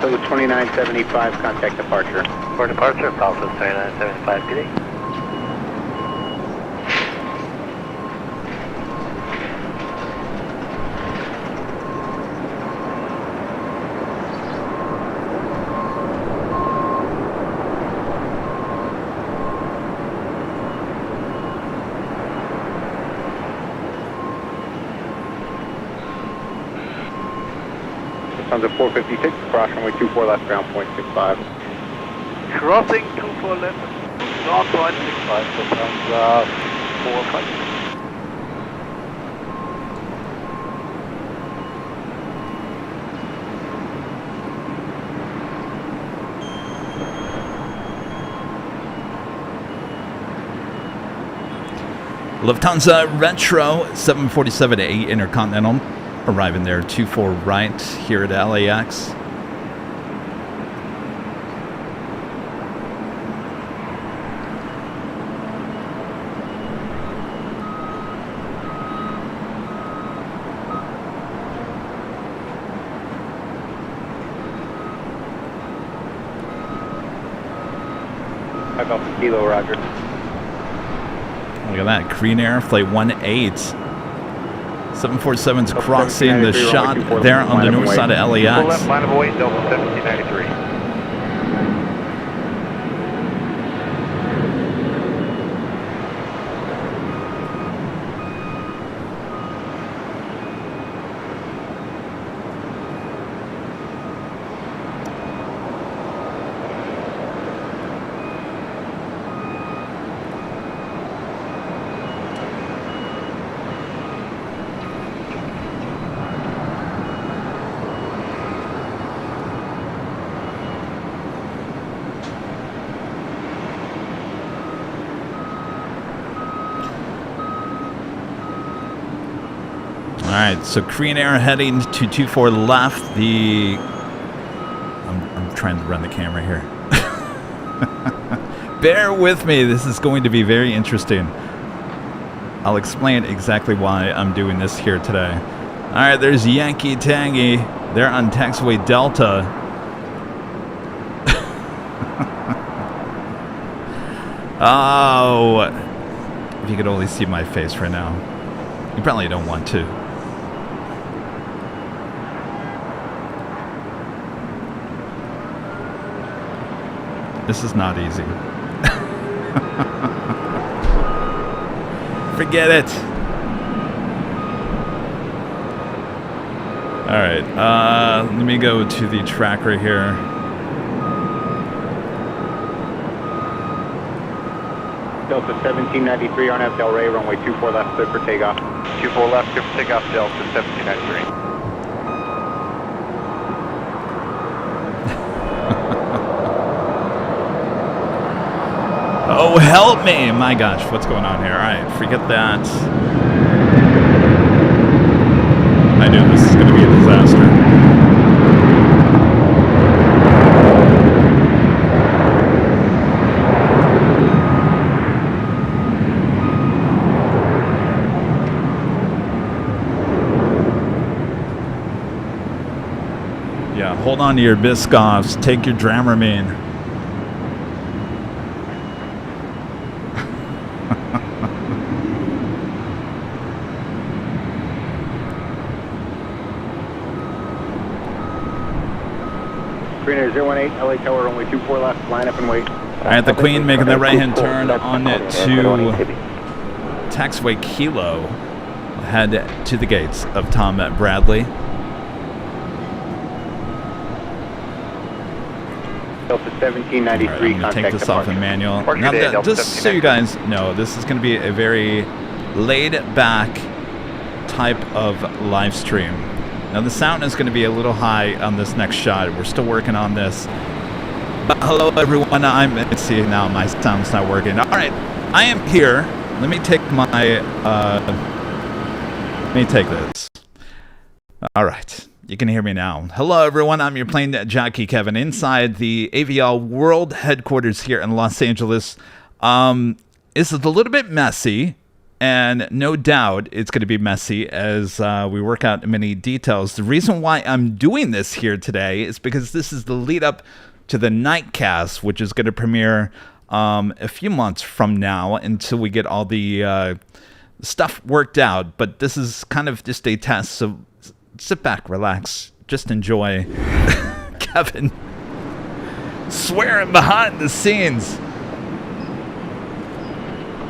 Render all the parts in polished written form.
Delta 2975, contact departure. For departure, Delta 2975, good day. Lufthansa 456, cross runway 24 left, ground point 65. Crossing 24 left, ground point 65, Lufthansa 456. Lufthansa Retro 747-8 Intercontinental, arriving there 24 right here at LAX. Back off the kilo, roger. Look at that, Korean Air Flight 18. 747's crossing the shot there on the north side of LAX. Left line of away, Delta 1793. Alright, so Korean Air heading to 24 left. I'm trying to run the camera here. Bear with me, this is going to be very interesting. I'll explain exactly why I'm doing this here today. Alright, there's Yankee Tangy. They're on taxiway Delta. Oh, if you could only see my face right now. You probably don't want to. This is not easy. Forget it. All right, let me go to the tracker here. Delta 1793 on F Del Rey, runway 24 left, clear for takeoff. 24 left, clear for takeoff, Delta 1793. Oh, help me! My gosh, what's going on here? All right, forget that. I knew this was going to be a disaster. Yeah, hold on to your Biscoffs. Take your Dramamine. Korean Air 018, LA Tower, runway 24 left, line up and wait. All right, the Queen making that right-hand turn on it to taxiway Kilo. Head to the gates of Tom Bradley. Delta 1793, All right, I'm going to take this off in manual. Now, just so you guys know, this is going to be a very laid-back type of live stream. Now, the sound is going to be a little high on this next shot. We're still working on this. But hello, everyone. Let's see, now my sound's not working. All right, I am here. Let me take my, let me take this. All right, you can hear me now. Hello, everyone. I'm your Plane Jockey Kevin inside the AVL World Headquarters here in Los Angeles. This is a little bit messy. And no doubt it's going to be messy as we work out many details. The reason why I'm doing this here today is because this is the lead up to the Nightcast, which is going to premiere a few months from now until we get all the stuff worked out. But this is kind of just a test, so sit back, relax, just enjoy Kevin swearing behind the scenes.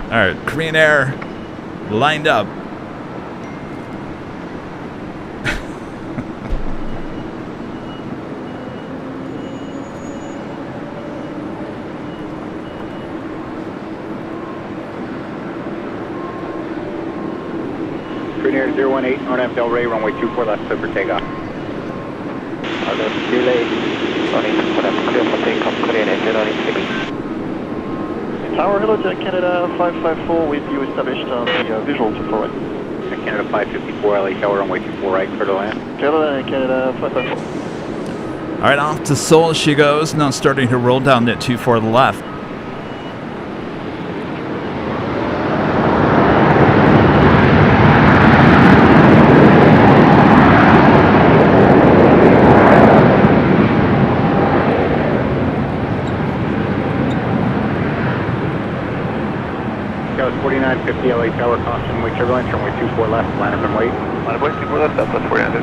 All right, Korean Air lined up. Korean Air 018, RNF Del Rey, runway 24 left, clear for takeoff. Delay. Running clear for takeoff. Korean Air 016. Tower, hello, Jet Canada 554 with you established on the visual to forward. Canada 554, LA Tower, runway 24 right, clear to land. Canada 554. All right, off to Seoul she goes. Now starting to roll down at 24 left. That was 4950 LA Tower, caution, wait turbulence, runway 24 left, line up and wait. Line up, wait, 24 left, that's 400.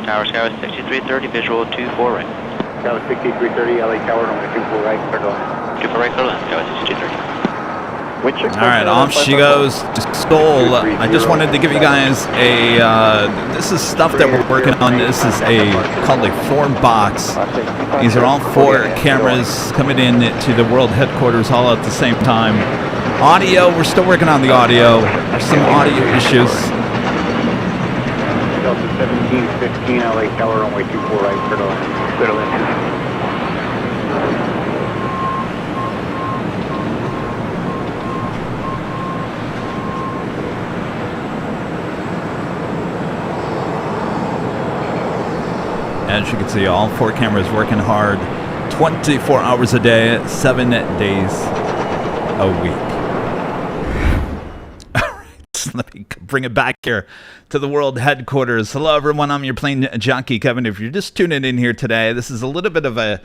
Tower Sky 6330, visual 24 right. That was 6330 LA Tower, runway 24 right, clear to land. 24 right, clear land, Sky 6330. All right, off she goes to Seoul. I just wanted to give you guys a, this is stuff that we're working on. This is called a 4-box. These are all 4 cameras coming in to the world headquarters all at the same time. Audio, we're still working on the audio. There's some audio issues. Delta 1715 LA Tower, runway 24 right, clear to land. Clear to land. As you can see, all 4 cameras working hard, 24 hours a day, 7 days a week. All right, let me bring it back here to the world headquarters. Hello, everyone. I'm your Plane Jockey Kevin. If you're just tuning in here today, this is a little bit of a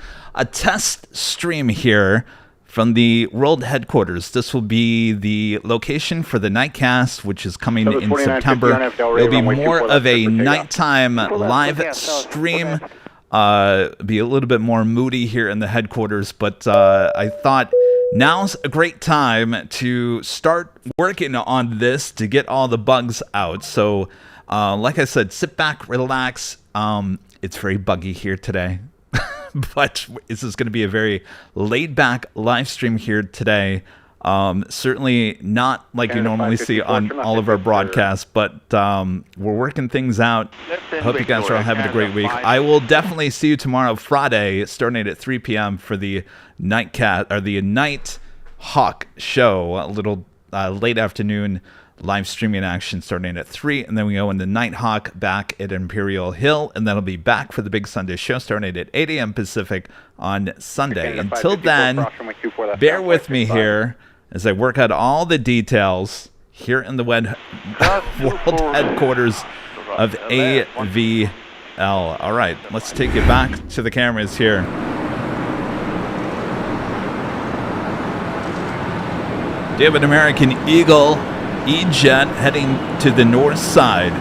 test stream here from the world headquarters. This will be the location for the Nightcast, which is coming in September. It'll be more of a nighttime live stream. Be a little bit more moody here in the headquarters, but I thought now's a great time to start working on this to get all the bugs out. So, like I said, sit back, relax. It's very buggy here today. But this is going to be a very laid-back live stream here today. Certainly not like you normally see on all of our broadcasts, but we're working things out. Hope you guys are all having a great week. I will definitely see you tomorrow, Friday, starting at 3 p.m. for the Nightcast or the Night Hawk show. A little late afternoon live streaming action starting at 3, and then we go into Nighthawk back at Imperial Hill, and then I'll be back for the big Sunday show starting at 8 a.m. Pacific on Sunday. Until then, bear with me here as I work out all the details here in the world headquarters of AVL. All right, let's take it back to the cameras here. Do you have an American Eagle E-Jet heading to the north side?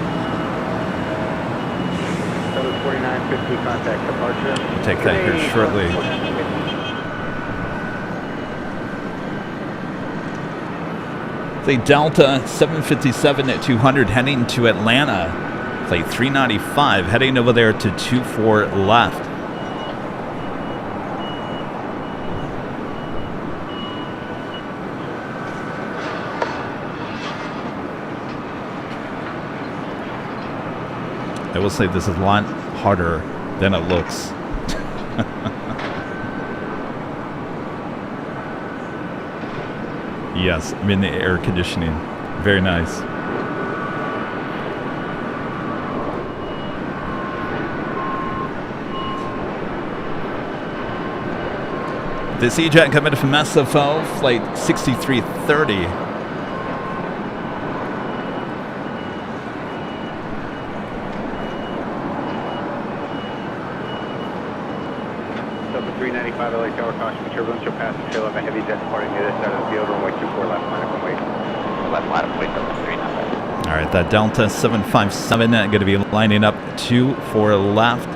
4950 contact departure. I'll take that here shortly. The Delta 757 at 200 heading to Atlanta. Flight 395 heading over there to 24 left. I will say this is a lot harder than it looks. Yes, I'm in the air conditioning. Very nice. This E-Jet coming from SFO, flight 6330. Delta 395 LA Tower, caution turbulence, you'll pass the tail of a heavy jet departing the other side of the field, runway 24 left, line up and wait. Left line of wait, Delta 395. All right, that Delta 757 going to be lining up 24 left.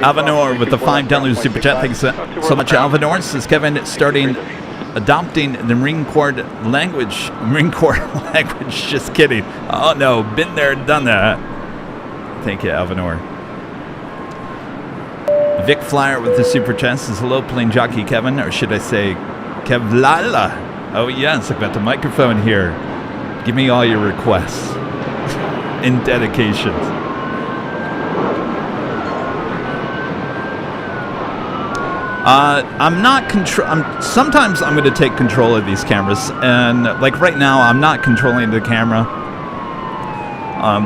Alvanor with the $5 super chat. Thanks so much, Alvanor. Says Kevin, adopting the Marine Corps language. Just kidding. Oh no, been there, done that. Thank you, Alvanor. Vic Flyer with the super chat says hello, Plane Jockey Kevin, or should I say Kevlala? Oh yes, I've got the microphone here. Give me all your requests and dedications. Sometimes I'm going to take control of these cameras, and like right now, I'm not controlling the camera.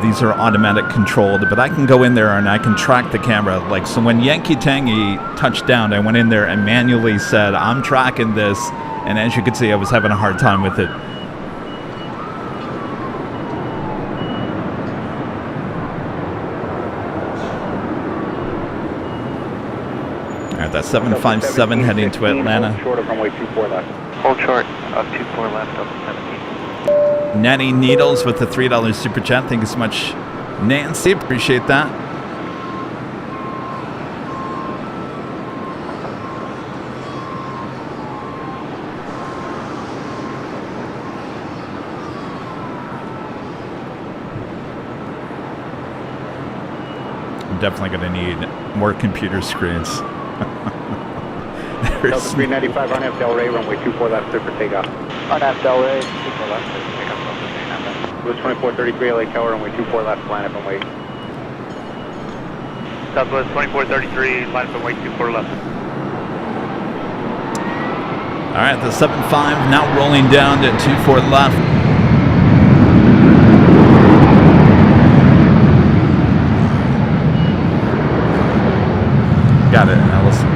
These are automatic controlled, but I can go in there and I can track the camera. Like, so when Yankee Tangy touched down, I went in there and manually said, I'm tracking this, and as you can see, I was having a hard time with it. That's 757 heading to Atlanta. Short of runway 24 left. Hold short of 24 left, Delta 17. Natty Needles with the $3 super chat. Thank you so much, Nancy. Appreciate that. I'm definitely going to need more computer screens. Delta 395 on F Del Rey, runway 24 left, clear for takeoff. On F Del Rey, 24 left, clear for takeoff, Delta 395. Southwest 2433 LA Tower, runway 24 left, line up and wait. Southwest 2433, line up and wait, 24 left. All right, the 75 now rolling down to 24 left. Got it, Allison.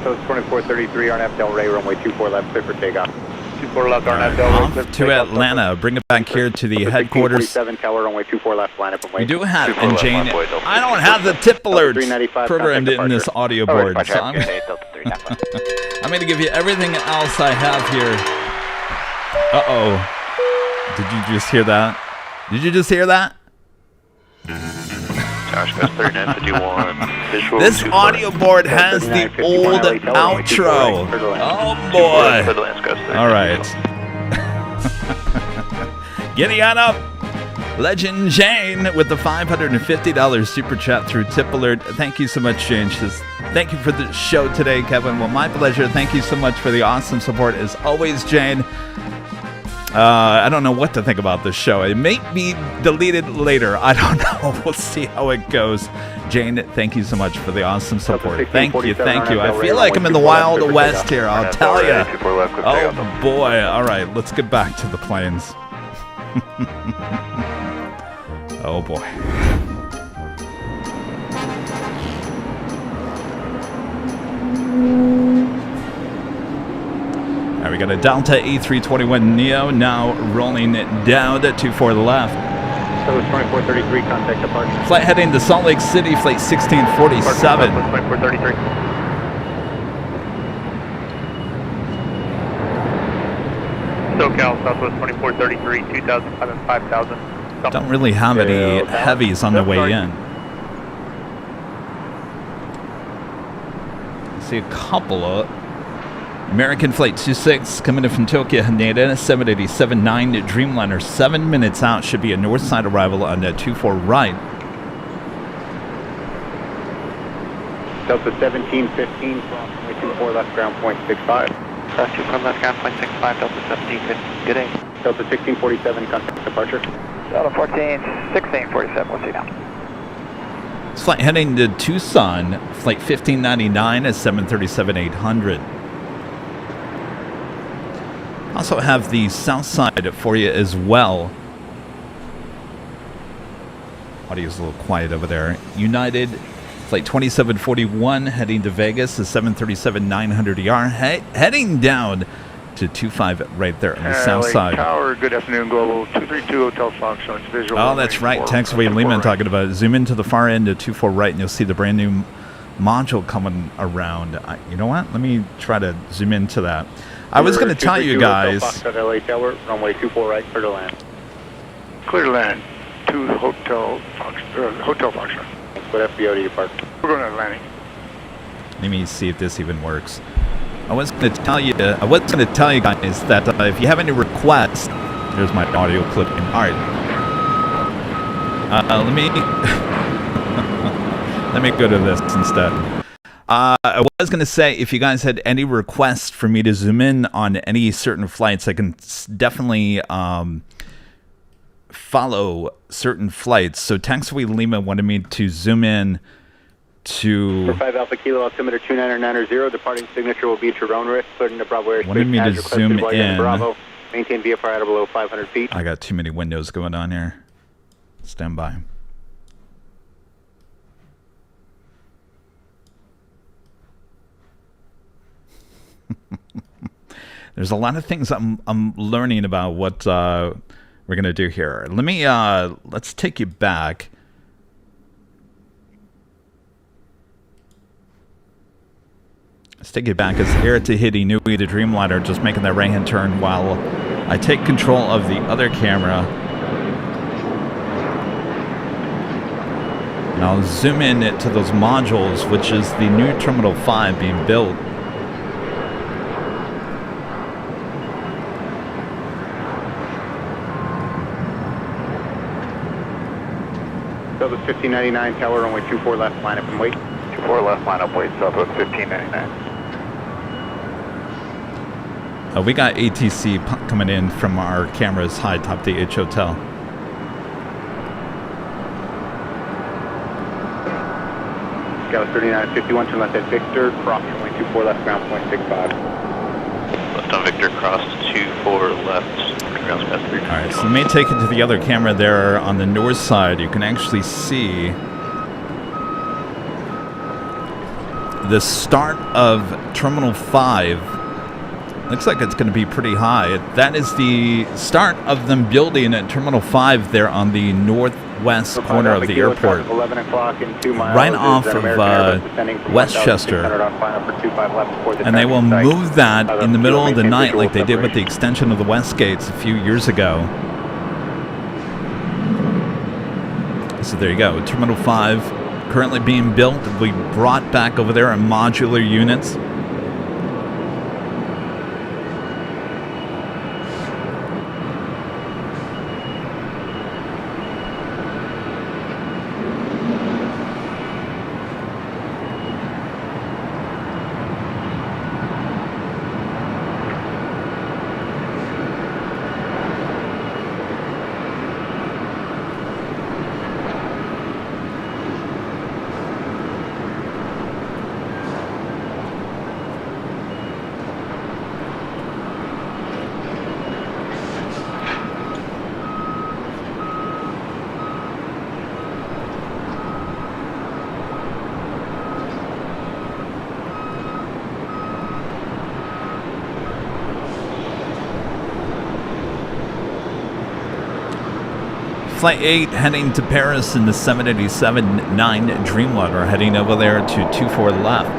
So it's 2433 on F Del Rey, runway 24 left, clear for takeoff. 24 left on F Del Rey. Off to Atlanta. Bring it back here to the headquarters. 7 Tower, runway 24 left, line up and wait. We do have, and Jane, I don't have the tip alert programmed in this audio board, so I'm going to give you everything else I have here. Uh-oh. Did you just hear that? Did you just hear that? This audio board has the old outro. Oh boy. All right. Getting on up. Legend Jane with the $550 super chat through Tip Alert. Thank you so much, Jane. Thank you for the show today, Kevin. Well, my pleasure. Thank you so much for the awesome support as always, Jane. I don't know what to think about this show. It may be deleted later. I don't know. We'll see how it goes. Jane, thank you so much for the awesome support. Thank you, thank you. I feel like I'm in the Wild West here, I'll tell you. Oh boy. All right, let's get back to the planes. Oh boy. All right, we got a Delta A321neo now rolling it down to 24 left. Southwest 2433, contact departure. Flight heading to Salt Lake City, flight 1647. Southwest 2433. SoCal, Southwest 2433, 2005 and 5000. Don't really have any heavies on the way in. See a couple of American Flight 26 coming in from Tokyo, Haneda, 787-9 Dreamliner, 7 minutes out, should be a north side arrival on the 24 right. Delta 1715 from 24 left ground point 65. 24 left ground point 65, Delta 17, good day. Delta 1647, contact departure. Delta 14, 1647, we'll see you now. This flight heading to Tucson, flight 1599 at 737-800. Also have the south side for you as well. Audio's a little quiet over there. United, flight 2741 heading to Vegas, the 737-900ER, heading down to 25 right there on the south side. Tower, good afternoon, Global 232 Hotel Foxtrot, visual. Oh, that's right. Taxiway Lehman talking about it. Zoom into the far end to 24 right, and you'll see the brand new module coming around. You know what? Let me try to zoom into that. I was going to tell you guys. LA Tower, runway 24 right, clear to land. Clear to land to Hotel Foxtrot. What FBO do you park? We're going to landing. Let me see if this even works. I was going to tell you guys that if you have any requests, there's my audio clip. All right. Let me go to this instead. I was going to say, if you guys had any requests for me to zoom in on any certain flights, I can definitely follow certain flights. So Taxiway Lima wanted me to zoom in to 5 Alpha Kilo altimeter 29990. Departing signature will be at your own risk. Cleared into Bravo airspace. Wanted me to zoom in. Bravo. Maintain VFR at below 500 feet. I got too many windows going on here. Stand by. There's a lot of things I'm learning about what we're gonna do here. Let me let's take you back. Let's take you back as Air Tahiti Nui, the Dreamliner, just making that right-hand turn while I take control of the other camera. And I'll zoom in to those modules, which is the new Terminal 5 being built. Southwest 1599, tower, runway 24 left, line up and wait. 24 left, line up, wait, Southwest 1599. We got ATC coming in from our cameras high top the H Hotel. Scout 3951, turn left at Victor, cross runway 24 left, ground point 65. Left on Victor, cross 24 left, ground past 3. Alright, so let me take it to the other camera there on the north side. You can actually see the start of Terminal 5. Looks like it's going to be pretty high. That is the start of them building at Terminal 5 there on the northwest corner of the airport. 11 o'clock in 2 miles. Right off of Westchester. And they will move that in the middle of the night like they did with the extension of the West Gates a few years ago. So there you go. Terminal 5 currently being built. Will be brought back over there in modular units. Flight 8 heading to Paris in the 787-9 Dreamliner, heading over there to 24 left.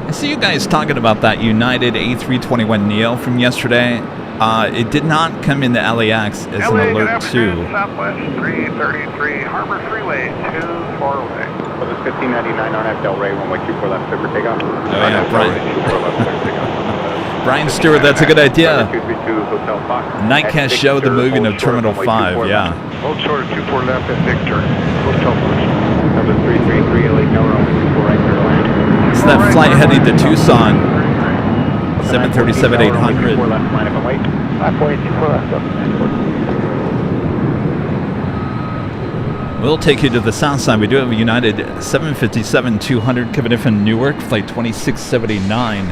I see you guys talking about that United A321neo from yesterday. It did not come in the LAX as an alert too. Southwest 333 Harbor Freeway, 2 far away. So this 1599 on Del Rey, runway 24 left, clear for takeoff. Oh yeah, Brian Stewart, that's a good idea. Nightcast show the moving of Terminal 5, yeah. Hold short of 24 left at Victor. Hotel push. Number 333 LA Tower, runway 24 right, clear to land. It's that flight heading to Tucson. 737-800. 4 left, line up and wait. 5.24 left, up. We'll take you to the south side. We do have a United 757-200 coming in from Newark, flight 2679.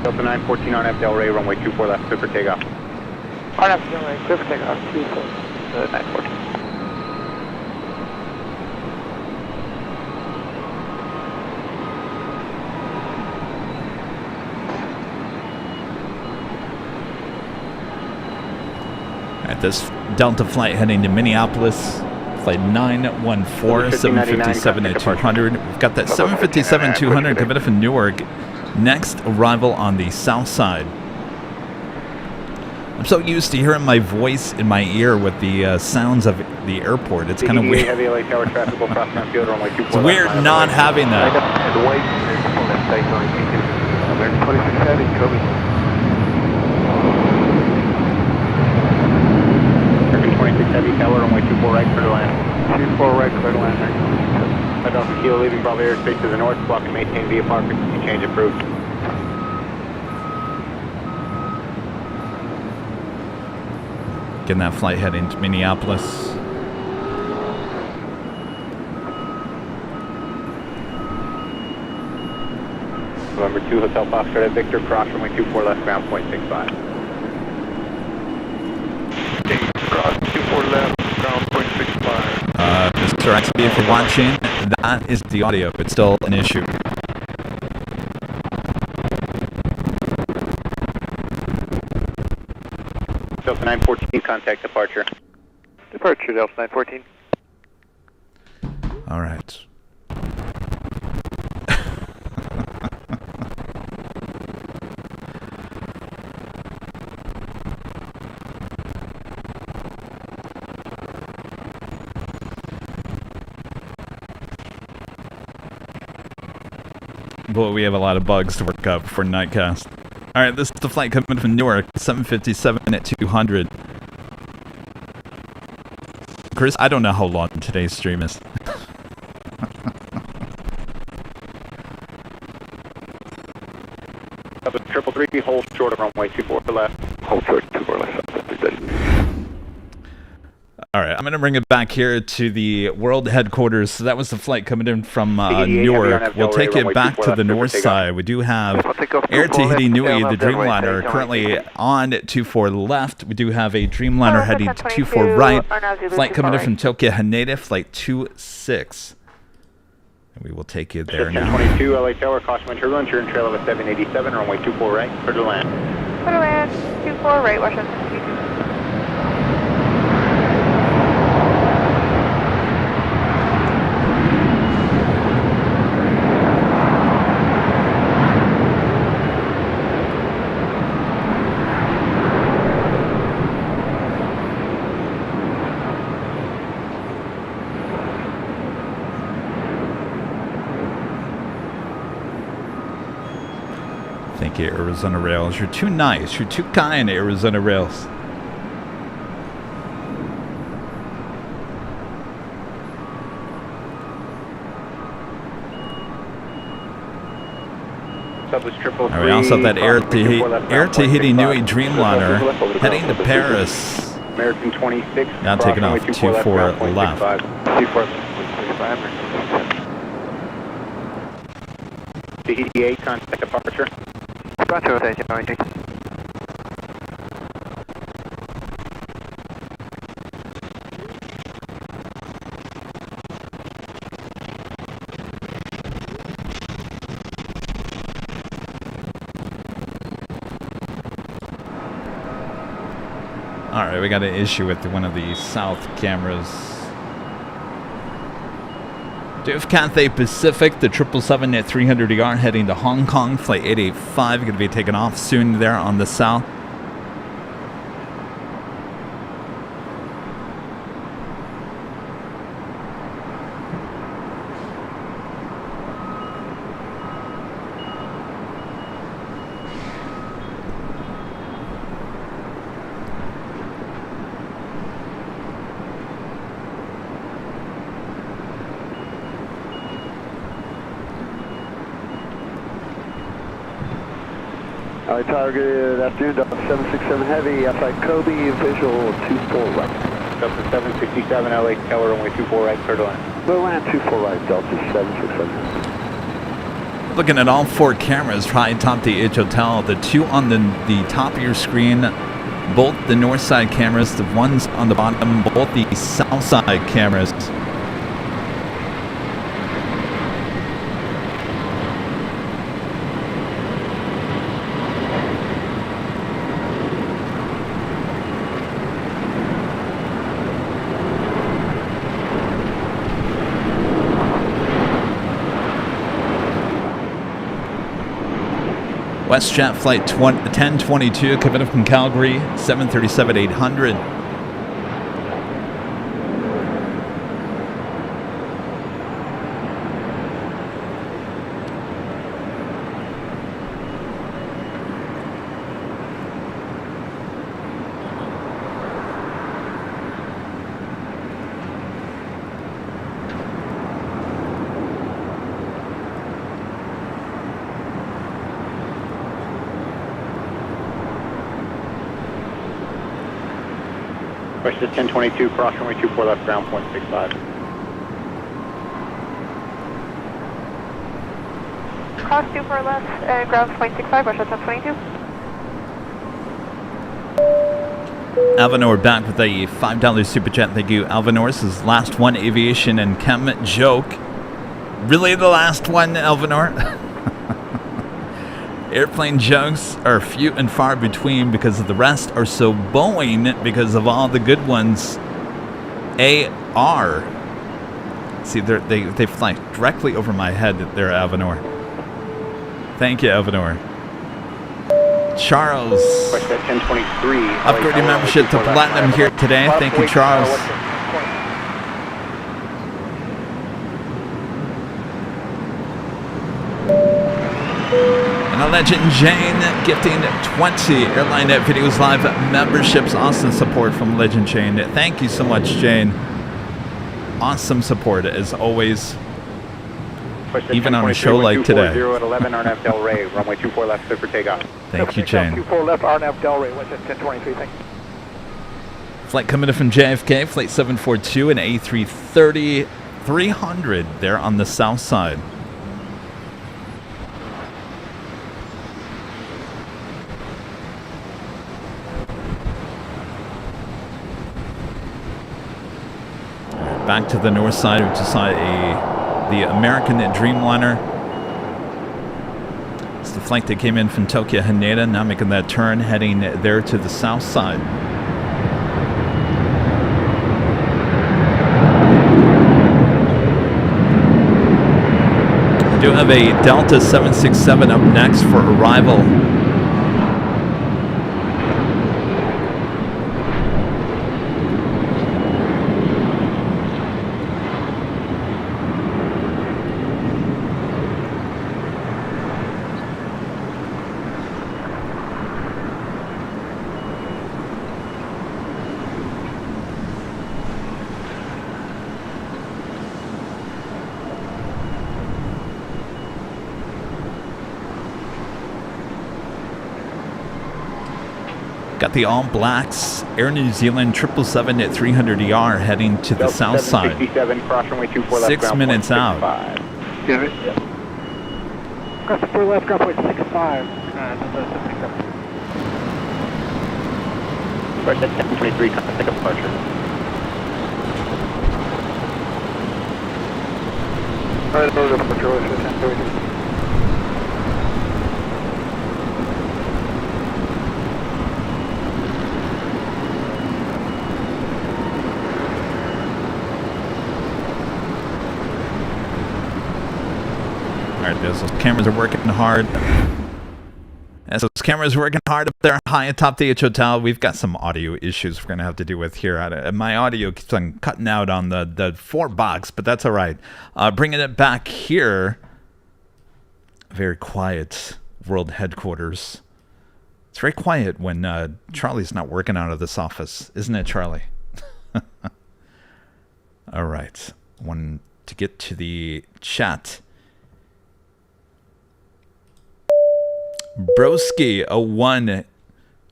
Delta 914 on F Del Rey, runway 24 left, clear for takeoff. On F Del Rey, clear for takeoff, 914. At this Delta flight heading to Minneapolis, flight 914, 757-200. We've got that 757-200 coming up from Newark. Next arrival on the south side. I'm so used to hearing my voice in my ear with the sounds of the airport. It's kind of weird. It's weird not having that. 26 Heavy Tower, runway 24 right, clear to land. 24 right, clear to land. 5,000 kilo, leaving Bravo airspace to the north, block and maintain via park, frequency change approved. Getting that flight heading to Minneapolis. November 2, Hotel Foxtrot at Victor, cross runway 24 left, ground 0.65. Cross 24 left, ground 0.65. Mr. XB, if you're watching, that is the audio. It's still an issue. Delta 914, contact departure. Departure, Delta 914. All right. Boy, we have a lot of bugs to work up for Nightcast. All right, this is the flight coming from Newark, 757-200. Chris, I don't know how long today's stream is. Delta 333, hold short of runway 24 left. Hold short, 24 left. All right, I'm going to bring it back here to the world headquarters. So that was the flight coming in from Newark. We'll take it back to the north side. We do have Air Tahiti Nui, the Dreamliner, currently on 24 left. We do have a Dreamliner heading to 24 right. Flight coming in from Tokyo Haneda, flight 26. And we will take you there now. 22 LA Tower, caution wind turbulence. You're in trail of a 787, runway 24 right, clear to land. Clear to land, 24 right, Washington. Thank you, Arizona Rails. You're too nice. You're too kind, Arizona Rails. All right, we also have that Air Tahiti Nui Dreamliner heading to Paris. American 26. Now taking off 24 left. Tahiti 8, contact departure. Departure, thank you, Alright, we got an issue with one of the south cameras. Dave Cathay Pacific, the 777 at 300ER heading to Hong Kong, flight 885, going to be taking off soon there on the south. Alright, Tower, good afternoon, Delta 767 Heavy, outside Kobe, visual 24 right. Delta 767 LAX Tower, runway 24 right, clear to land. Clear land 24 right, Delta 767. Looking at all four cameras right atop the H Hotel, the two on the top of your screen, both the north side cameras, the ones on the bottom, both the south side cameras. WestJet flight 1022 coming up from Calgary, 737-800. West is 1022, cross runway 24 left, ground point 65. Cross 24 left, ground point 65, West 1022. Alvanor back with a $5 super chat. Thank you, Alvanor. This is last one, aviation and chem joke. Really the last one, Alvanor? Airplane jokes are few and far between because the rest are so Boeing because of all the good ones. AR. See, they fly directly over my head there, Alvanor. Thank you, Alvanor. Charles. West at 1023. Upgrading membership to Platinum here today. Thank you, Charles. And a Legend Jane gifting 20 Airline Videos Live memberships. Awesome support from Legend Jane. Thank you so much, Jane. Awesome support as always. Even on a show like today. 0 at 11, RNF Del Rey, runway 24 left, clear for takeoff. Thank you, Jane. 24 left, RNF Del Rey, West 1023, thank you. Flight coming in from JFK, flight 742 and A330 300 there on the south side. Back to the north side, which is the American Dreamliner. It's the flight that came in from Tokyo Haneda, now making that turn, heading there to the south side. We do have a Delta 767 up next for arrival. Got the All Blacks Air New Zealand 777 at 300ER heading to the south side. 6 minutes out. Get it? Yeah. Cross the 4 left, ground point 65. West at 1023, contact departure. Alright, order departure, West 1023. As those cameras are working hard. As those cameras are working hard up there high atop the H Hotel, we've got some audio issues we're going to have to deal with here. My audio keeps on cutting out on the 4 box, but that's all right. Bringing it back here. Very quiet world headquarters. It's very quiet when Charlie's not working out of this office. Isn't it, Charlie? All right. Want to get to the chat. Broski01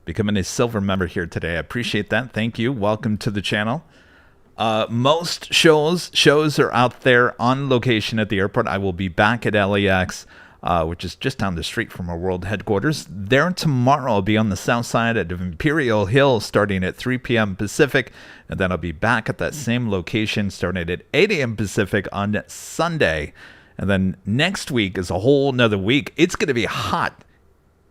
becoming a silver member here today. I appreciate that. Thank you. Welcome to the channel. Most shows are out there on location at the airport. I will be back at LAX, which is just down the street from our world headquarters. There tomorrow, I'll be on the south side at Imperial Hill starting at 3 p.m. Pacific, and then I'll be back at that same location starting at 8 a.m. Pacific on Sunday. And then next week is a whole nother week. It's going to be hot.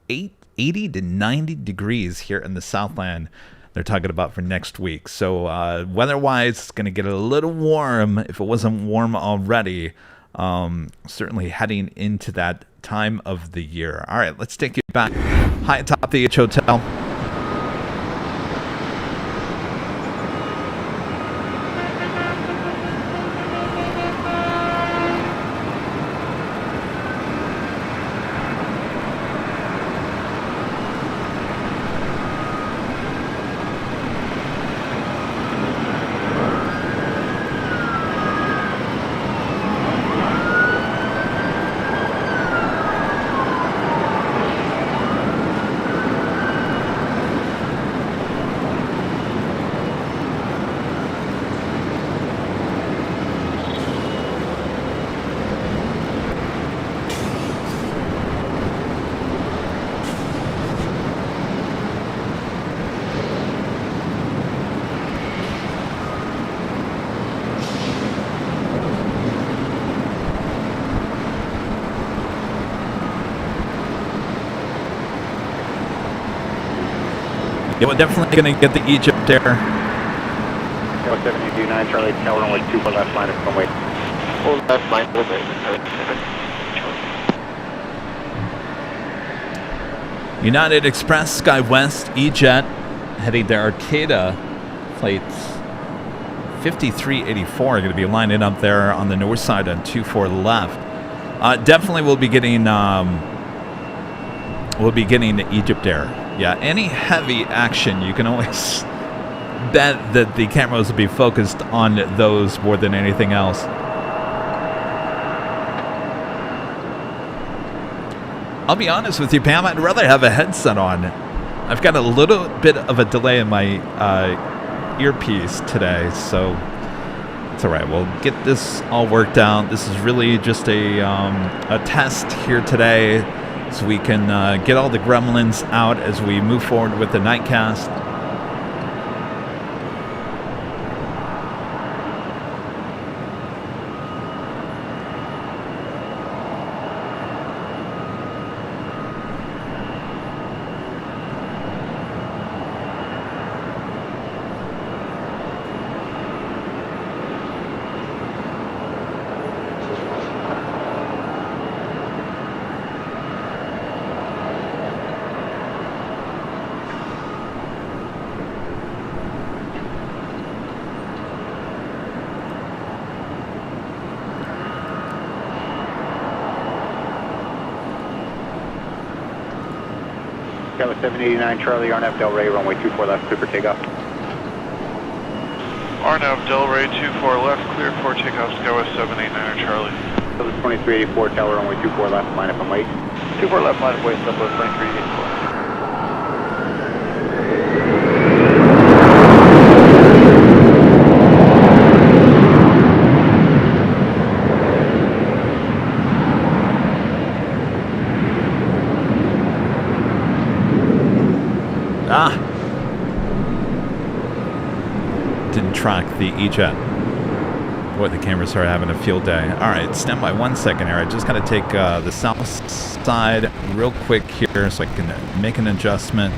80 to 90 degrees here in the Southland. They're talking about for next week. So weather-wise, it's going to get a little warm if it wasn't warm already. Certainly heading into that time of the year. All right, let's take you back high atop the H Hotel. Yeah, we're definitely going to get the Egypt Air. 729 Charlie, tower runway 24 left line of runway. Hold left line, hold it. United Express, SkyWest, E-Jet, heading to Arcata, flights 5384 are going to be lining up there on the north side on 24 left. Definitely we'll be getting the Egypt Air. Yeah, any heavy action, you can always bet that the cameras will be focused on those more than anything else. I'll be honest with you, Pam, I'd rather have a headset on. I've got a little bit of a delay in my earpiece today, so it's all right. We'll get this all worked out. This is really just a test here today, so we can get all the gremlins out as we move forward with the nightcast. Skywest 789 Charlie, RNAV Delray, runway 24 left, clear for takeoff. RNAV Delray 24 left, clear for takeoff, Skywest 789 Charlie. Skywest 2384 tower, runway 24 left, line up and wait. 24 left line of way, Southwest 2384. Didn't track the E-Jet. Boy, the cameras are having a field day. All right, stand by 1 second here. I just got to take the south side real quick here so I can make an adjustment.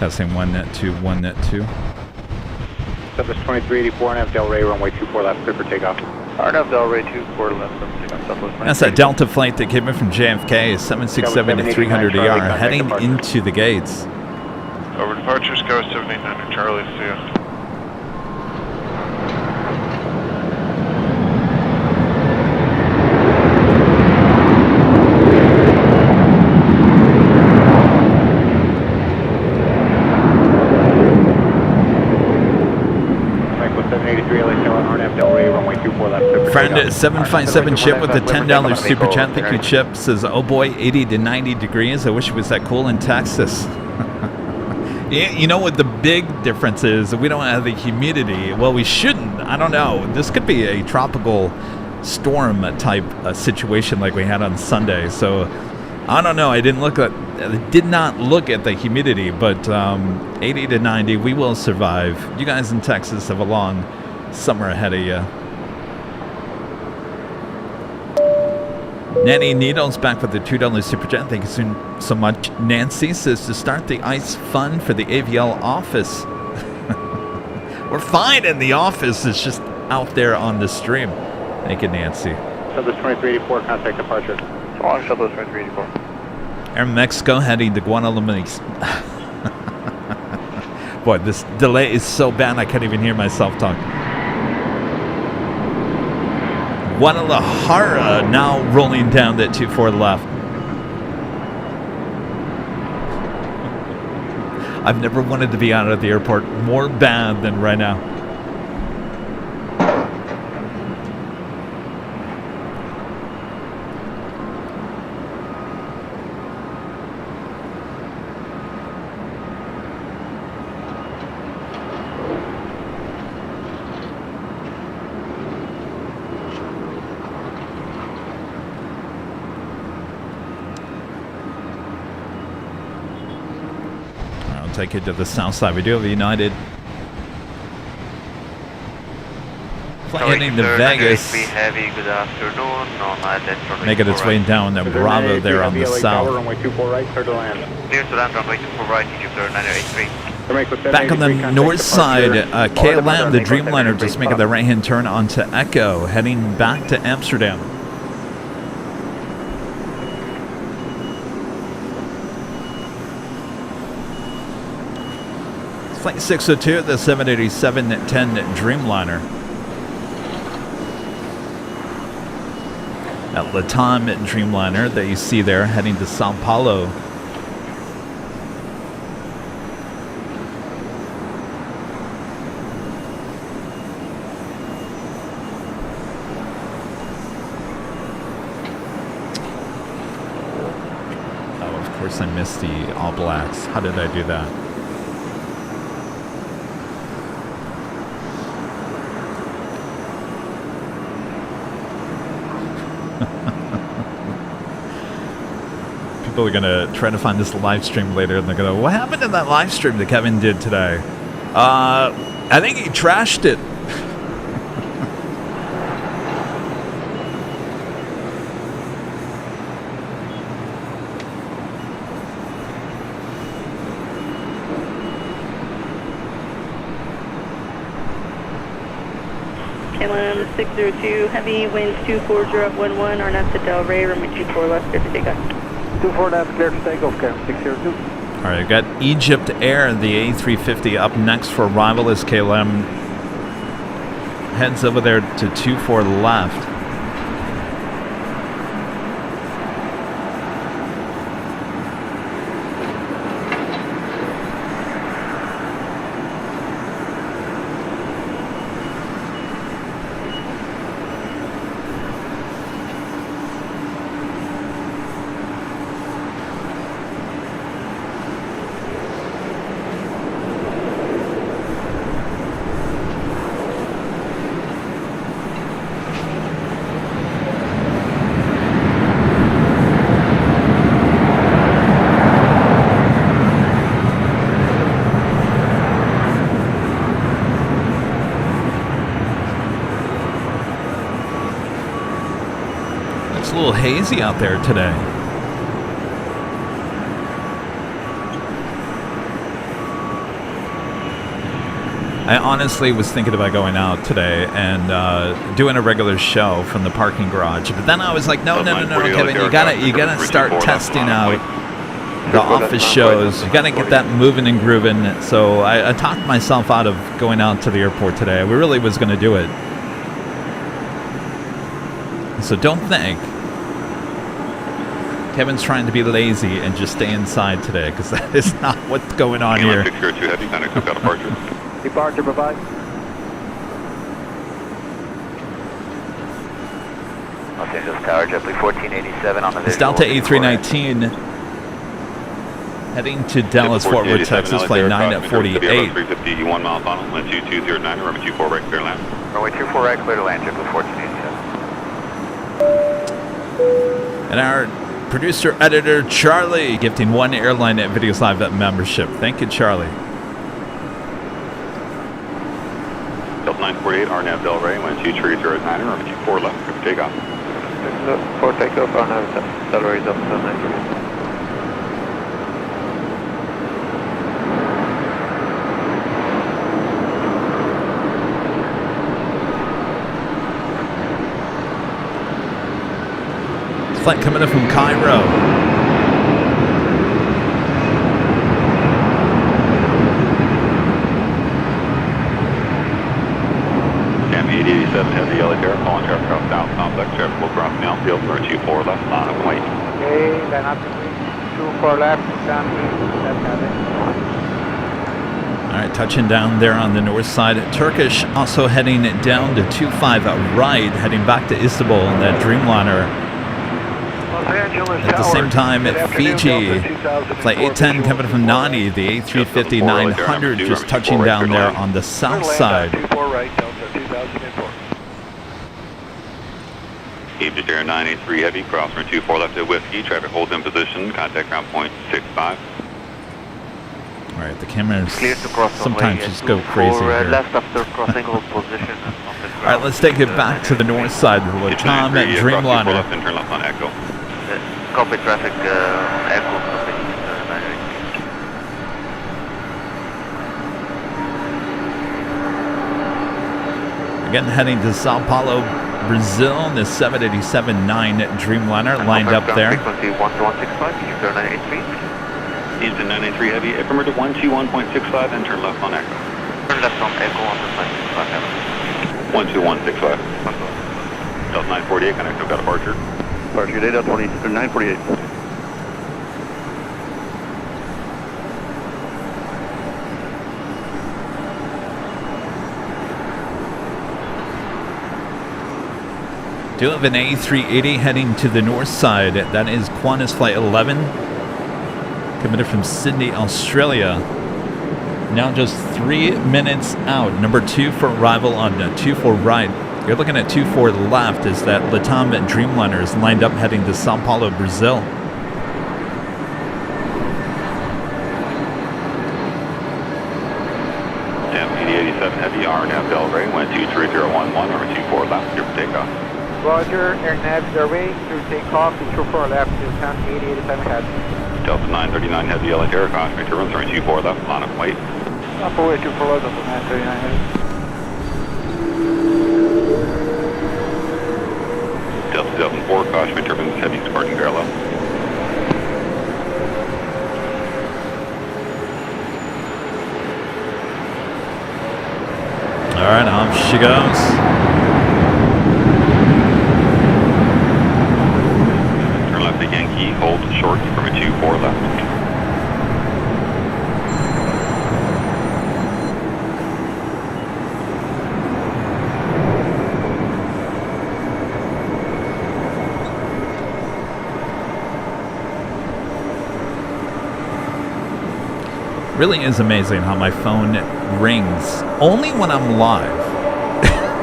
Passing 1-2, 1-2. Southwest 2384 and Del Rey, runway 24 left, clear for takeoff. RNF Del Rey 24 left, Southwest. That's that Delta flight that came in from JFK, 767 to 300 ER, heading into the gates. Over departure, Sky 789 Charlie, see ya. Friend 757 Chip with a $10 super chat. Thank you, Chip. Says, oh boy, 80 to 90 degrees. I wish it was that cool in Texas. You know what the big difference is? We don't have the humidity. Well, we shouldn't. I don't know. This could be a tropical storm type situation like we had on Sunday. So I don't know. I did not look at the humidity, but 80 to 90, we will survive. You guys in Texas have a long summer ahead of you. Nanny Needles back with the $2 super chat. Thank you so much. Nancy says to start the ice fun for the AVL office. We're fine in the office. It's just out there on the stream. Thank you, Nancy. Southwest 2384, contact departure. Southwest 2384. Air Mexico heading to Guadalajara. Boy, this delay is so bad I can't even hear myself talk. Guadalajara now rolling down that 24 left. I've never wanted to be out of the airport more bad than right now. Take it to the south side. We do have a United flight heading to Vegas. Heavy, good afternoon. Making its way down to Bravo there on the south. Runway 24 right, clear to land. Clear to land, runway 24 right, Egypt 983. Back on the north side, KLM, the Dreamliner, just making the right-hand turn onto Echo, heading back to Amsterdam. Flight 602, the 787-10 Dreamliner. That Latam Dreamliner that you see there heading to Sao Paulo. Oh, of course I missed the All Blacks. How did I do that? People are going to try to find this live stream later and they're going to go, what happened in that live stream that Kevin did today? I think he trashed it. KLM 602, heavy winds 24011, RNF to Del Rey, runway 24 left, clear for takeoff. 24 left, clear for takeoff, KLM 602. All right, we've got Egypt Air, the A350 up next for arrival as KLM heads over there to 24 left. It's a little hazy out there today. I honestly was thinking about going out today and doing a regular show from the parking garage, but then I was like, no, Kevin, you gotta start testing out the office shows. You gotta get that moving and grooving. So I talked myself out of going out to the airport today. We really was gonna do it. So don't think Kevin's trying to be lazy and just stay inside today, because that is not what's going on here. Departure, bye-bye. Los Angeles Tower, JetBlue 1487 on the It's Delta A319 heading to Dallas, Fort Worth, Texas, flight 9 at 48. 351 miles on it, 2209, runway 24 right, clear to land. Runway 24 right, clear to land, JetBlue 1487. And our producer, editor, Charlie, gifting one Airline at Videos Live membership. Thank you, Charlie. Delta 948, RNAV Del Rey, 12309, runway 24 left, clear for takeoff. For takeoff, RNAV Del Rey, Delta 948. Flight coming in from Cairo. Cam 887 heavy yellow air, calling traffic across South Complex, traffic will cross the outfield, runway 24 left, line up and wait. Okay, line up 24 left, Sam, All right, touching down there on the north side. Turkish also heading down to 25 right, heading back to Istanbul in that Dreamliner. At the same time, Fiji, flight 810 coming from Nani, the A350-900 just touching down there on the south side. Egypt Air 983 heavy, cross runway 24 left at Whiskey, traffic holds in position, contact ground point 65. All right, the cameras sometimes just go crazy here. Left after crossing hold position. All right, let's take it back to the north side with Tom at Dreamliner. Left and turn left on Echo. Copy traffic, Echo. Again, heading to Sao Paulo, Brazil, the 787-9 Dreamliner lined up there. Frequency 12165, Egypt 983. Egypt 983 heavy, affirmative 121.65, and turn left on Echo. Turn left on Echo on the 12165. Delta 948, connect, I've got departure. Departure data 948. Do have an A380 heading to the north side. That is Qantas Flight 11, committed from Sydney, Australia. Now just 3 minutes out. Number 2 for arrival on 24 right. You're looking at 24 left as that Latam Dreamliner is lined up heading to Sao Paulo, Brazil. Cam 8087 heavy, RNAV Del Rey, 123.011, number 24 left, clear for takeoff. Roger, AirNav Del Rey, through takeoff, 24 left, to Sam 887 head. Delta 939 heavy, yellow air, caution turbulence, runway 24 left, line up, wait. Up away 24 left, Delta 939 head. Delta 2004, caution turbulence, heavy, departing parallel. All right, off she goes. Turn left at Yankee, hold short from a 24 left. Really is amazing how my phone rings only when I'm live.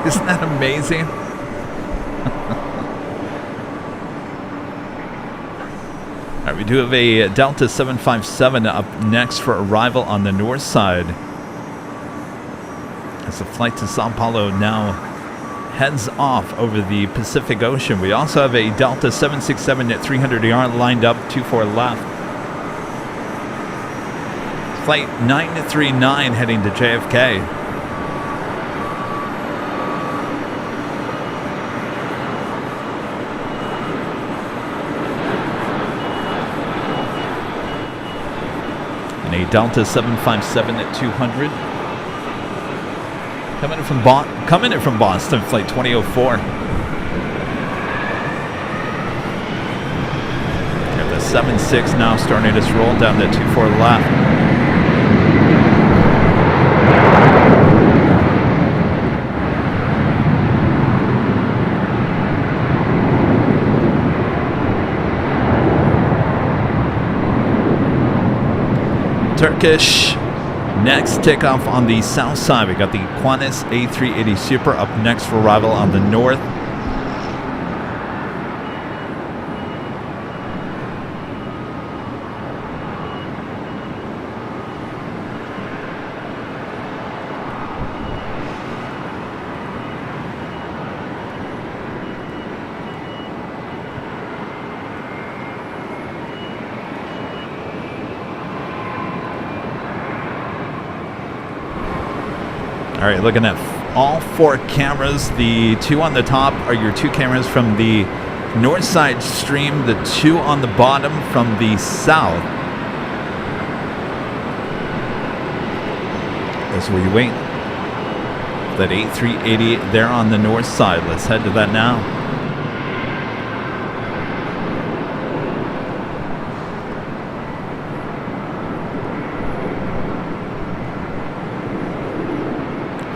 Isn't that amazing? All right, we do have a Delta 757 up next for arrival on the north side. As the flight to Sao Paulo now heads off over the Pacific Ocean. We also have a Delta 767 at 300ER lined up 24 left. Flight 939 heading to JFK. Delta 757 at 200. Coming in from Boston, flight 2004. Got the 76 now starting its roll down to 24 left. Turkish. Next takeoff on the south side. We got the Qantas A380 Super up next for arrival on the north. All right, looking at all 4 cameras. The 2 on the top are your 2 cameras from the north side stream. The 2 on the bottom from the south. As we wait, that A380 there on the north side. Let's head to that now.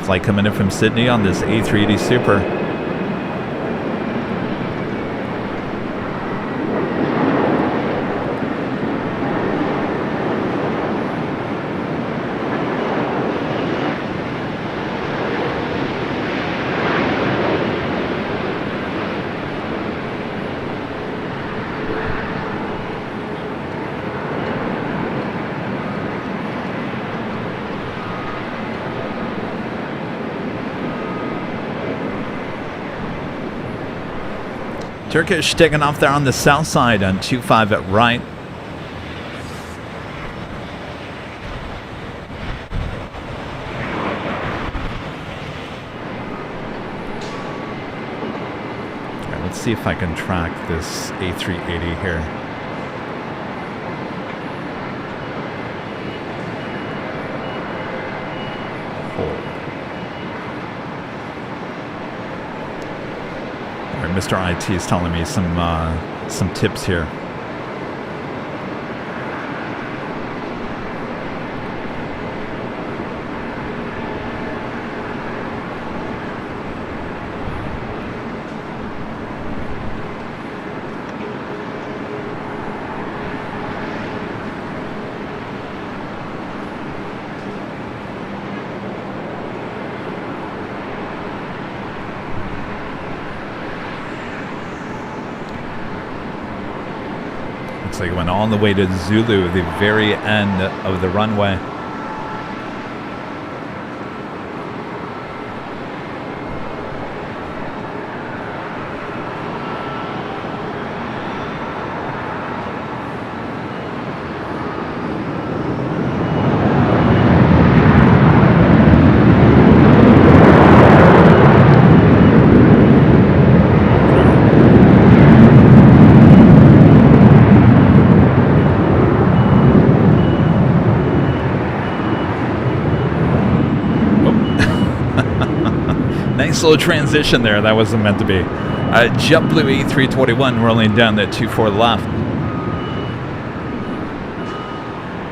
Flight coming in from Sydney on this A380 Super. Turkish taking off there on the south side on 25 at right. All right, let's see if I can track this A380 here. Mr. IT is telling me some tips here. Looks like it went all the way to Zulu, the very end of the runway. Nice little transition there. That wasn't meant to be. JetBlue A321 rolling down that 24 left.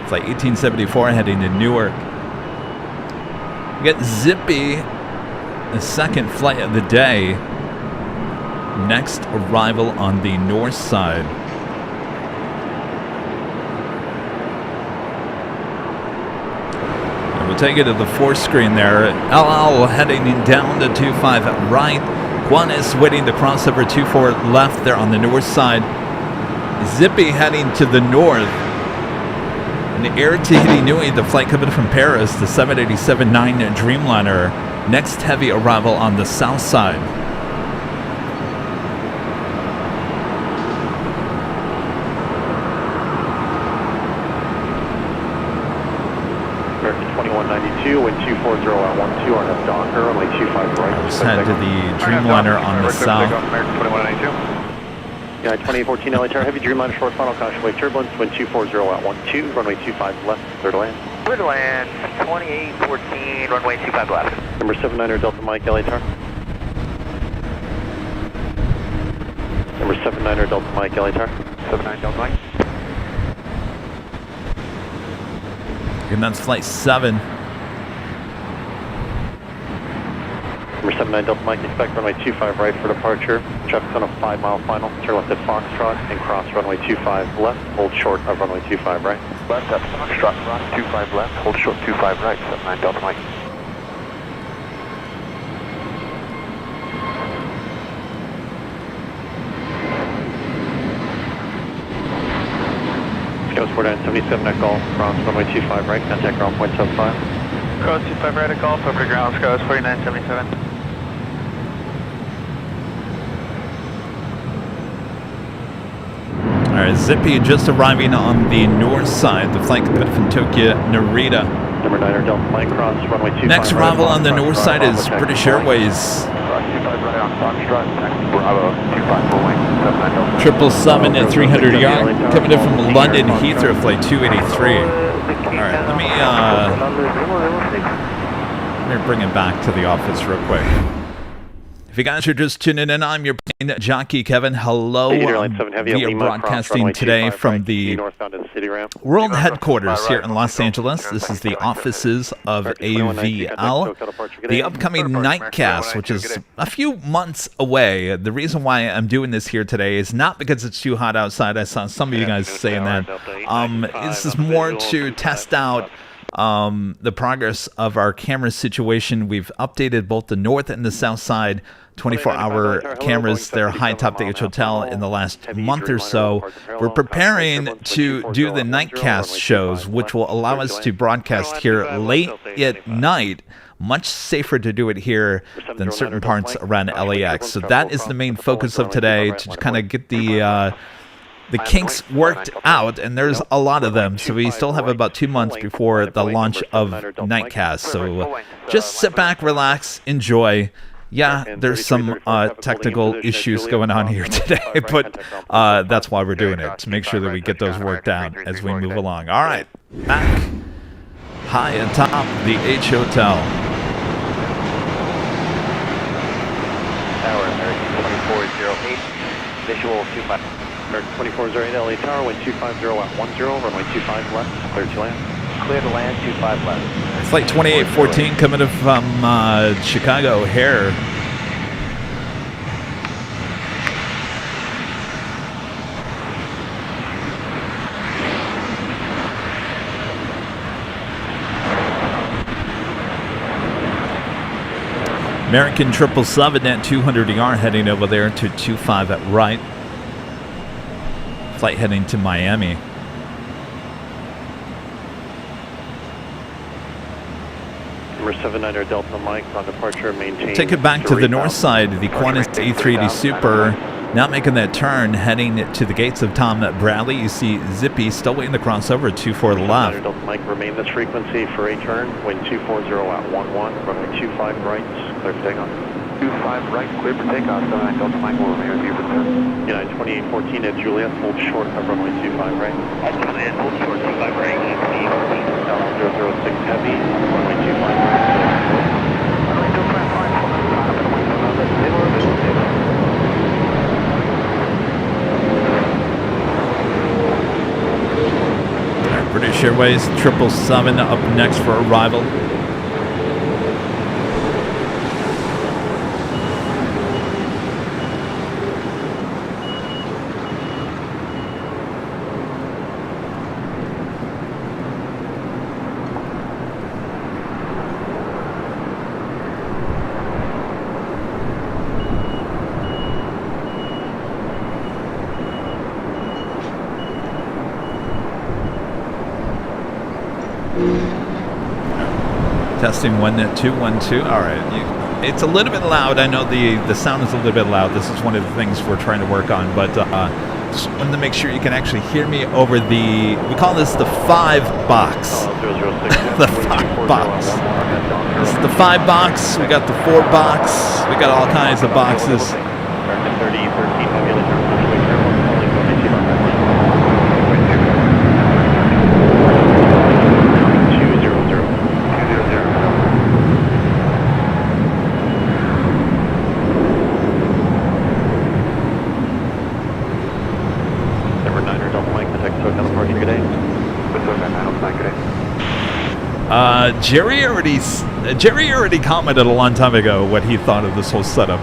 Flight 1874 heading to Newark. We got Zippy, the second flight of the day. Next arrival on the north side. We'll take it to the 4th screen there. LL heading down to 25 at right. Qantas waiting to cross over 24 left there on the north side. Zippy heading to the north. And Air Tahiti Nui, the flight coming from Paris, the 787-9 Dreamliner. Next heavy arrival on the south side. American 2192, wind 240 at 12, RNF Docker, runway 25 right. Let's head to the Dreamliner on the south. American 2192. Yeah, 2814 LA Tower, heavy Dreamliner, short final caution wave turbulence, wind 240 at 12, runway 25 left, clear to land. Clear to land, 2814, runway 25 left. Number 79 Delta Mike, LA Tower. Number 79 Delta Mike, LA Tower. 79 Delta Mike. And that's flight 7. Number 79 Delta Mike, expect runway 25 right for departure. Traffic on a 5-mile final. Turn left at Foxtrot and cross runway 25 left. Hold short of runway 25 right. Left at Foxtrot, cross 25 left, hold short 25 right, 79 Delta Mike. Scout 4977 at golf, cross runway 25 right, contact ground point 75. Cross 25 right at golf, over to ground, Scout 4977. Alright, Zippy just arriving on the north side, the flight coming from Tokyo, Narita. Number 9 Delta Mike, cross runway 25 Next right, arrival on the cross north side is British Airways. Cross 25 right on Foxtrot, next Bravo 25 full wing, 79 Delta. 777 at 300 yard, coming in from London Heathrow, flight 283. Alright, let me bring it back to the office real quick. If you guys are just tuning in, I'm your plane jockey, Kevin. Hello. We are broadcasting today from the world headquarters here in Los Angeles. This is the offices of AVL. The upcoming nightcast, which is a few months away. The reason why I'm doing this here today is not because it's too hot outside. I saw some of you guys saying that. This is more to test out the progress of our camera situation. We've updated both the north and the south side 24-hour cameras. They're high top the H Hotel in the last month or so. We're preparing to do the nightcast shows, which will allow us to broadcast here late at night. Much safer to do it here than certain parts around LAX. So that is the main focus of today, to kind of get the kinks worked out, and there's a lot of them, so we still have about 2 months before the launch of Nightcast. So just sit back, relax, enjoy. Yeah, there's some technical issues going on here today, but that's why we're doing it, to make sure that we get those worked out as we move along. All right, back high atop the H Hotel. Tower, American 2408, visual 25. American 2408 LA Tower, wind 250 at 10, runway 25 left, clear to land. Clear to land, 25 left. Flight 2814 coming in from Chicago O'Hare. American 777 at 200 ER heading over there to 25 at right. Flight heading to Miami. Number 79 Delta Mike on departure, maintain. Take it back to the north side. The Qantas A380 Super now making that turn, heading to the gates of Tom Bradley. You see Zippy still waiting to cross over 24 left. Delta Mike, remain this frequency for a turn. Wind 240 at 11, runway 25 right, clear for takeoff. 25 right, clear for takeoff. 79 Delta Mike will remain with you for turn. United 2814 at Juliet, hold short of runway 25 right. At Juliet, hold short 25 right, 006 heavy, runway 25 right. British Airways 777 up next for arrival. Testing 1 2 1 2. All right, it's a little bit loud. I know the sound is a little bit loud. This is one of the things we're trying to work on, but just wanted to make sure you can actually hear me over the. We call this the 5 box. The 5 box. This is the 5 box. We got the 4 box. We got all kinds of boxes. Jerry already commented a long time ago what he thought of this whole setup.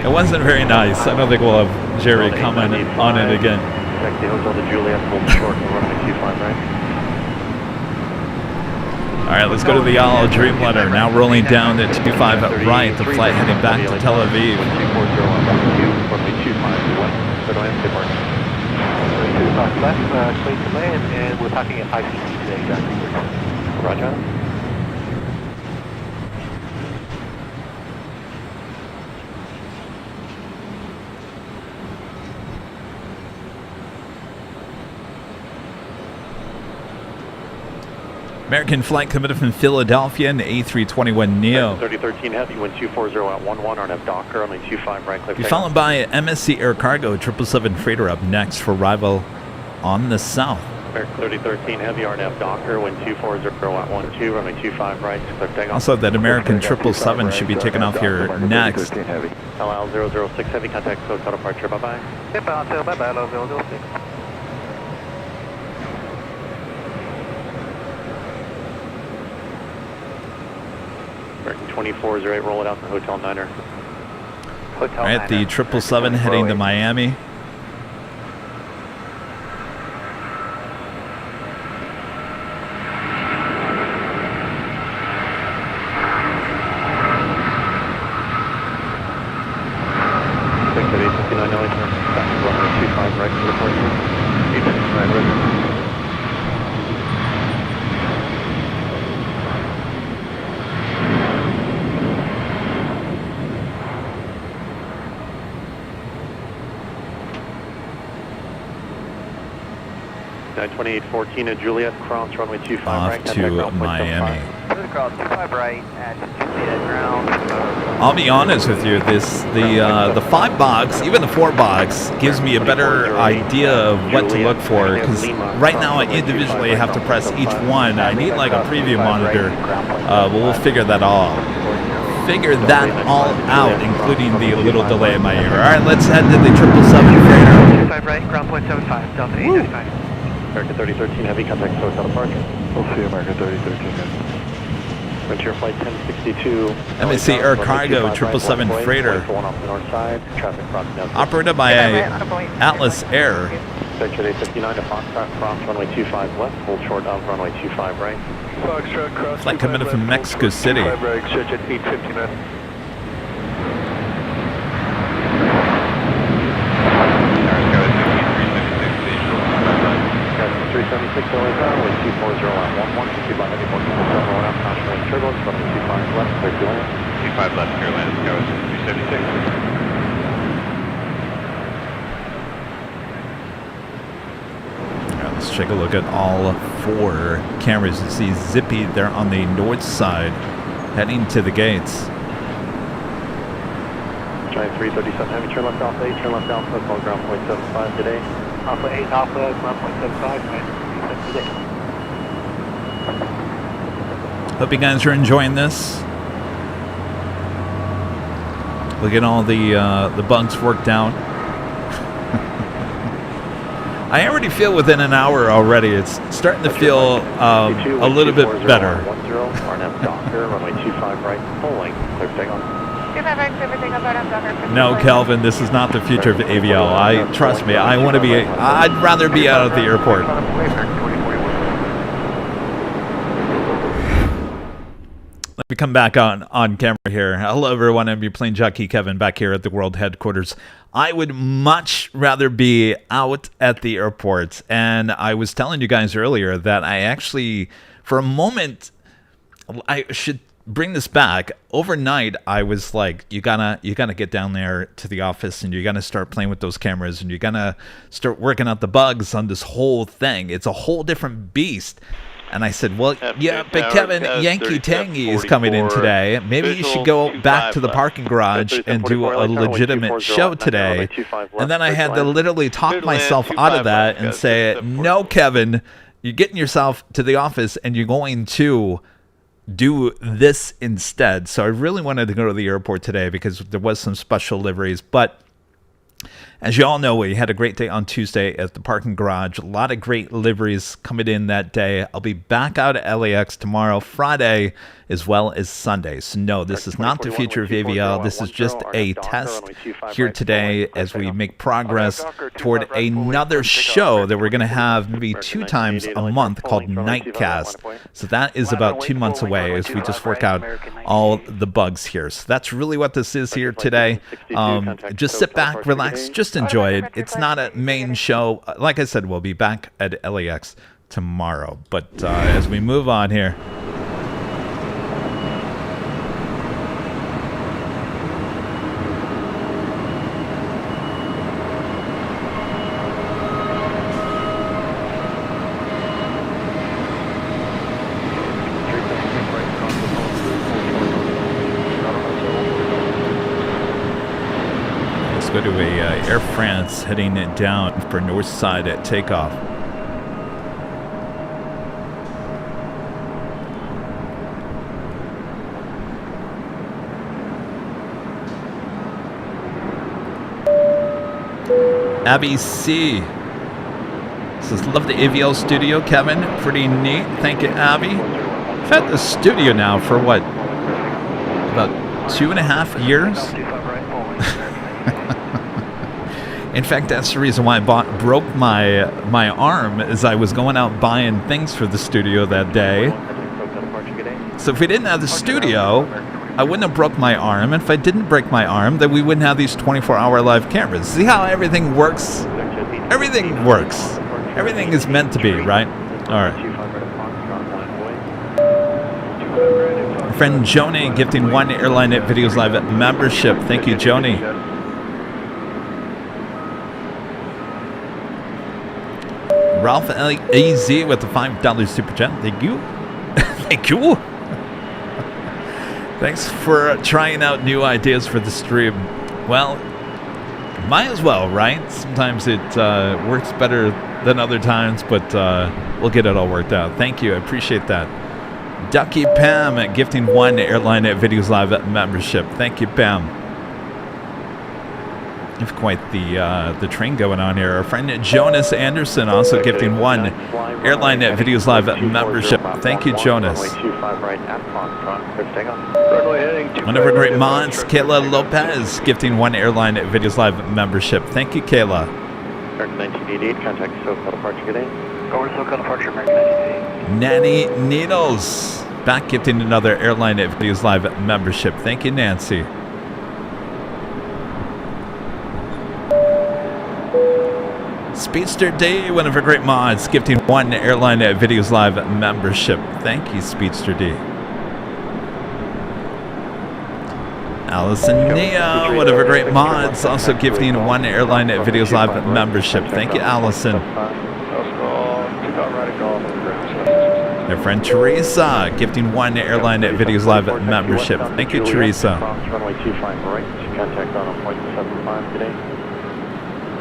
It wasn't very nice. I don't think we'll have Jerry comment on it again. Taxi Hotel to Juliet, hold short on runway 25 right. All right, let's go to the Yellow Dreamliner. Now rolling down at 25 right, the flight heading back to Tel Aviv. Runway 25 west, go to land, departure. Left, clean to land, and we're parking at 560 today, exactly. Roger. American flight coming from Philadelphia in the A321neo. 3013 Heavy, wind 240 at 11, RNAV Docker, only 25 right click. Be followed by MSC Air Cargo 777 Freighter up next for arrival on the south. American 3013 Heavy, RNAV Docker, wind 240 at 12, runway 25 right, clear takeoff. Also, that American 777 should be taking off here next. LL 006 Heavy, contact hotel departure, bye-bye. Departure, bye-bye, LL 006. American 2408, roll it out to Hotel Niner. All right, the 777 heading to Miami. Nine 2814 at Juliet, cross runway 25 off right. to Miami. Cross 25 right at Juliet ground. I'll be honest with you, the 5 box, even the 4 box, gives me a better idea of what to look for, because right now I individually have to press each one. I need like a preview monitor, but we'll figure that all out, including the little delay in my ear. All right, let's head to the 777 freighter. 25 right, ground point 75, Delta 895. American 3013 Heavy, contact hotel departure. We'll see American 3013 Heavy. Frontier flight 1062. MSC Air Cargo 777 freighter. One off the north side. Traffic crossing down. Operated by Atlas Air. Section 859 to Foxtrot, cross runway 25 left, hold short of runway 25 right. Foxtrot, cross. Flight coming in from Mexico City. 25 right, section 859. 376 only down, wind 240 at 11, keep on heavy more people going out, caution wind turbulence, runway 25 left, clear to land. 25 left, clear land, go 376. Let's take a look at all 4 cameras. You see Zippy there on the north side, heading to the gates. Giant 337 heavy, turn left Alpha 8, turn left Alpha, call ground point 75 today. Alpha 8, Alpha, ground point 75, today. Hope you guys are enjoying this. Look at all the bugs worked out. I already feel within an hour already. It's starting to feel a little bit better. 10, RNAV Docker, runway 25 right, full length, clear takeoff. No, Kelvin, this is not the future of AVL. Trust me, I'd rather be out at the airport. Let me come back on camera here. Hello, everyone. I'm your Plane Jockey Kevin back here at the world headquarters. I would much rather be out at the airport. And I was telling you guys earlier that I actually, for a moment, I should bring this back. Overnight, I was like, you gotta get down there to the office, and you're gonna start playing with those cameras, and you're gonna start working out the bugs on this whole thing. It's a whole different beast. And I said, well, yeah, but Kevin, Yankee Tangy is coming in today. Maybe you should go back to the parking garage and do a legitimate show today. And then I had to literally talk myself out of that and say, no, Kevin, you're getting yourself to the office, and you're going to do this instead. So I really wanted to go to the airport today because there was some special liveries, but As you all know, we had a great day on Tuesday at the parking garage. A lot of great liveries coming in that day. I'll be back out at LAX tomorrow, Friday, as well as Sunday. So no, this is not the future of AVL. This is just a test here today as we make progress toward another show that we're going to have maybe 2 times a month called Nightcast. So that is about 2 months away as we just work out all the bugs here. So that's really what this is here today. Just sit back, relax, just enjoy it. It's not a main show. Like I said, we'll be back at LAX tomorrow. But as we move on here. Go to a Air France heading down for north side at takeoff. Abby C says, love the AVL studio, Kevin. Pretty neat. Thank you, Abby. I've had the studio now for what? About 2.5 years? In fact, that's the reason why I broke my arm, as I was going out buying things for the studio that day. So if we didn't have the studio, I wouldn't have broke my arm. And if I didn't break my arm, then we wouldn't have these 24-hour live cameras. See how everything works? Everything works. Everything is meant to be, right? All right. My friend Joni gifting 1 Airline at Videos Live at membership. Thank you, Joni. Ralph AZ with the $5 super chat. Thank you. Thank you. Thanks for trying out new ideas for the stream. Well, might as well, right? Sometimes it works better than other times, but we'll get it all worked out. Thank you. I appreciate that. Ducky Pam gifting 1 Airline at Videos Live at membership. Thank you, Pam. We have quite the train going on here. Our friend Jonas Anderson also gifting 1 Airline at Videos Live at membership. Thank you, Jonas. One of our great mods, Kayla Lopez, gifting 1 Airline at Videos Live at membership. Thank you, Kayla. 1988, contact SoCal departure, good day. Over to SoCal departure, American 1988. Nanny Needles, back gifting another Airline at Videos Live at membership. Thank you, Nancy. Speedster D, one of our great mods, gifting 1 Airline at Videos Live membership. Thank you, Speedster D. Allison Nia, one of our great mods, also gifting 1 Airline at Videos Live membership. Thank you, Allison. Our friend Teresa, gifting 1 Airline at Videos Live membership. Thank you, Teresa. Runway 25 right, contact on appointment 75 today.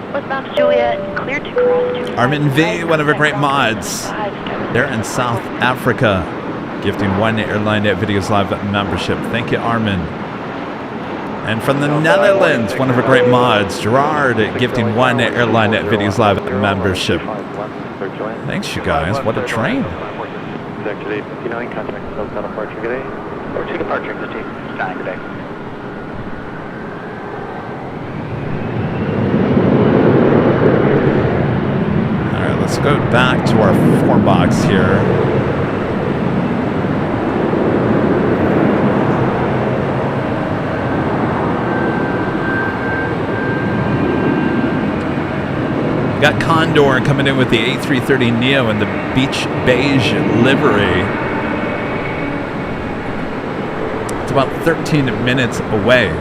Westbound Juliet, cleared to cross. Armin V, one of our great mods. They're in South Africa, gifting 1 Airline at Videos Live membership. Thank you, Armin. And from the Netherlands, one of our great mods, Gerard, gifting 1 Airline at Videos Live membership. Thanks, you guys. What a train. Executive 59, contact SoCal departure, good day. Over to departure, good day. Good day. Let's go back to our 4-box here. We got Condor coming in with the A330neo in the beach beige livery. It's about 13 minutes away.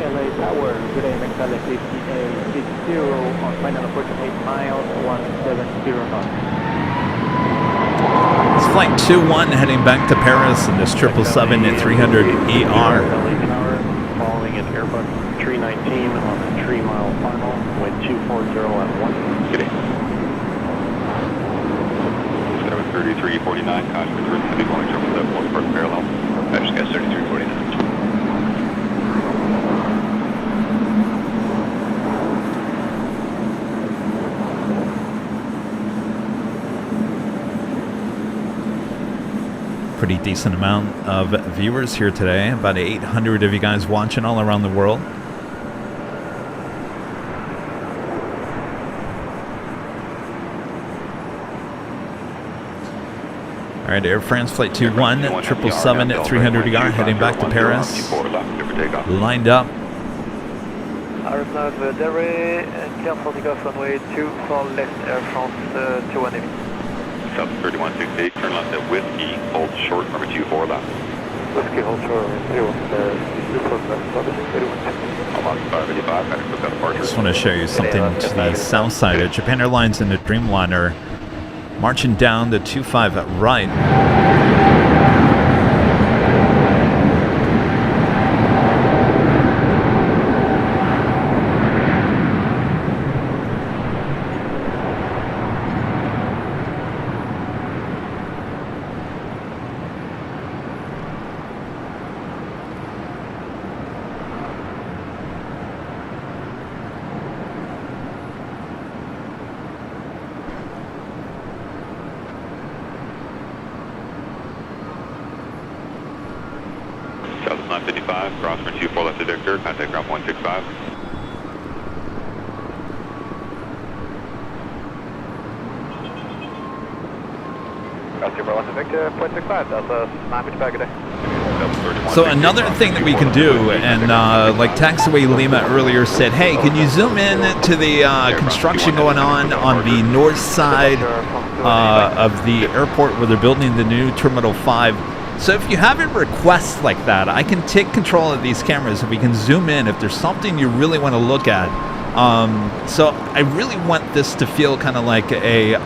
LA Tower, good day, American 5860 on final approach 8 miles, 170 knots. It's flight 21 heading back to Paris in this 777 at 300 ER. 3349, caution return heavy going 777 for parallel. I've just got 3349. Pretty decent amount of viewers here today. About 800 of you guys watching all around the world. All right, Air France Flight 21, 777 300 ER, heading back to Paris. Lined up. Arnav Derry, clear for takeoff runway 24 left, Air France 21 heavy. Sub 3168, turn left at Whiskey, hold short, number 24 left. Whiskey, hold short, 31 left, 31. Along 585, heading for departure. Just want to show you something to the south side of Japan Airlines and the Dreamliner. Marching down the 25 at right. South 955, cross for 24 left to Victor, contact ground 165. So another thing that we can do, and like Taxiway Lima earlier said, hey, can you zoom in to the construction going on the north side of the airport where they're building the new Terminal 5? So if you have a request like that, I can take control of these cameras and we can zoom in if there's something you really want to look at. So I really want this to feel kind of like a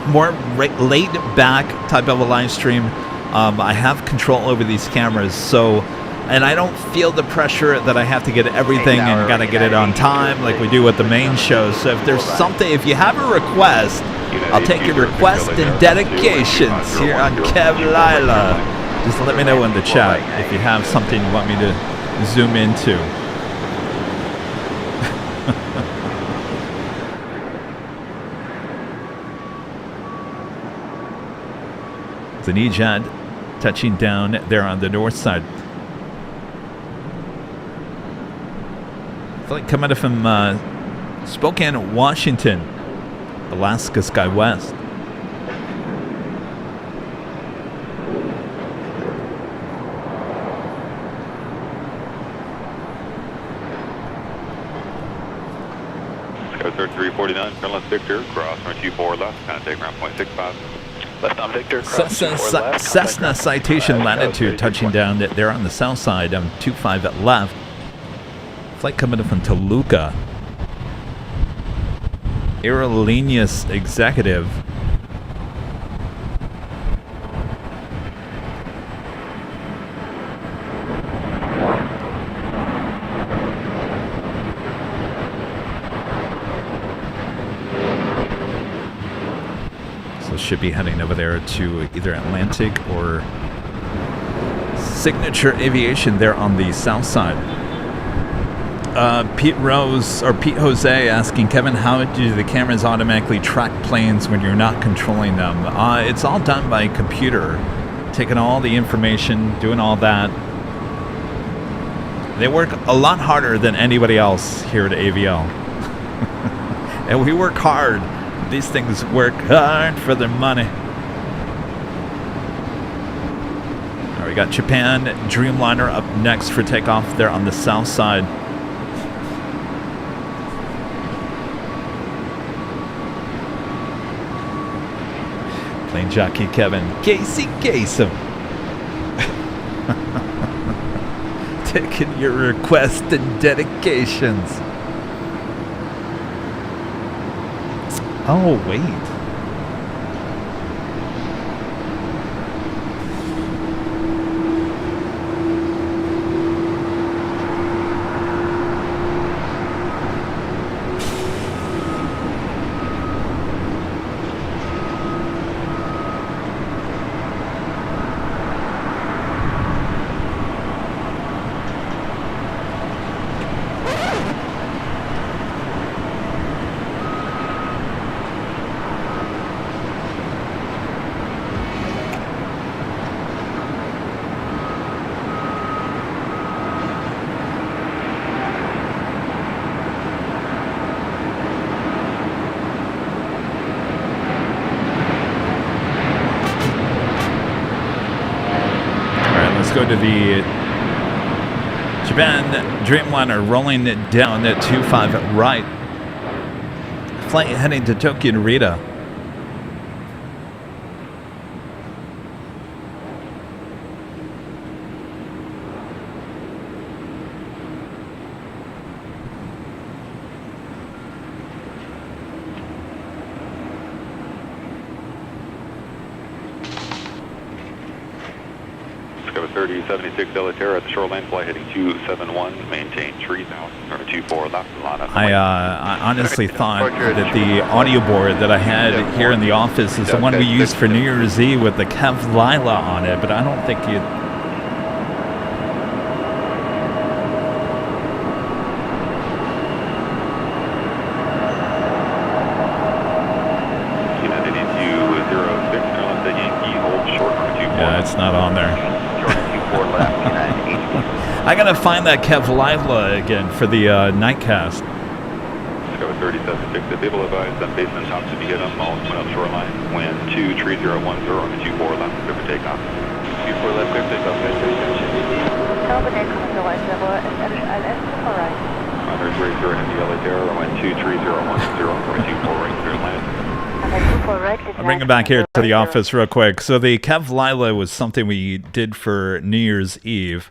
more laid back type of a live stream. I have control over these cameras, so, and I don't feel the pressure that I have to get everything and gotta get it on time like we do with the main show. So if there's something, if you have a request, I'll take your request and dedications here on Kev Lila. Just let me know in the chat if you have something you want me to zoom into. It's an Ejad touching down there on the north side. Flight coming up from Spokane, Washington, Alaska Sky West. Sky 349, turn left Victor, cross runway 24 left, contact ground 165. Left on Victor, cross 24 left. Cessna Citation Latitude touching down there on the south side on 25 at left. Flight coming up from Toluca. Aerolíneas executive. So should be heading over there to either Atlantic or Signature Aviation there on the south side. Pete Jose asking, Kevin, how do the cameras automatically track planes when you're not controlling them? It's all done by computer, taking all the information, doing all that. They work a lot harder than anybody else here at AVL. And we work hard. These things work hard for their money. All right, we got Japan Dreamliner up next for takeoff there on the south side. Plane Jockey Kevin, Casey Kasem. Taking your requests and dedications. Oh, wait. go to the Japan Dreamliner rolling down at 25 right. Flight heading to Tokyo Narita. Discover 3076 Delaterra at the shoreline, flight heading 271, maintain 3000, or 24 left, line up. I honestly thought that the audio board that I had here in the office is the one we used for New Year's Eve with the Kev Lila on it, but I don't think you... Yeah, it's not on there. I gotta find that Kev Lila again for the nightcast. Discover 3076, the people advised that baseman top to be hit on all went up shoreline, wind 23010 on the 24 left, clear for takeoff. 24 left, clear for takeoff, Runners right 0 heavy LA Terror, wind 23010, runway 24 right, clear land. I'll bring it back here to the office real quick. So the Kev Lila was something we did for New Year's Eve.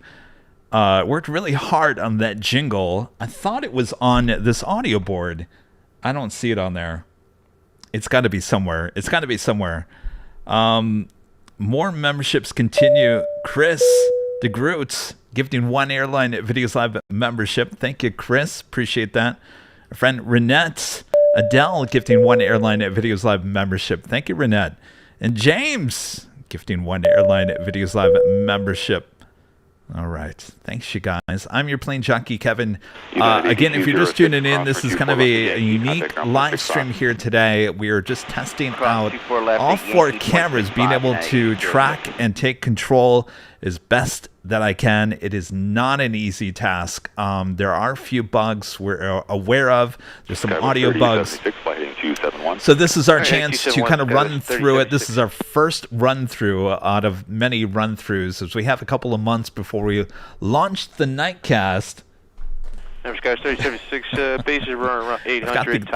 Worked really hard on that jingle. I thought it was on this audio board. I don't see it on there. It's got to be somewhere. It's got to be somewhere. More memberships continue. Chris DeGroots gifting 1 Airline Videos Live membership. Thank you, Chris. Appreciate that. Our friend Renette Adele gifting 1 Airline Videos Live membership. Thank you, Renette. And James gifting 1 Airline Videos Live membership. All right. Thanks, you guys. I'm your plane jockey, Kevin. Again, if you're just tuning in, this is kind of a unique live stream here today. We are just testing out all 4 cameras, being able to track and take control as best that I can. It is not an easy task. There are a few bugs we're aware of. There's some audio bugs. So this is our chance to kind of run through it. This is our first run-through out of many run-throughs, as we have a couple of months before we launch the nightcast. I've got the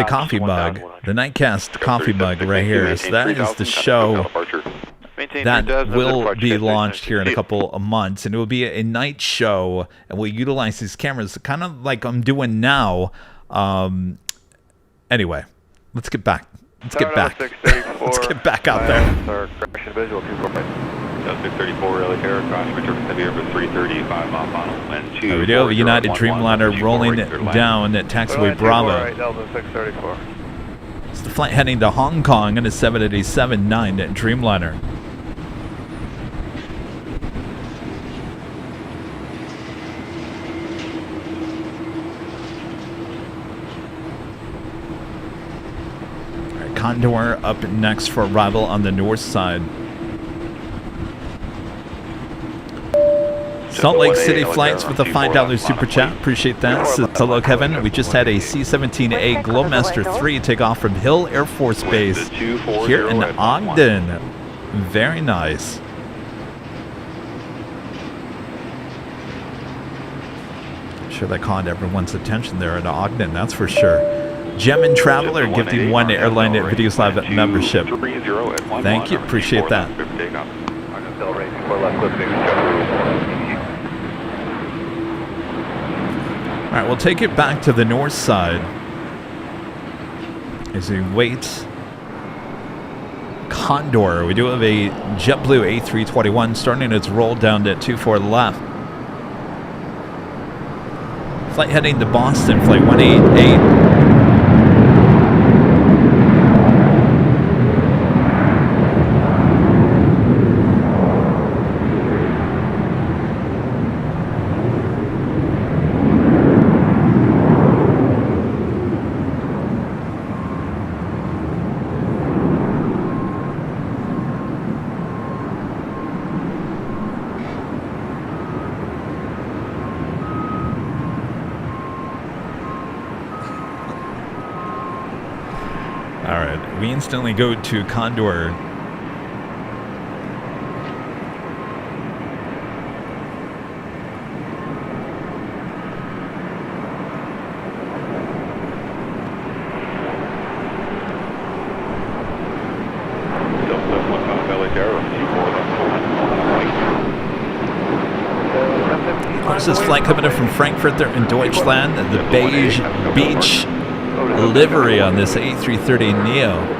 coffee mug, the nightcast coffee mug right here. So that is the show that will be launched here in a couple of months, and it will be a night show, and we'll utilize these cameras kind of like I'm doing now. Anyway, let's get back. Let's get back. Let's get back out there. 634 LA Terror, cross Richard heavy over 335 mile final, and 2. There we go. United Dreamliner rolling down at taxiway Bravo. It's the flight heading to Hong Kong in a 787-9 Dreamliner. Condor up next for arrival on the north side. Salt Lake City flights with a $5 super chat. Appreciate that. Says, hello, Kevin. We just had a C-17A Globemaster 3 take off from Hill Air Force Base here in Ogden. Very nice. I'm sure that caught everyone's attention there in Ogden, that's for sure. Gem Traveler gifting 1 Airline Videos Live membership. Thank you. Appreciate that. All right, we'll take it back to the north side as we wait. Condor. We do have a JetBlue A321 starting its roll down to 24 left. Flight heading to Boston, flight 188. We instantly go to Condor. This is flight coming in from Frankfurt there in Deutschland. The beige beach livery on this A330neo.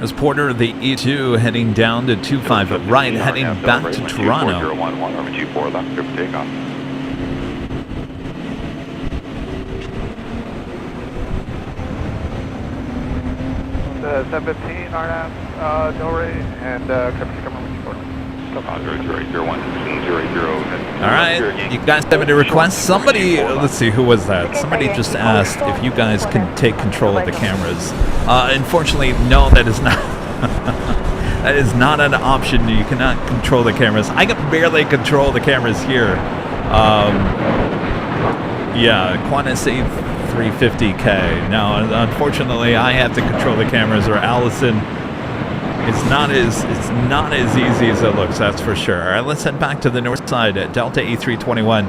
As Porter, the E2 heading down to 25 right, heading back to Toronto. 2411, over 24 left, clear for takeoff. 715 RNAV, Delray, and Kevin All right, you guys have any requests? Somebody, let's see, who was that? Somebody just asked if you guys can take control of the cameras. Unfortunately, no, that is not. That is not an option. You cannot control the cameras. I can barely control the cameras here. Yeah, Qantas A350K. Now, unfortunately, I have to control the cameras, or Allison. It's not as easy as it looks, that's for sure. All right, let's head back to the north side at Delta A321.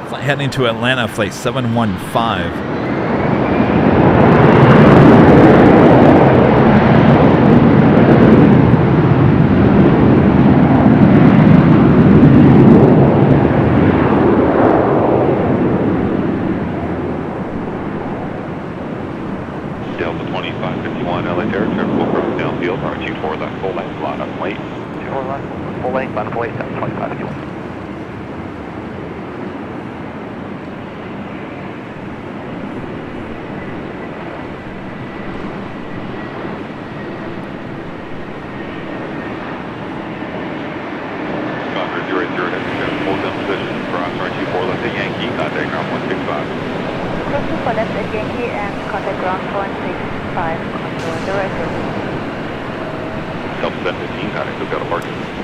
Flight heading to Atlanta, flight 715.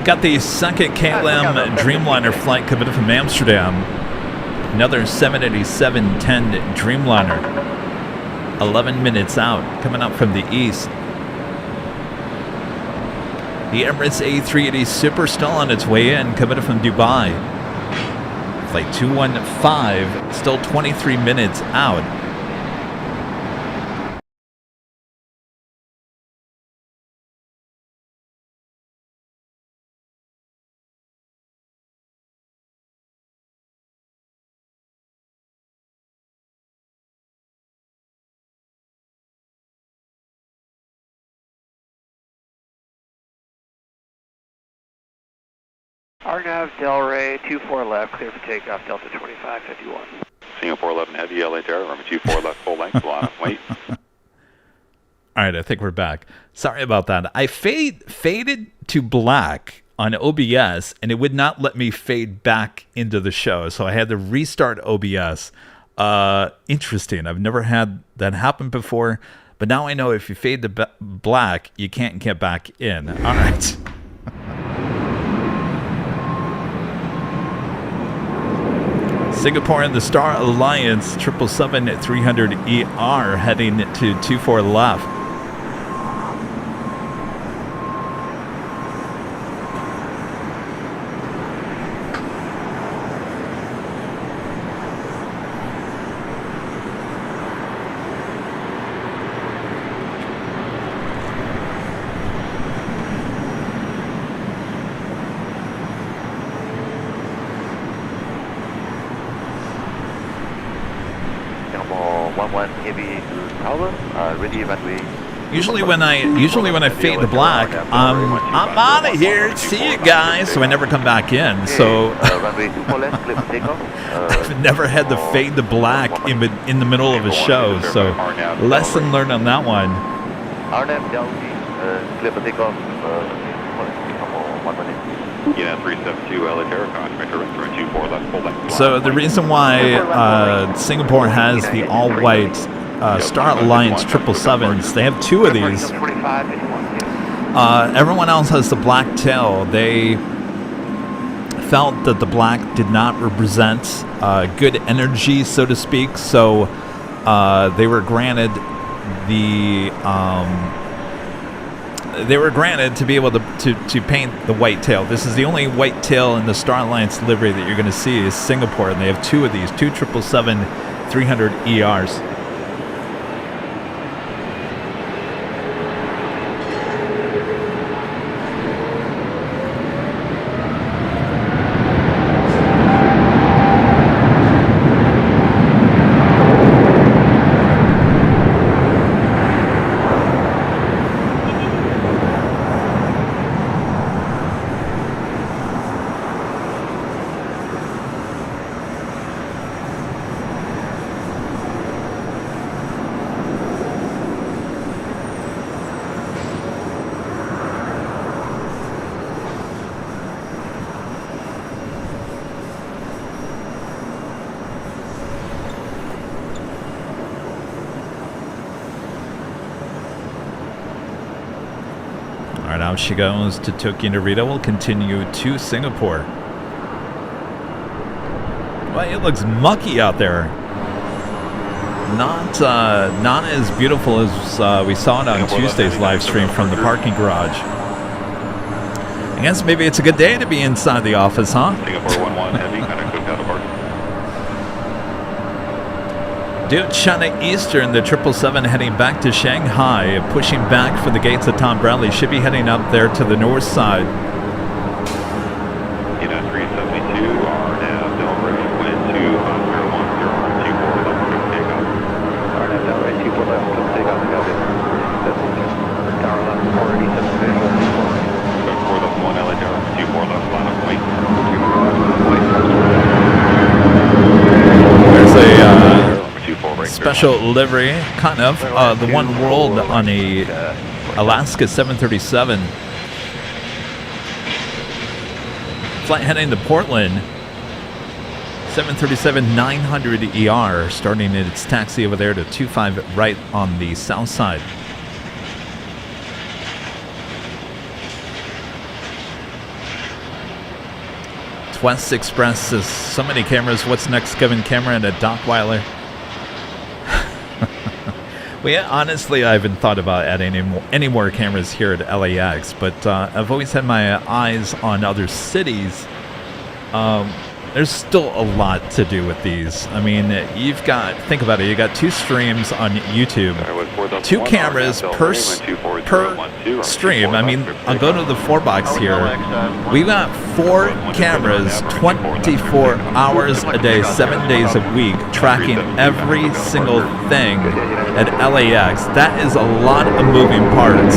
Got the second KLM Dreamliner flight coming in from Amsterdam. Another 787-10 Dreamliner. 11 minutes out, coming up from the east. The Emirates A380 Super still on its way in, coming in from Dubai. Flight 215, still 23 minutes out. RNAV, Delray, 24 left, clear for takeoff, Delta 2551. Singapore 11 Heavy, LA Terra, runway 24 left, full length, Solana, wait. All right, I think we're back. Sorry about that. I faded to black on OBS, and it would not let me fade back into the show, so I had to restart OBS. Interesting. I've never had that happen before, but now I know if you fade to black, you can't get back in. All right. Singapore and the Star Alliance 777-300ER heading to 24 left. Usually when I fade to black, I'm out of here. See you guys. So I never come back in. So I've never had to fade to black in the middle of a show. So lesson learned on that one. Yeah, 372 LA Terra, transmitter, 24 left, full length. So the reason why Singapore has the all-white Star Alliance 777s, they have two of these. Everyone else has the black tail. They felt that the black did not represent good energy, so to speak. So they were granted to be able to paint the white tail. This is the only white tail in the Star Alliance livery that you're going to see is Singapore, and they have two of these, two 777-300 ERs. Out she goes to Tokyo Narita. Will continue to Singapore. Well, it looks mucky out there. Not as beautiful as we saw it on Tuesday's live stream from the parking garage. I guess maybe it's a good day to be inside the office, huh? Singapore 1-1 heavy, connect with out of park. Due China Eastern, the 777 heading back to Shanghai, pushing back for the gates of Tom Bradley, should be heading up there to the north side. 372, RNAV Delray, wind 2501, 024 left, takeoff. RNAV Delray, 24 left, clear takeoff, got it. Tower left, 487 visual, 4 left, 1 LA Tower, 24 left, line up, wait. There's a special livery, kind of, the One World on a Alaska 737. Flight heading to Portland, 737-900 ER, starting its taxi over there to 25 right on the south side. West Express says, so many cameras, what's next, Kevin? Camera and a Dockweiler. Well, honestly, I haven't thought about adding any more cameras here at LAX, but I've always had my eyes on other cities. There's still a lot to do with these. I mean, think about it, you got 2 streams on YouTube, 2 cameras per stream. I mean, I'll go to the 4-box here. We've got 4 cameras, 24 hours a day, 7 days a week, tracking every single thing at LAX. That is a lot of moving parts.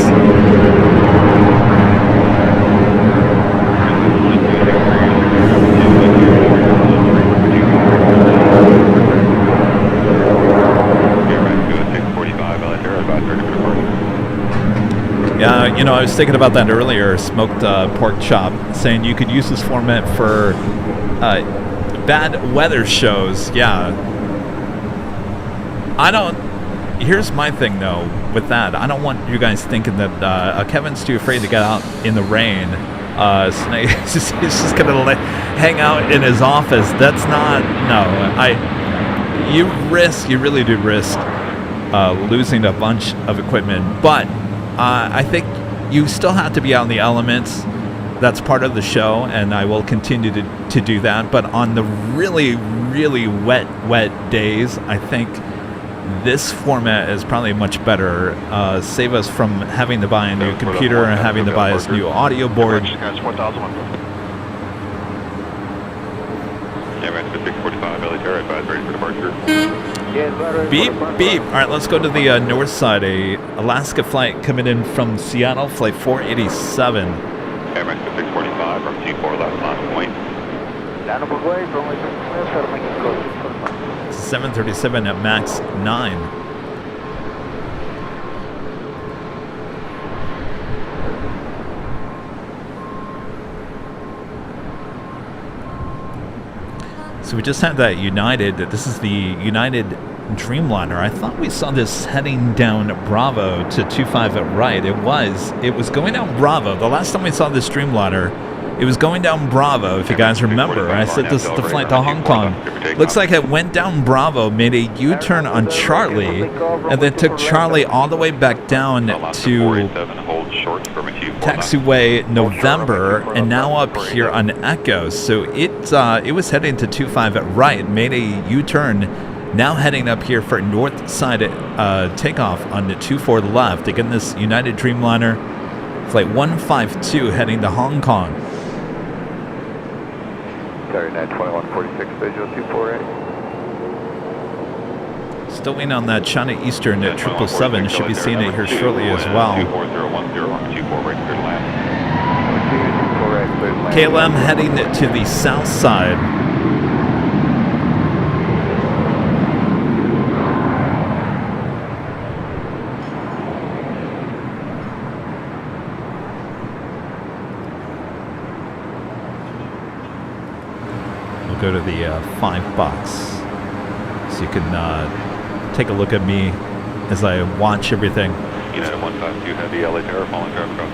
Yeah, I was thinking about that earlier, smoked pork chop, saying you could use this format for bad weather shows. Yeah. Here's my thing, though, with that. I don't want you guys thinking that Kevin's too afraid to get out in the rain. So he's just going to hang out in his office. That's not, no. You really do risk losing a bunch of equipment, but I think you still have to be out in the elements. That's part of the show, and I will continue to do that. But on the really, really wet days, I think this format is probably much better. Save us from having to buy a new computer and having to buy a new audio board. Beep, beep. All right, let's go to the north side. A Alaska flight coming in from Seattle, flight 487. Airmax 645 from 24 left, line point. 737 at max 9. So we just had that United. This is the United Dreamliner. I thought we saw this heading down Bravo to 25 at right. It was going down Bravo. The last time we saw this Dreamliner It was going down Bravo, if you guys remember. I said this is the flight to Hong Kong. Looks like it went down Bravo, made a U-turn on Charlie, and then took Charlie all the way back down to taxiway November, and now up here on Echo. So it was heading to 25 at right, made a U-turn, now heading up here for north side takeoff on the 24 left. Again, this United Dreamliner flight 152 heading to Hong Kong. Sorry, 92146, visual 248. Still waiting on that China Eastern at 777. Should be seeing it here shortly as well. KLM heading to the south side. We'll go to the 5 box so you can take a look at me as I watch everything.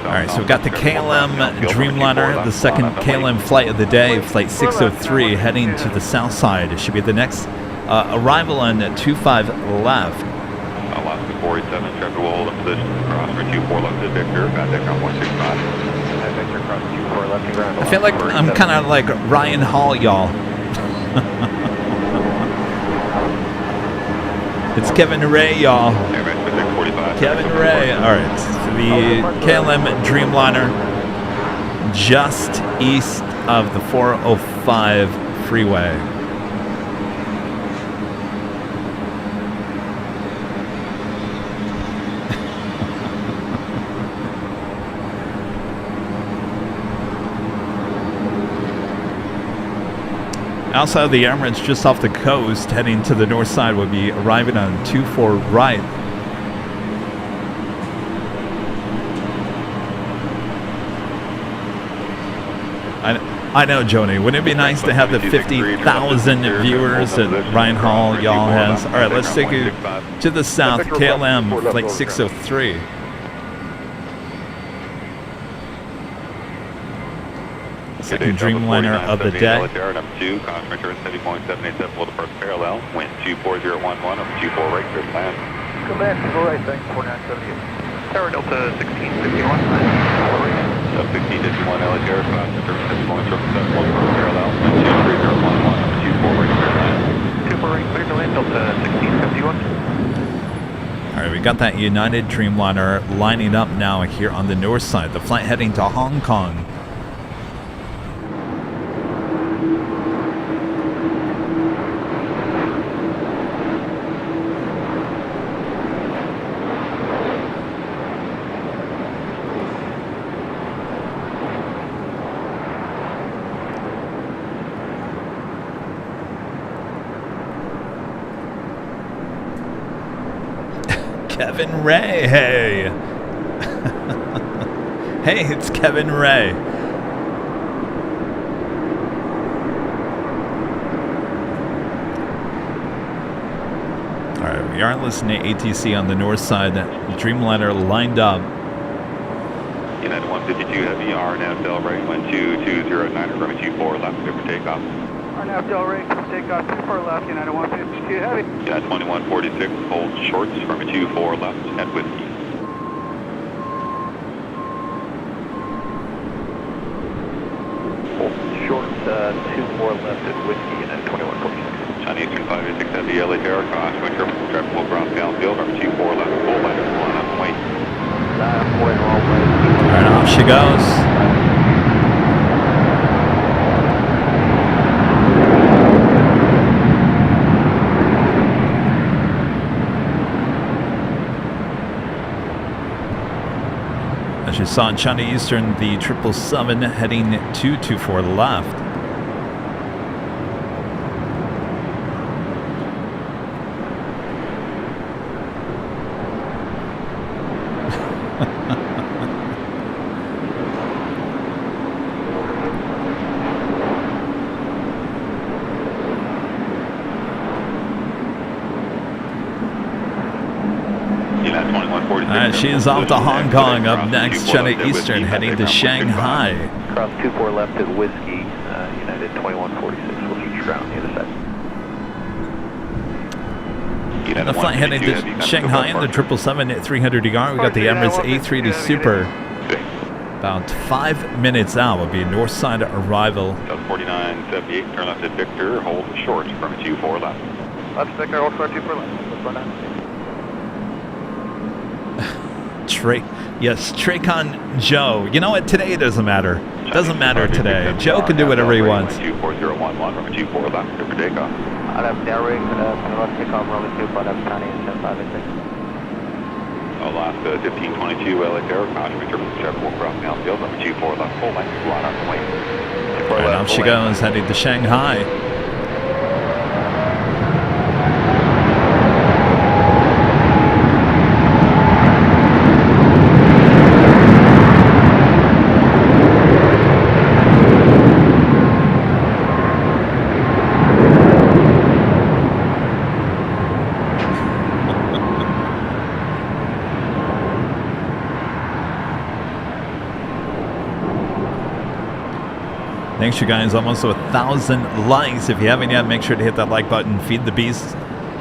Alright, so we've got the KLM Dreamliner, the second KLM flight of the day, flight 603, heading to the south side. It should be the next arrival on 25 left. Alaska 487, traffic will hold in position, cross for 24 left to Victor, contact on 165. Victor, cross 24 left to ground. I feel like I'm kind of like Ryan Hall, y'all. It's Kevin Ray, y'all. Kevin Ray. All right, so the KLM Dreamliner just east of the 405 freeway. Outside of the Emirates, just off the coast, heading to the north side, would be arriving on 24 right. I know, Joni. Wouldn't it be nice to have the 50,000 viewers that Ryan Hall, y'all has? All right, let's take you to the south, KLM, flight 603. Second Dreamliner of the day. Number 2, conference return 70.787 will depart parallel, wind 24011 up 24 right, clear to land. Come back, go right, thanks, 4978. Tower Delta 1651. Sub 1651 LHR, cross return 70.7 will depart parallel, wind 23011 up 24 right, clear to land. 24 right, clear to land, Delta 1651. All right, we got that United Dreamliner lining up now here on the north side. The flight heading to Hong Kong. Kevin Ray, hey. Hey, it's Kevin Ray. All right, we are listening to ATC on the north side. Dreamliner lined up. United 152 Heavy, RNAV Delray, wind 2209, runway 24 left, clear for takeoff. RNAV Delray, takeoff 24 left, United 152 Heavy. United 2146, hold shorts, runway 24 left, at Whiskey. Hold short, 24 left at Whiskey, United 2146. China Eastern 586 Heavy, LHR, cross, wind traffic will cross downfield, runway 24 left, full line, one up, wait. All right, off she goes. As you saw in China Eastern, the 777 heading to 24 left. She's off to Hong Kong. Up next, China Eastern, heading to Shanghai. Cross 24 left at Whiskey, United 2146. We'll shoot you ground the other side. The flight heading to Shanghai in the 777 at 300ER. We got the Emirates A380 Super. About 5 minutes out will be north side arrival. 4978, turn left at Victor, hold short from 24 left. Left Victor, hold short 24 left. Yes, Traycon Joe. You know what? Today it doesn't matter. Doesn't matter today. Joe can do whatever he wants. 24011 from 24 left, clear for takeoff. I'll have Delray, convert takeoff, runway 24 left, Chinese, 586. Alaska 1522, LA Tower, caution, interpret step 4 crossing outfield, number 24 left, full length, line on the way. And off she goes, heading to Shanghai. Thanks, you guys. Almost 1,000 likes. If you haven't yet, make sure to hit that like button. Feed the beast.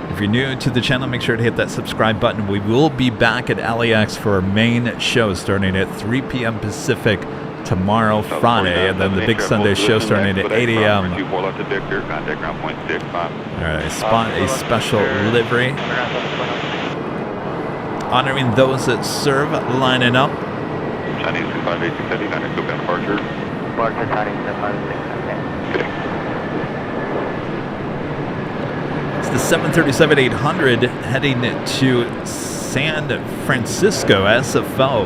If you're new to the channel, make sure to hit that subscribe button. We will be back at LAX for our main show starting at 3 p.m. Pacific tomorrow, Friday, and then the big Sunday show starting at 8 a.m. All right, spot a special livery. Honoring those that serve, lining up. Chinese 586 heavy, go back departure. It's the 737-800 heading to San Francisco, SFO.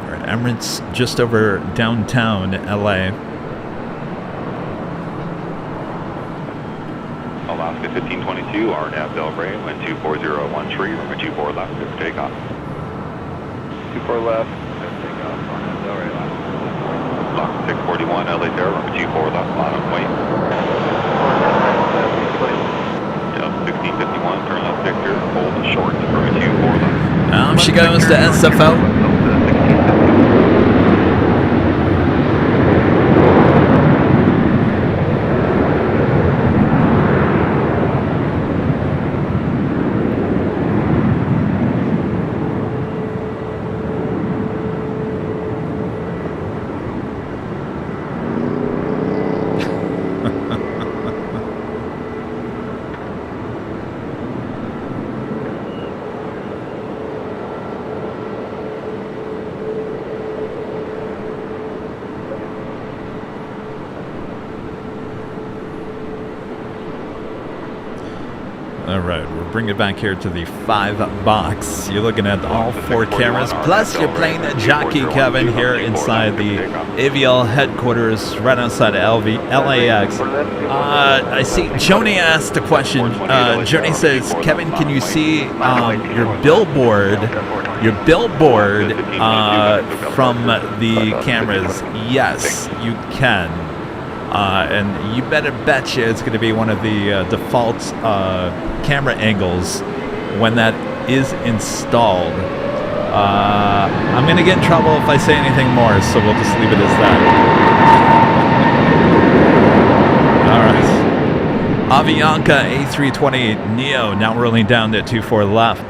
All right, Emirates just over downtown LA. Alaska 1522, RNAV Delray, wind 24013, runway 24 left, clear for takeoff. 24 left, takeoff on Delray left. Lock 641, LA Tower, runway 24 left, line on way. 1651, turn left Victor, hold short, runway 24 left. She goes to SFO. Bring it back here to the 5 box. You're looking at all 4 cameras, plus your Plane Jockey Kevin here inside the AVL headquarters right outside of LAX. I see Joni asked a question. Joni says, Kevin, can you see your billboard from the cameras? Yes, you can. And you better bet you it's going to be one of the default camera angles when that is installed. I'm going to get in trouble if I say anything more, so we'll just leave it as that. All right. Avianca A320 Neo now rolling down to 24 left.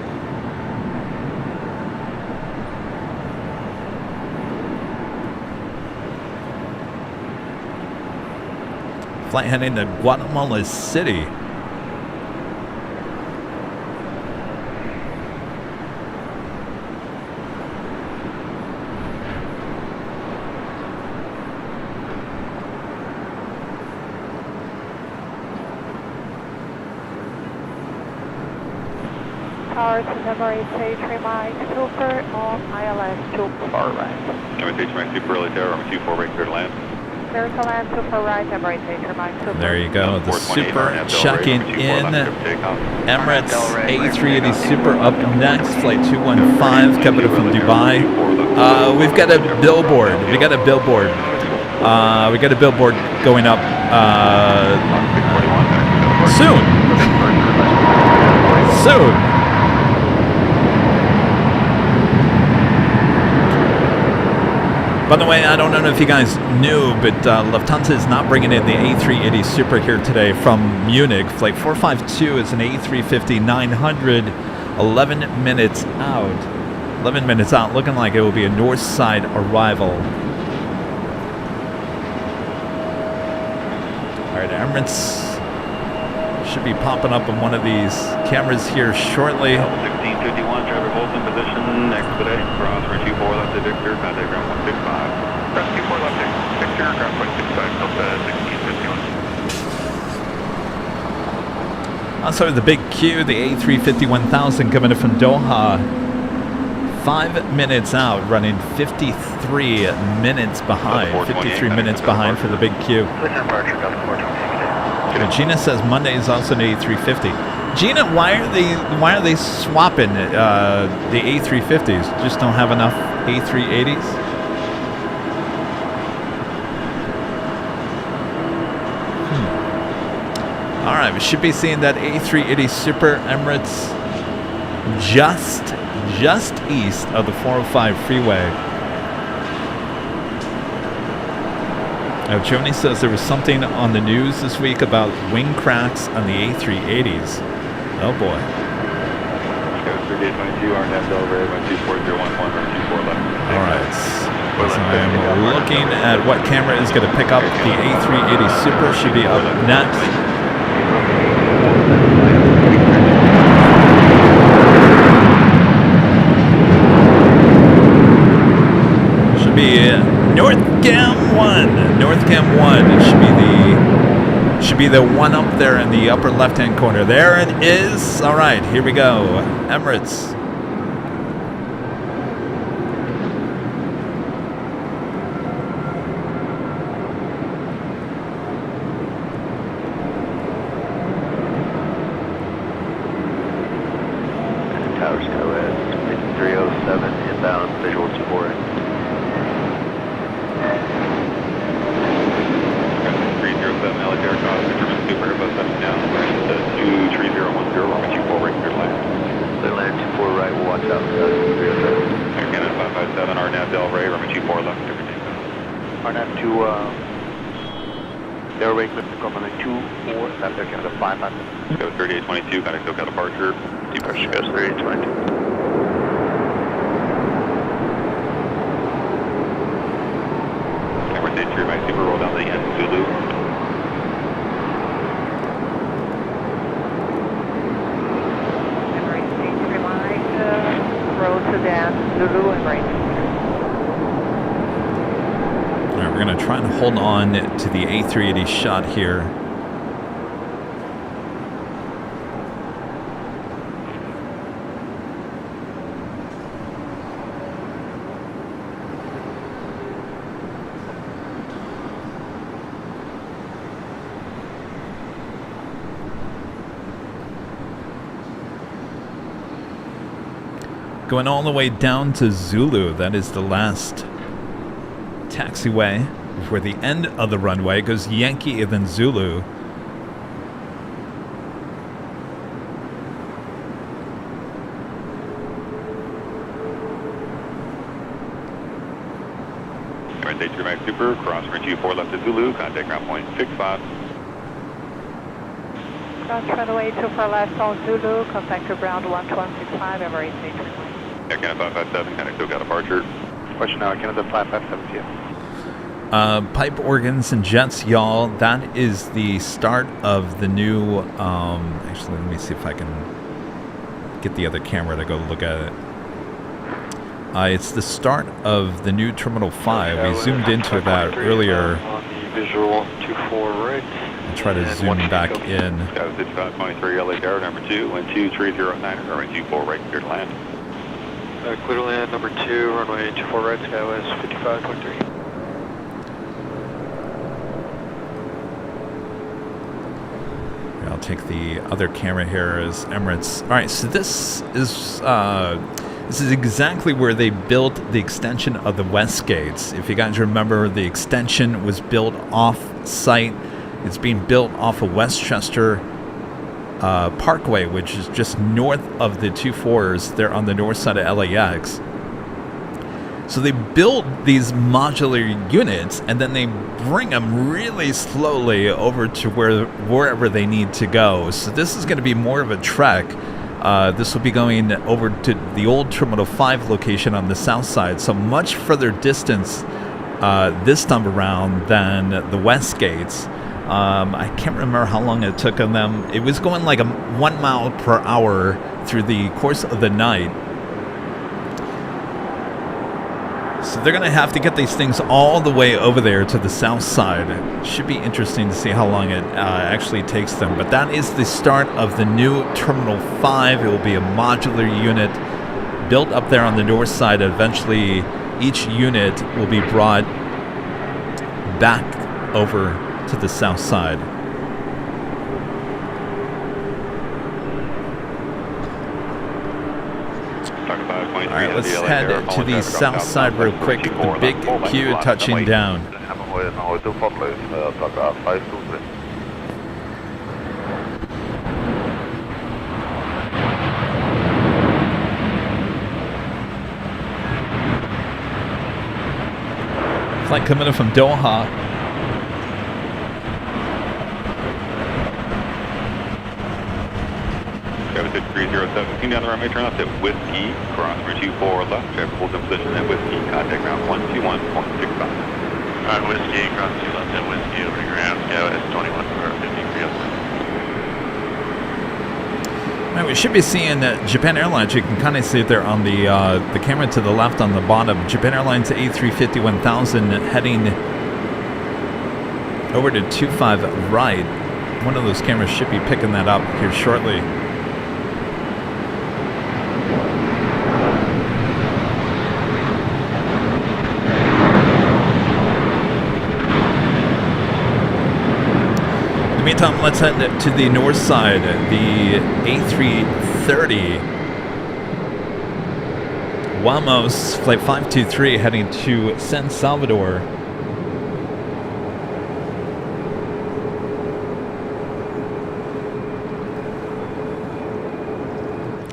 Flight heading to Guatemala City. Towers, Emirates A3 Super on ILS 24 right. Emirates A3 Super, LA Tower, runway 24 right, clear to land. Clear to land, Super right, Emirates A3 Super. There you go, the Super checking in. Emirates A380 Super up next, flight 215, coming from Dubai. We've got a billboard. We got a billboard going up soon. soon. By the way, I don't know if you guys knew, but Lufthansa is not bringing in the A380 Super here today from Munich. Flight 452 is an A350-900, 11 minutes out. 11 minutes out, looking like it will be a north side arrival. All right, Emirates should be popping up on one of these cameras here shortly. 1651, driver holds in position, expedite, cross runway 24 left to Victor, contact ground 165. Cross 24 left to Victor, ground 165, Delta 1651. Also, the big Q, the A350-1000 coming in from Doha. 5 minutes out, running 53 minutes behind. 53 minutes behind for the big Q. Gina says Monday is also an A350. Gina, why are they swapping the A350s? Just don't have enough A380s? All right, we should be seeing that A380 Super Emirates just east of the 405 freeway. Now, Joni says there was something on the news this week about wing cracks on the A380s. Oh boy. 3822, RNAV Delray, 12401, 124 left. Alright. So I'm looking at what camera is going to pick up the A380 Super. Should be up next. Should be North Cam 1. North Cam 1. It should be the one up there in the upper left-hand corner. There it is. All right, here we go. Emirates. Tower SkyWest 307 inbound, visual support. 307 LA aircraft, German Super Airbus touching down, to 23010, runway 24 right, clear to land. Clear land 24 right, we'll watch out for 307. Air Canada 557, RNAV Delray, runway 24 left, clear for takeoff. RNAV to Delray, clear to come on 24, left Air Canada 557. Go 3822, got a SoCal departure. Departure goes 3822. Camera stage 3 by Super, roll down the end, Zulu. Emirates stage 3 line, roll to Dan, Zulu, Emirates. All right, we're going to try and hold on to the A380 shot here. Going all the way down to Zulu. That is the last taxiway before the end of the runway. It goes Yankee and then Zulu. Emirates stage 3 by Super, cross runway 24 left to Zulu, contact ground point 65. Cross runway 24 left on Zulu, contact to ground 1165, Emirates stage 3 line. Air Canada 557, kind of SoCal departure. Question now, Air Canada 557 here. Pipe organs and jets, y'all. That is the start of the new. Actually, let me see if I can get the other camera to go look at it. It's the start of the new Terminal 5. We zoomed into that earlier. On the visual 24 right. I'll try to zoom back in. That was 6523 LA Tower, number 2, wind 2309, runway 24 right, clear to land. Clear to land number 2, runway 24 right, SkyWest 55.3. I'll take the other camera here as Emirates. All right, so this is exactly where they built the extension of the West Gates. If you guys remember, the extension was built off-site. It's being built off of Westchester Parkway, which is just north of the 24s. They're on the north side of LAX. So they build these modular units and then they bring them really slowly over to wherever they need to go. So this is going to be more of a trek. This will be going over to the old Terminal 5 location on the south side. So much further distance this time around than the west gates. I can't remember how long it took on them. It was going like 1 mile per hour through the course of the night. So they're going to have to get these things all the way over there to the south side. It should be interesting to see how long it actually takes them. But that is the start of the new Terminal 5. It will be a modular unit built up there on the north side. Eventually, each unit will be brought back over to the south side. All right, let's head to the south side real quick. The big Q touching down. Flight coming in from Doha. Kevin 3017 down the runway, turn left at Whiskey, cross runway 24 left, traffic holds in position at Whiskey, contact ground 121.65. Alright, Whiskey, cross 2 left at Whiskey, over to ground, scout S21 for 53 up. Right, we should be seeing Japan Airlines. You can kind of see it there on the camera to the left on the bottom. Japan Airlines A350 1000 heading over to 25 right. One of those cameras should be picking that up here shortly. Meantime, let's head to the north side. The A330 Wamos Flight 523 heading to San Salvador.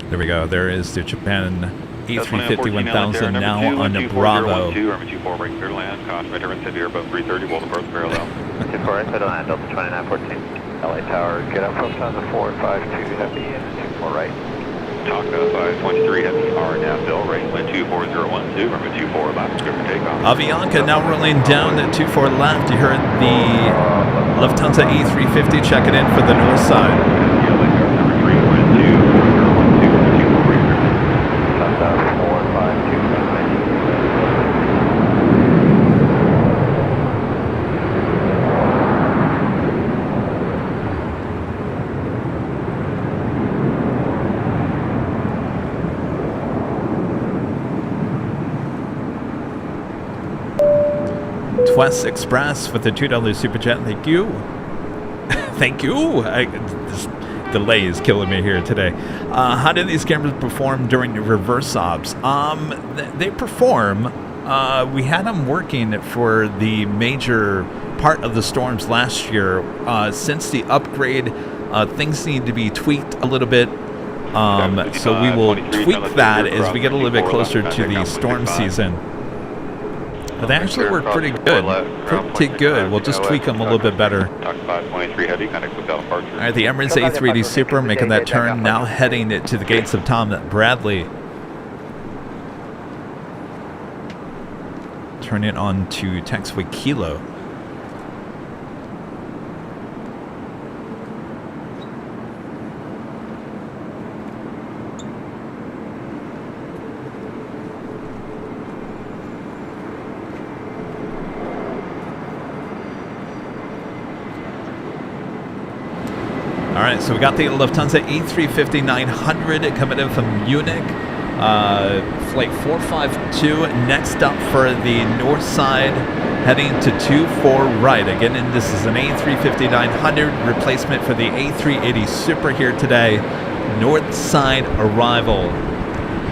There we go. There is the Japan A350 1000 now on Bravo. 24 right clear to land. Caution, right turn severe above 330. Will depart parallel. 24 right, middle land, Delta 2914. LA Tower, get up from on the 452 heavy and 24 right. Taka 523 heavy, RNAV Bill, right, wind 24012, runway 24 left, clear for takeoff. Avianca now rolling down at 24 left. You heard the Lufthansa A350 checking in for the north side. Number 3, wind 24012, runway 24 right. Delta 452 runway. West Express with the $2 super chat. Thank you. Thank you. This delay is killing me here today. How did these cameras perform during the reverse ops? They perform. We had them working for the major part of the storms last year. Since the upgrade, things need to be tweaked a little bit. So we will tweak that as we get a little bit closer to the storm season. But they actually work pretty good. Pretty good. We'll just tweak them a little bit better. All right, the Emirates A380 Super making that turn, now heading to the gates of Tom Bradley. Turn it on to taxiway Kilo. All right, so we got the Lufthansa A350-900 coming in from Munich. Flight 452 next up for the north side, heading to 24 right. Again, and this is an A350-900 replacement for the A380 Super here today. North side arrival.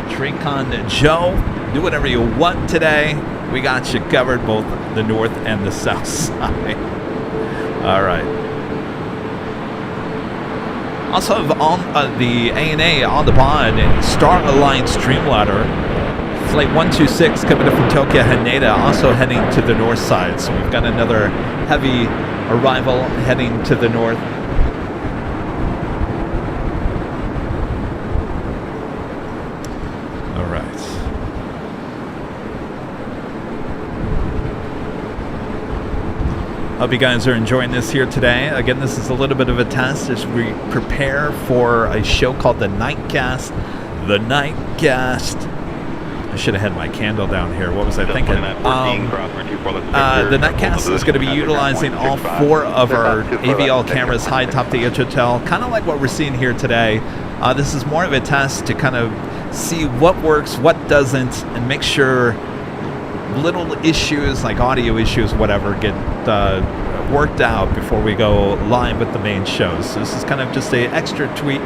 Tricon Joe, do whatever you want today. We got you covered, both the north and the south side. All right. Also have on the ANA on the pod and Star Alliance Streamliner. Flight 126 coming up from Tokyo Haneda, also heading to the north side. So we've got another heavy arrival heading to the north. All right. Hope you guys are enjoying this here today. Again, this is a little bit of a test as we prepare for a show called The Nightcast. The Nightcast. I should have had my candle down here. What was I thinking? The Nightcast is going to be utilizing all 4 of our AVL cameras high atop the hotel, kind of like what we're seeing here today. This is more of a test to kind of see what works, what doesn't, and make sure little issues like audio issues, whatever, get worked out before we go live with the main shows. So this is kind of just a extra treat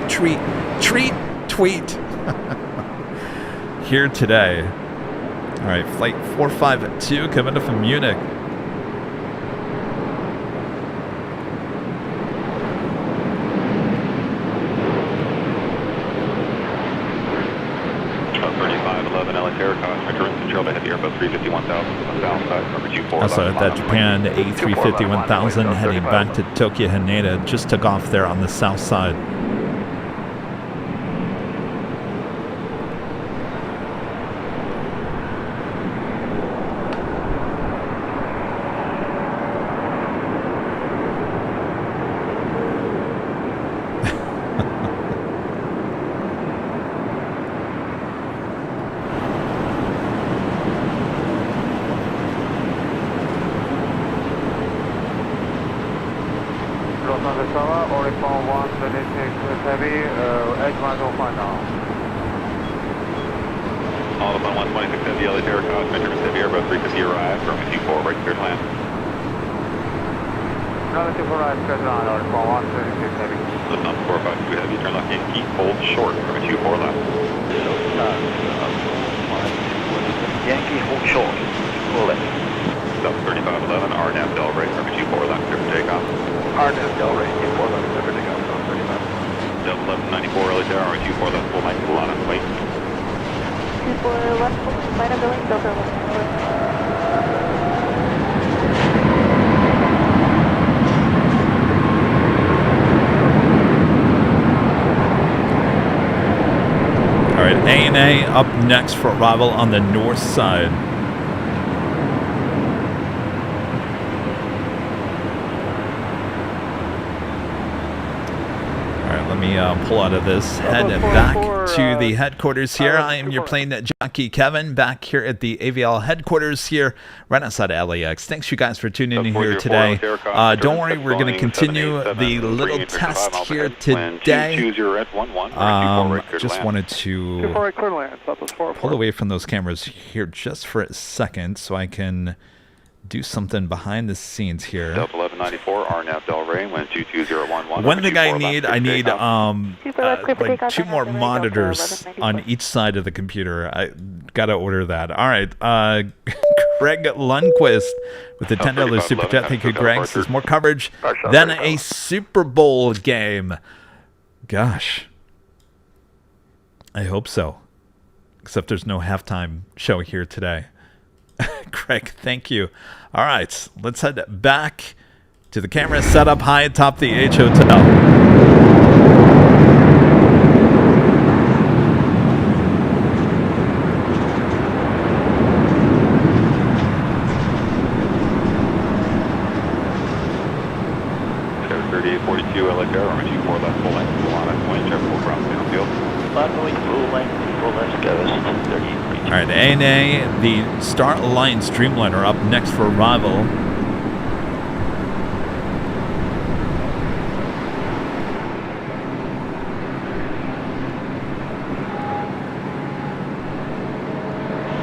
here today. All right, flight 452 coming up from Munich. Also at that Japan A350-1000 heading back to Tokyo Haneda. Just took off there on the south side. ANA up next for arrival on the north side. Alright, let me pull out of this, head back to the headquarters here. I am your plane jockey Kevin, back here at the AVL headquarters here, right outside of LAX. Thanks you guys for tuning in here today. Don't worry, we're going to continue the little test here today. Just wanted to pull away from those cameras here just for a second so I can do something behind the scenes here. Delta 1194, RNAV Del Rey, wind 22011. One thing I need like 2 more monitors on each side of the computer. I gotta order that. All right, Greg Lundquist with the $10 super chat. Thank you, Greg. Says more coverage than a Super Bowl game. Gosh, I hope so. Except there's no halftime show here today. Craig, thank you. All right, let's head back to the camera set up high atop the H Hotel. Alright, ANA, the Star Alliance Streamliner up next for arrival.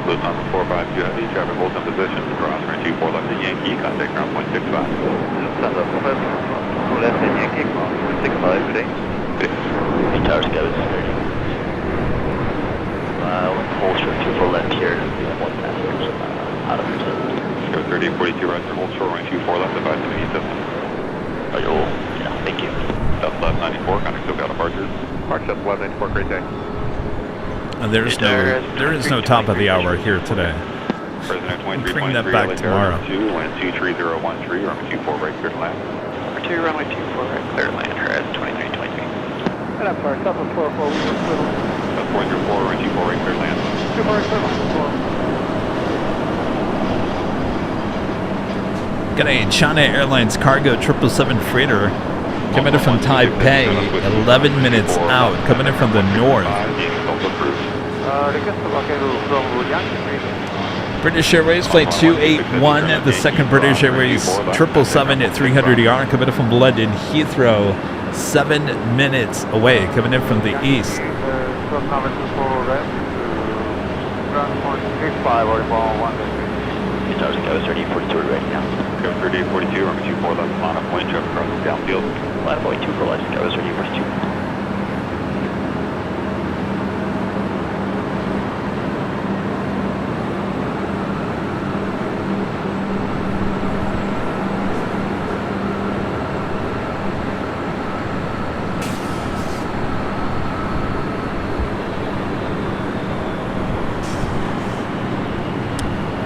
Lufthansa 452 Heavy, traffic holds in position, cross runway 24 left at Yankee, contact ground point 65. Lufthansa 4 left at Yankee, ground point 65, good day. Good day. Tower Scout is 30. Hold short 24 left here, 1 passenger out of the Scout 3842 right there, hold short runway 24 left at 570 system. Oh, yeah, thank you. Delta left 94, contact SoCal 1194, great day. There is no top of the hour here today. President Bring that back tomorrow. 2, wind 23013, runway 24 right, clear to land. Number 2, runway 24 right, clear to land, horizon 2323. And I'm sorry, South 44, we were little. 404, runway 24 right, clear to land. 24 right, clear land. Got a China Airlines cargo 777 freighter coming in from Taipei, 11 minutes out, coming in from the north. British Airways flight 281, the second British Airways 777 at 300 ER, coming in from London Heathrow, 7 minutes away, coming in from the east. Stars Go 3842 right now. Go 3842, runway 24 left, line up, wind traffic across the downfield. Line up, 24 left, Go 3842.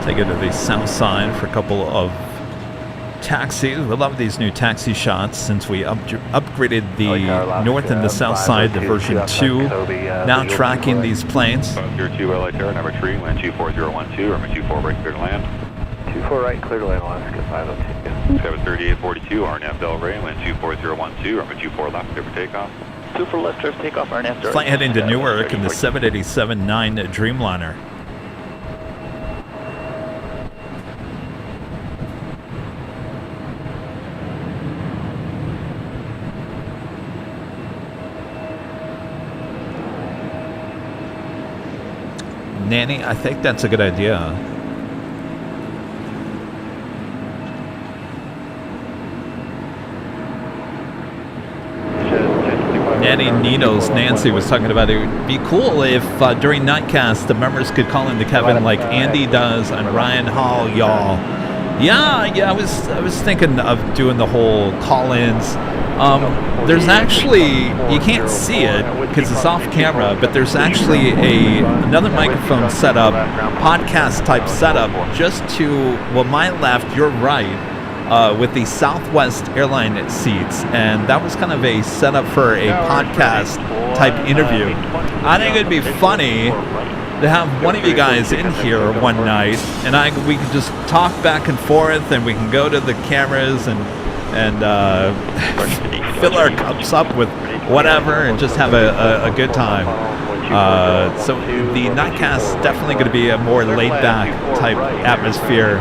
Take it to the south side for a couple of taxis. We love these new taxi shots since we upgraded the north and the south side to version 2. Now tracking these planes. 502 LA Tower, number 3, wind 24012, runway 24 right, clear to land. 24 right, clear to land, Alaska 502. 73842, RNAV Delray, wind 24012, runway 24 left, clear for takeoff. 24 left, clear for takeoff, RNAV Delray. Flight heading to Newark in the 787-9 Dreamliner. Nanny, I think that's a good idea. Nanny Nito's Nancy was talking about it would be cool if during Nightcast the members could call in to Kevin like Andy does and Ryan Hall, y'all. Yeah, I was thinking of doing the whole call-ins. There's actually, you can't see it because it's off camera, but there's actually another microphone setup, podcast type setup, just to, well, my left, your right, with the Southwest Airline seats, and that was kind of a setup for a podcast type interview. I think it'd be funny to have one of you guys in here one night, and we can just talk back and forth, and we can go to the cameras and fill our cups up with whatever and just have a good time. So the Nightcast is definitely going to be a more laid-back type atmosphere.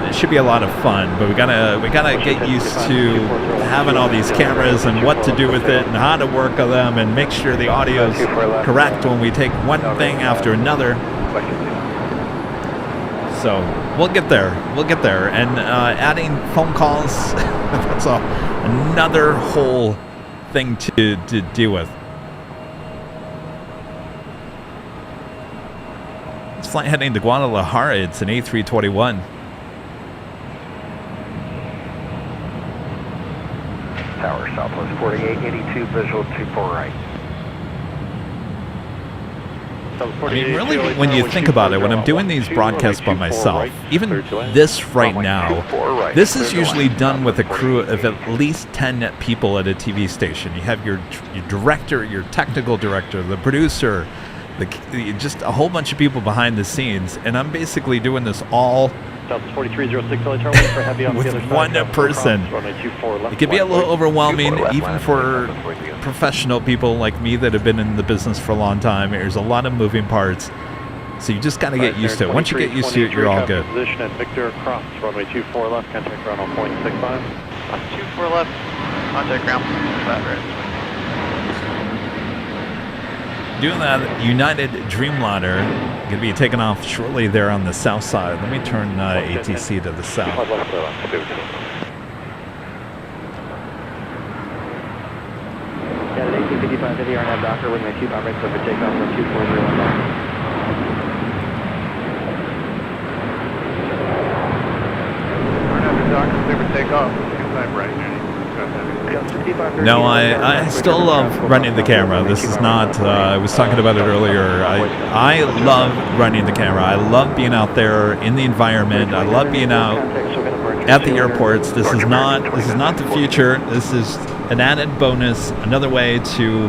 It should be a lot of fun, but we gotta get used to having all these cameras and what to do with it and how to work on them and make sure the audio's correct when we take one thing after another. So we'll get there. And adding phone calls, that's another whole thing to deal with. It's flight heading to Guadalajara. It's an A321. Tower, Southwest 4882, visual 24 right. I mean, really, when you think about it, when I'm doing these broadcasts by myself, even this right now, this is usually done with a crew of at least 10 people at a TV station. You have your director, your technical director, the producer, just a whole bunch of people behind the scenes, and I'm basically doing this all with one person. It can be a little overwhelming, even for professional people like me that have been in the business for a long time. There's a lot of moving parts, so you just got to get used to it. Once you get used to it, you're all good. Position at Victor, cross runway 24 left, contact ground on 0.65. 24 left, contact ground. Doing that United Dreamliner, going to be taking off shortly there on the south side. Let me turn ATC to the south. Yeah, 1855 to the RNAV Docker with my 25 right for takeoff from 2401 Docker. RNAV Docker, clear for takeoff, 25 right, No, I still love running the camera. This is not, I was talking about it earlier. I love running the camera. I love being out there in the environment. I love being out at the airports. This is not the future. This is an added bonus, another way to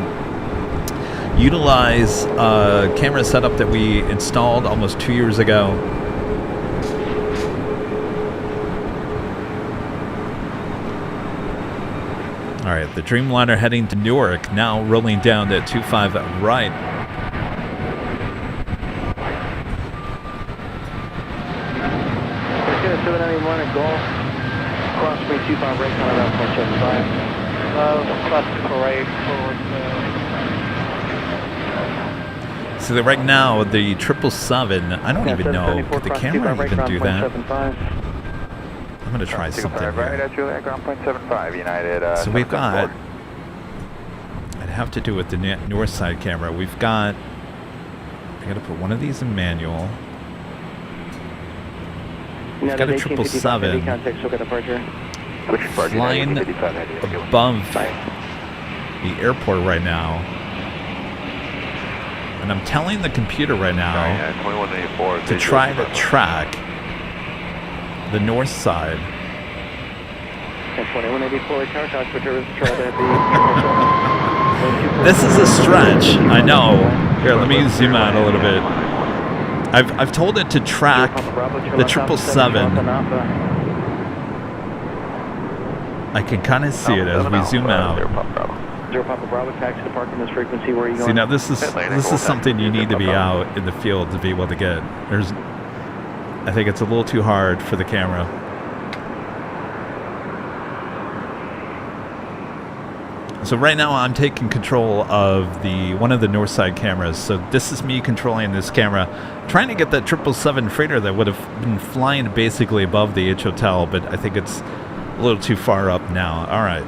utilize a camera setup that we installed almost 2 years ago. All right, the Dreamliner heading to Newark, now rolling down to 25 right. Okay, 791 at Golf. Crossway 25 right, kind of about 0.75. Cross 24 right, forward. So that right now, the 777, I don't even know, could the camera even do that? I'm going to try something right here. at Juliet, ground point 75, United. So we've got, I'd have to do with the north side camera. We've got, I got to put one of these in manual. We've got a 777 flying above the airport right now. And I'm telling the computer right now to try to track the north side. This is a stretch, I know. Here, let me zoom out a little bit. I've told it to track the 777. I can kind of see it as we zoom out. See, now this is something you need to be out in the field to be able to get. I think it's a little too hard for the camera. So right now I'm taking control of one of the north side cameras. So this is me controlling this camera, trying to get that 777 freighter that would have been flying basically above the H Hotel, but I think it's a little too far up now. All right.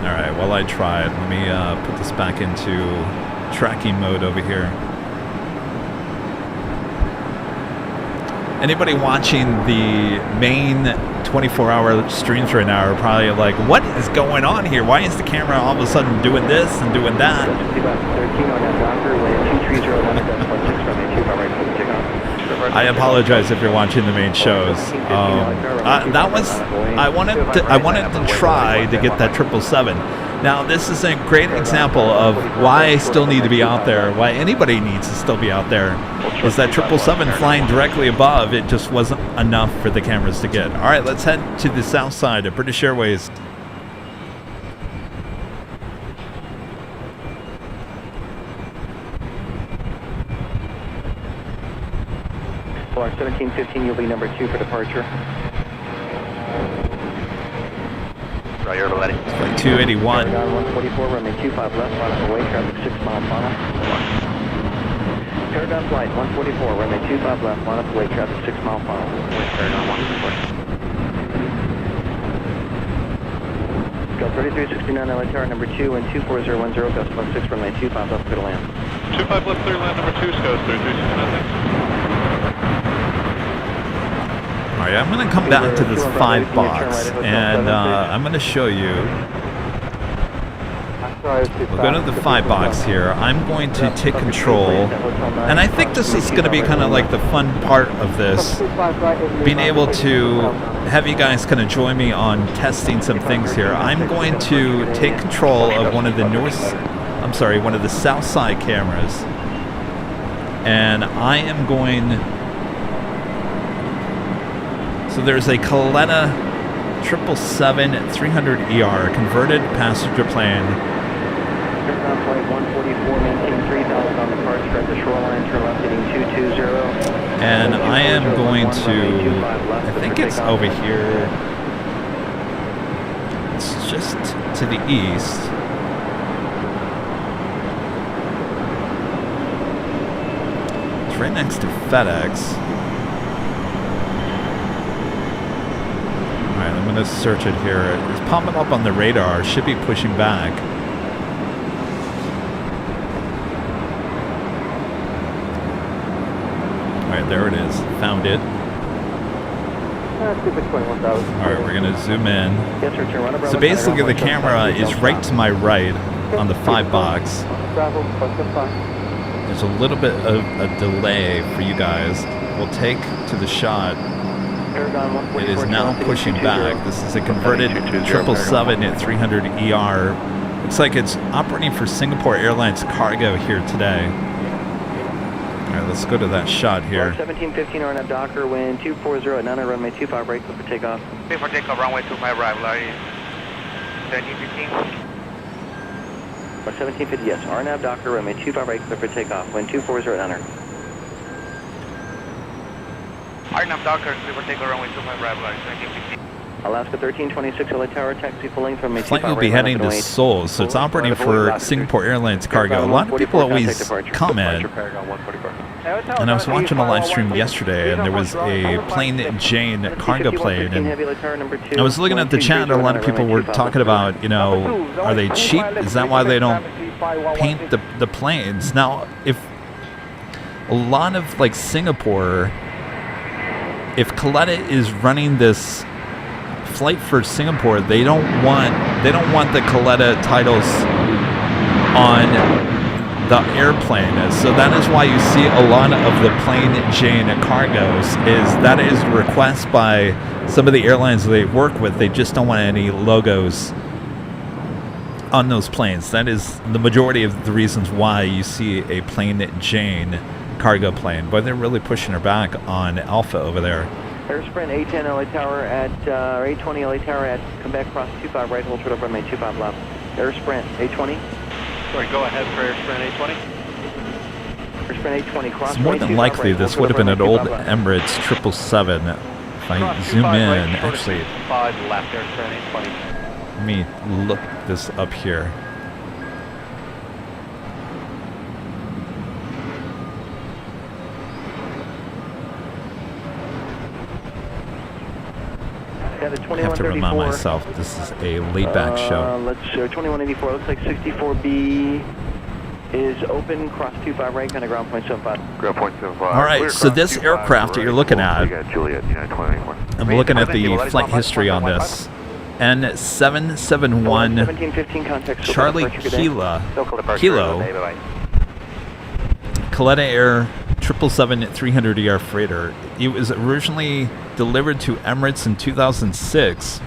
All right, well, I tried. Let me put this back into tracking mode over here. Anybody watching the main 24-hour streams right now are probably like, what is going on here? Why is the camera all of a sudden doing this and doing that? I apologize if you're watching the main shows. I wanted to try to get that 777. Now, this is a great example of why I still need to be out there, why anybody needs to still be out there, is that 777 flying directly above, it just wasn't enough for the cameras to get. All right, let's head to the south side of British Airways. Flight 1715, you'll be number 2 for departure. Roger, Letty. Flight 281. 144, runway 25 left, final away, traffic 6 mile final. Paragon flight 144, runway 25 left, final away, traffic 6 mile final. Paragon 144. Go 3369 LA tower number 2 and 24010, gust 16, runway 25 left, clear to land. 25 left, clear land number 2, Scout 3369. All right, I'm going to come back to this 5 box, and I'm going to show you. We'll go to the 5 box here. I'm going to take control, and I think this is going to be kind of like the fun part of this, being able to have you guys kind of join me on testing some things here. I'm going to take control of one of the south side cameras, and I am going. So there's a Coletta 777-300ER converted passenger plane. And I am going to, I think it's over here. It's just to the east. It's right next to FedEx. Alright, I'm going to search it here. It's popping up on the radar. Should be pushing back. Alright, there it is. Found it. Stupid 21,000. Alright, we're going to zoom in. Yes, sir, turn right So basically the camera is right to my right on the 5 box. Bravo, There's a little bit of a delay for you guys. We'll take to the shot. It is now pushing back. This is a converted 777 at 300 ER. Looks like it's operating for Singapore Airlines cargo here today. Alright, let's go to that shot here. 1715 RNAV Docker, wind 240 at 9 runway 25 right, clear for takeoff. Clear for takeoff, runway 25 right, Larry. 1715. 1750, yes. RNAV Docker, runway 25 right, clear for takeoff. Wind 240 at 9. RNAV Docker, clear for takeoff, runway 25 right, Larry. 1715. Alaska 1326 LA Tower, taxi full length from Flight will be heading to Seoul, so it's operating for Singapore Airlines cargo. A lot of people always comment, and I was watching a live stream yesterday, and there was a Plane Jane cargo plane, and I was looking at the chat, and a lot of people were talking about, you know, are they cheap? Is that why they don't paint the planes? Now, if a lot of, like, Singapore, if Coletta is running this flight for Singapore, they don't want the Coletta titles on the airplane. So that is why you see a lot of the Plane Jane cargos. That is a request by some of the airlines they work with. They just don't want any logos on those planes. That is the majority of the reasons why you see a Plane Jane cargo plane. But they're really pushing her back on Alpha over there. Air Sprint 810 LA Tower at 820 LA Tower at come back across 25 right, hold short up runway 25 left. Air Sprint 820. Sorry, go ahead for Air Sprint 820. Air Sprint 820 cross. It's more than likely this would have been an old Emirates 777. If I zoom in, actually, 5 left, Air Sprint 820. let me look this up here. Yeah, I have to remind myself, this is a laid-back show. Let's show 2184. Looks like 64B is open, cross 25 right, kind of ground point 75. Ground point 75. All right, so this aircraft that you're looking at, Juliet, United 2024. I'm looking at the flight history on this. N771 Charlie Kilo Coletta Air 777 at 300 ER freighter. It was originally delivered to Emirates in 2006.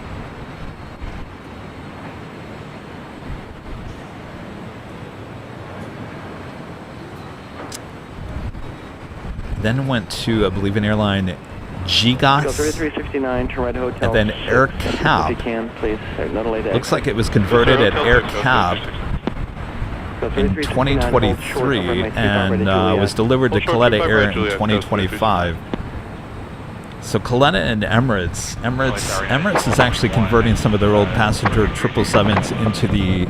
Then went to, I believe, an airline, Gigas, 3369 to Red Hotel. and then Air Cap. If you can, please. Looks like it was converted at Air Cap in 2023 and was delivered to Coletta Air in 2025. So Coletta and Emirates is actually converting some of their old passenger 777s into the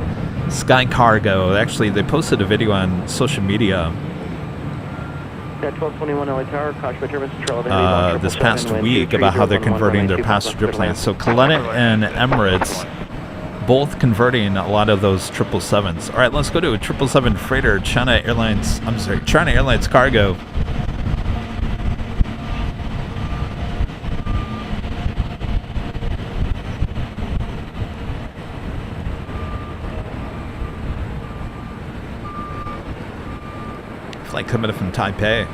Sky Cargo. Actually, they posted a video on social media this past week about how they're converting their passenger planes. So Coletta and Emirates both converting a lot of those 777s. All right, let's go to a 777 freighter, China Airlines cargo. Flight coming from Taipei.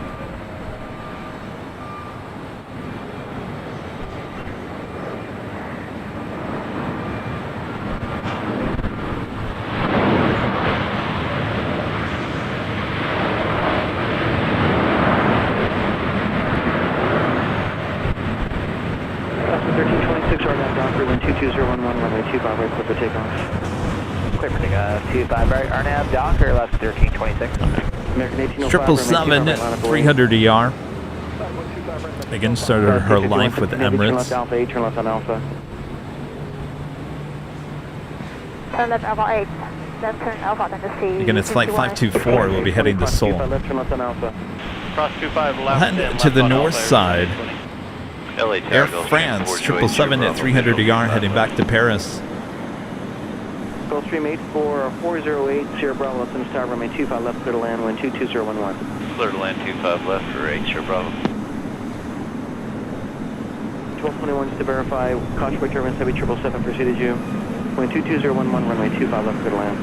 Clear for takeoff, 25 right, RNAV Docker, left 1326. 777 300 ER. Again, started her life with Emirates. Turn left on Alpha. Turn left Alpha 8. Left turn Alpha, then to C. Again, it's flight 524. We'll be heading to Seoul. Left turn left on Alpha. Cross 25 We'll left. head to the north side. Air France 777 at 300 ER heading back to Paris. Gulfstream 84408 Sierra Bravo, left on Star runway 25 left, clear to land, wind 22011. Clear to land 25 left for 8 Sierra Bravo. 1221 to verify. Caution for turbulence, heavy 777 proceeded you. Wind 22011, runway 25 left, clear to land.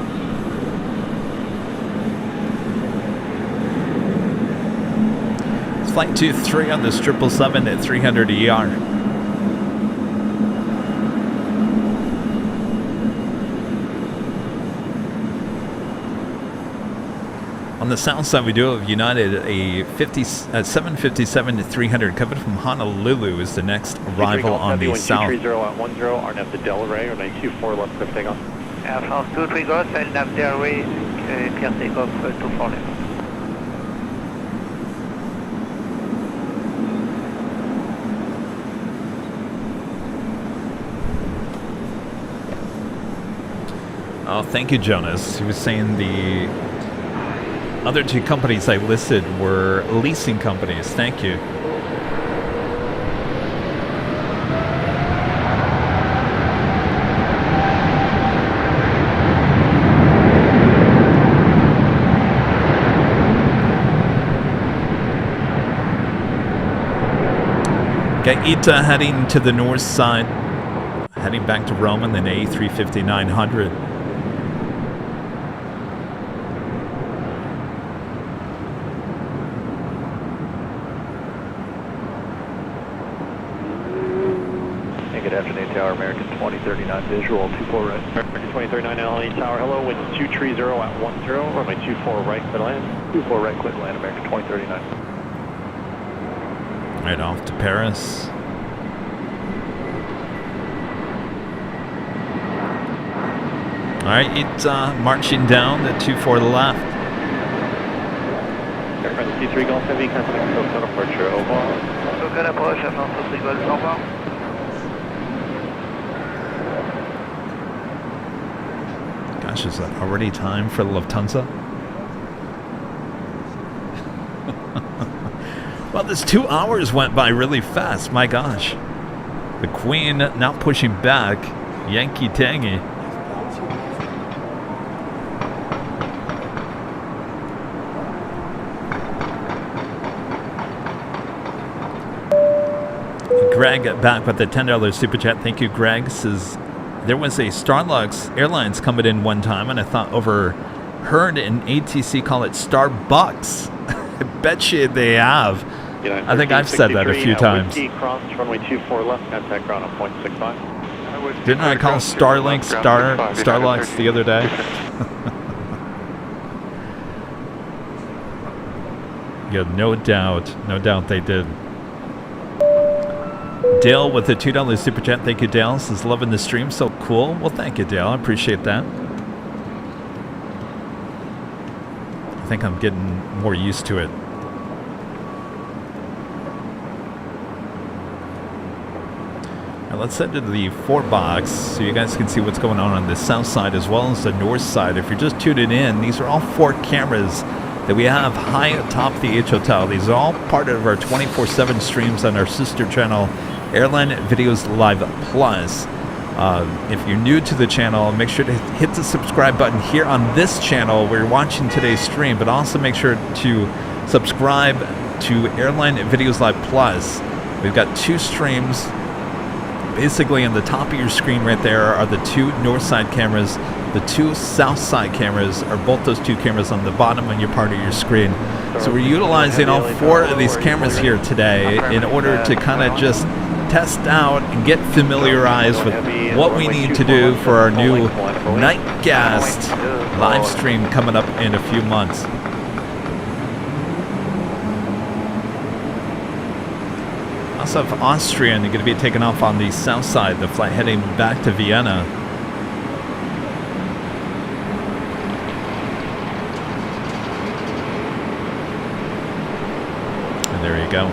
It's flight 23 on this 777 at 300 ER. On the south side, we do have United, a 757 to 300 coming from Honolulu is the next arrival on the south. 230 at 10, RNAV to Delray, or 924 left, clear takeoff. Air France 230, LAX Delray, clear takeoff, 24 left. Oh, thank you, Jonas. He was saying the other two companies I listed were leasing companies. Thank you. Got Ita heading to the north side, heading back to Rome, and then A350-900. Good afternoon, Tower, American 2039 visual, 24 right. American 2039 LA Tower, hello, wind 230 at 10, runway 24 right, clear to land. 24 right, clear to land, American 2039. Right off to Paris. Alright, it's marching down the 24 left. Air France C3 Golf Heavy, contact Hotel departure, over. Good approach, Air France 3 Golf, over. Gosh, is that already time for Lufthansa? Well, this 2 hours went by really fast, my gosh. The Queen now pushing back. Yankee Tangy. Greg back with the $10 super chat. Thank you, Greg. Says there was a Starlux Airlines coming in one time, and I thought overheard an ATC call it Starbucks. I bet you they have. I think I've said that a few times. Cross, runway 24 left, contact ground on 0.65. Didn't I call Starlink Starlux the other day? Yeah, no doubt they did. Dale with the $2 super chat. Thank you, Dale. Says loving the stream, so cool. Well, thank you, Dale. I appreciate that. I think I'm getting more used to it. Now let's head to the 4-box so you guys can see what's going on the south side as well as the north side. If you're just tuning in, these are all 4 cameras that we have high atop the H Hotel. These are all part of our 24/7 streams on our sister channel, Airline Videos Live Plus. If you're new to the channel, make sure to hit the subscribe button here on this channel where you're watching today's stream, but also make sure to subscribe to Airline Videos Live Plus. We've got 2 streams. Basically, on the top of your screen right there are the 2 north side cameras. The 2 south side cameras are both those 2 cameras on the bottom on your part of your screen. So we're utilizing all 4 of these cameras here today in order to kind of just test out and get familiarized with what we need to do for our new Nightcast live stream coming up in a few months. Also have Austrian going to be taking off on the south side, the flight heading back to Vienna. And there you go.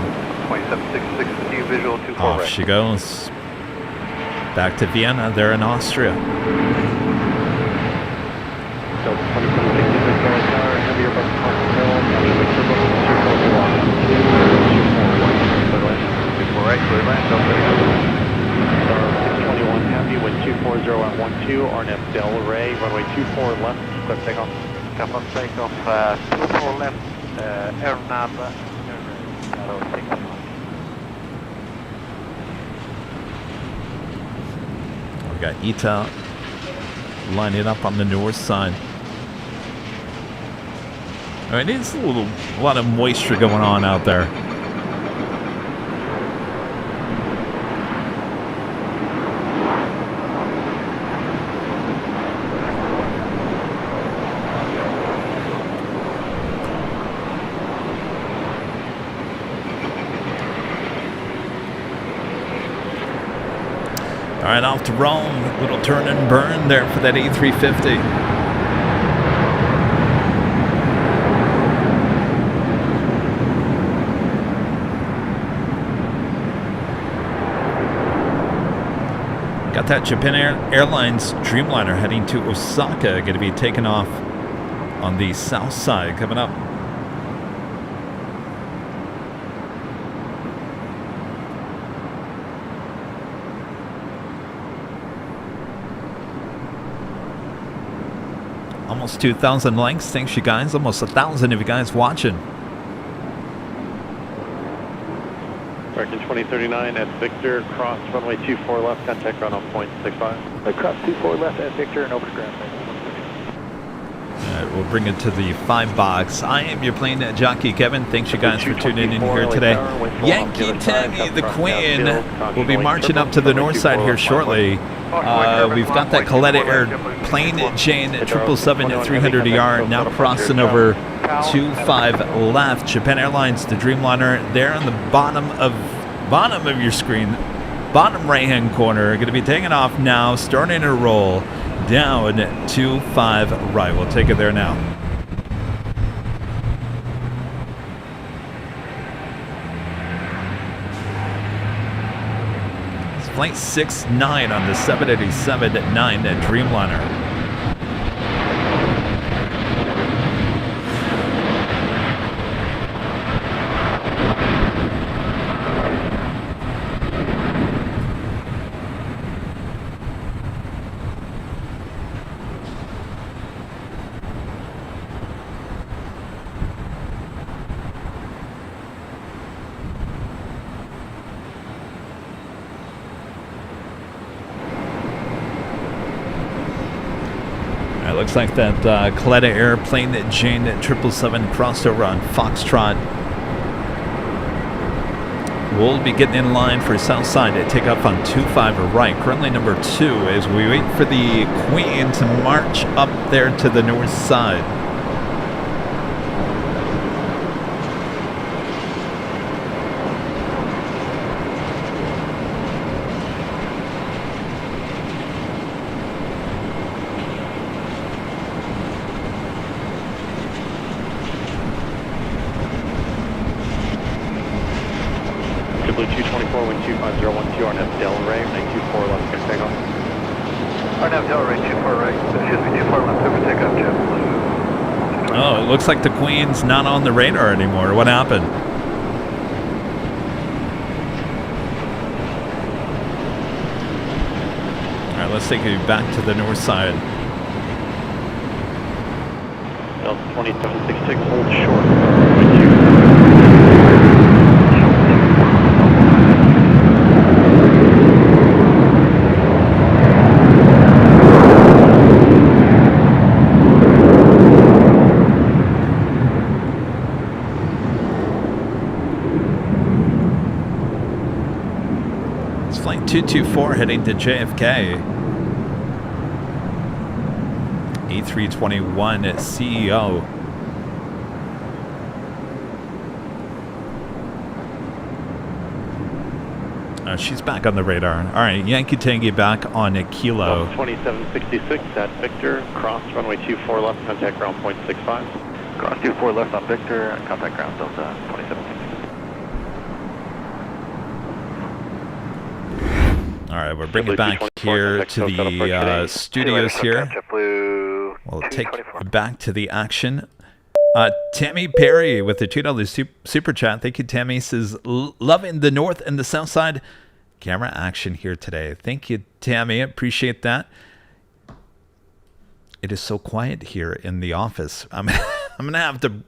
2766 new visual 24 Off right. she goes. Back to Vienna. They're in Austria. So 2766 tower, heavier bus right, clear land, Star 621 heavy, wind 240 at 12, RNAV Delray, runway 24 left, clear takeoff. Clear takeoff, 24 left, AirNav, We got Ita lining up on the north side. All right, there's a lot of moisture going on out there. All right, off to Rome. Little turn and burn there for that A350. Got that Japan Airlines Dreamliner heading to Osaka. Going to be taken off on the south side coming up. Almost 2,000 likes. Thanks, you guys. Almost 1,000 of you guys watching. American 2039 at Victor, cross runway 24 left, contact ground on .65. Cross 24 left at Victor and over to ground. All right, we'll bring it to the 5 box. I am your plane jockey, Kevin. Thanks, you guys, for tuning in here today. Yankee Tammy, the Queen, will be marching up to the north side here shortly. We've got that Coletta Air Plane Jane 777-300ER now crossing over 25 left. Japan Airlines, the Dreamliner, there on the bottom of your screen, bottom right-hand corner. Going to be taking off now, starting to roll down 25 right. We'll take it there now. It's flight 69 on the 787-9 Dreamliner. Looks like that Coletta Air Plane Jane 777 crossover on Foxtrot. We'll be getting in line for Southside to take off on 25 right. Currently number 2 as we wait for the Queen to march up there to the north side. Looks like the Queen's not on the radar anymore. What happened? All right, let's take you back to the north side. Delta 2766, hold short. Flight 224 heading to JFK. A321 CEO. She's back on the radar. All right, Yankee Tangy back on a kilo. 2766 at Victor, cross runway 24 left, contact ground .65. Cross 24 left on Victor, and contact ground Delta 2766. All right, we're bringing it back here to the studios here. We'll take back to the action. Tammy Perry with the $2 super chat. Thank you, Tammy. Says, loving the north and the south side camera action here today. Thank you, Tammy. Appreciate that. It is so quiet here in the office. I'm going to have to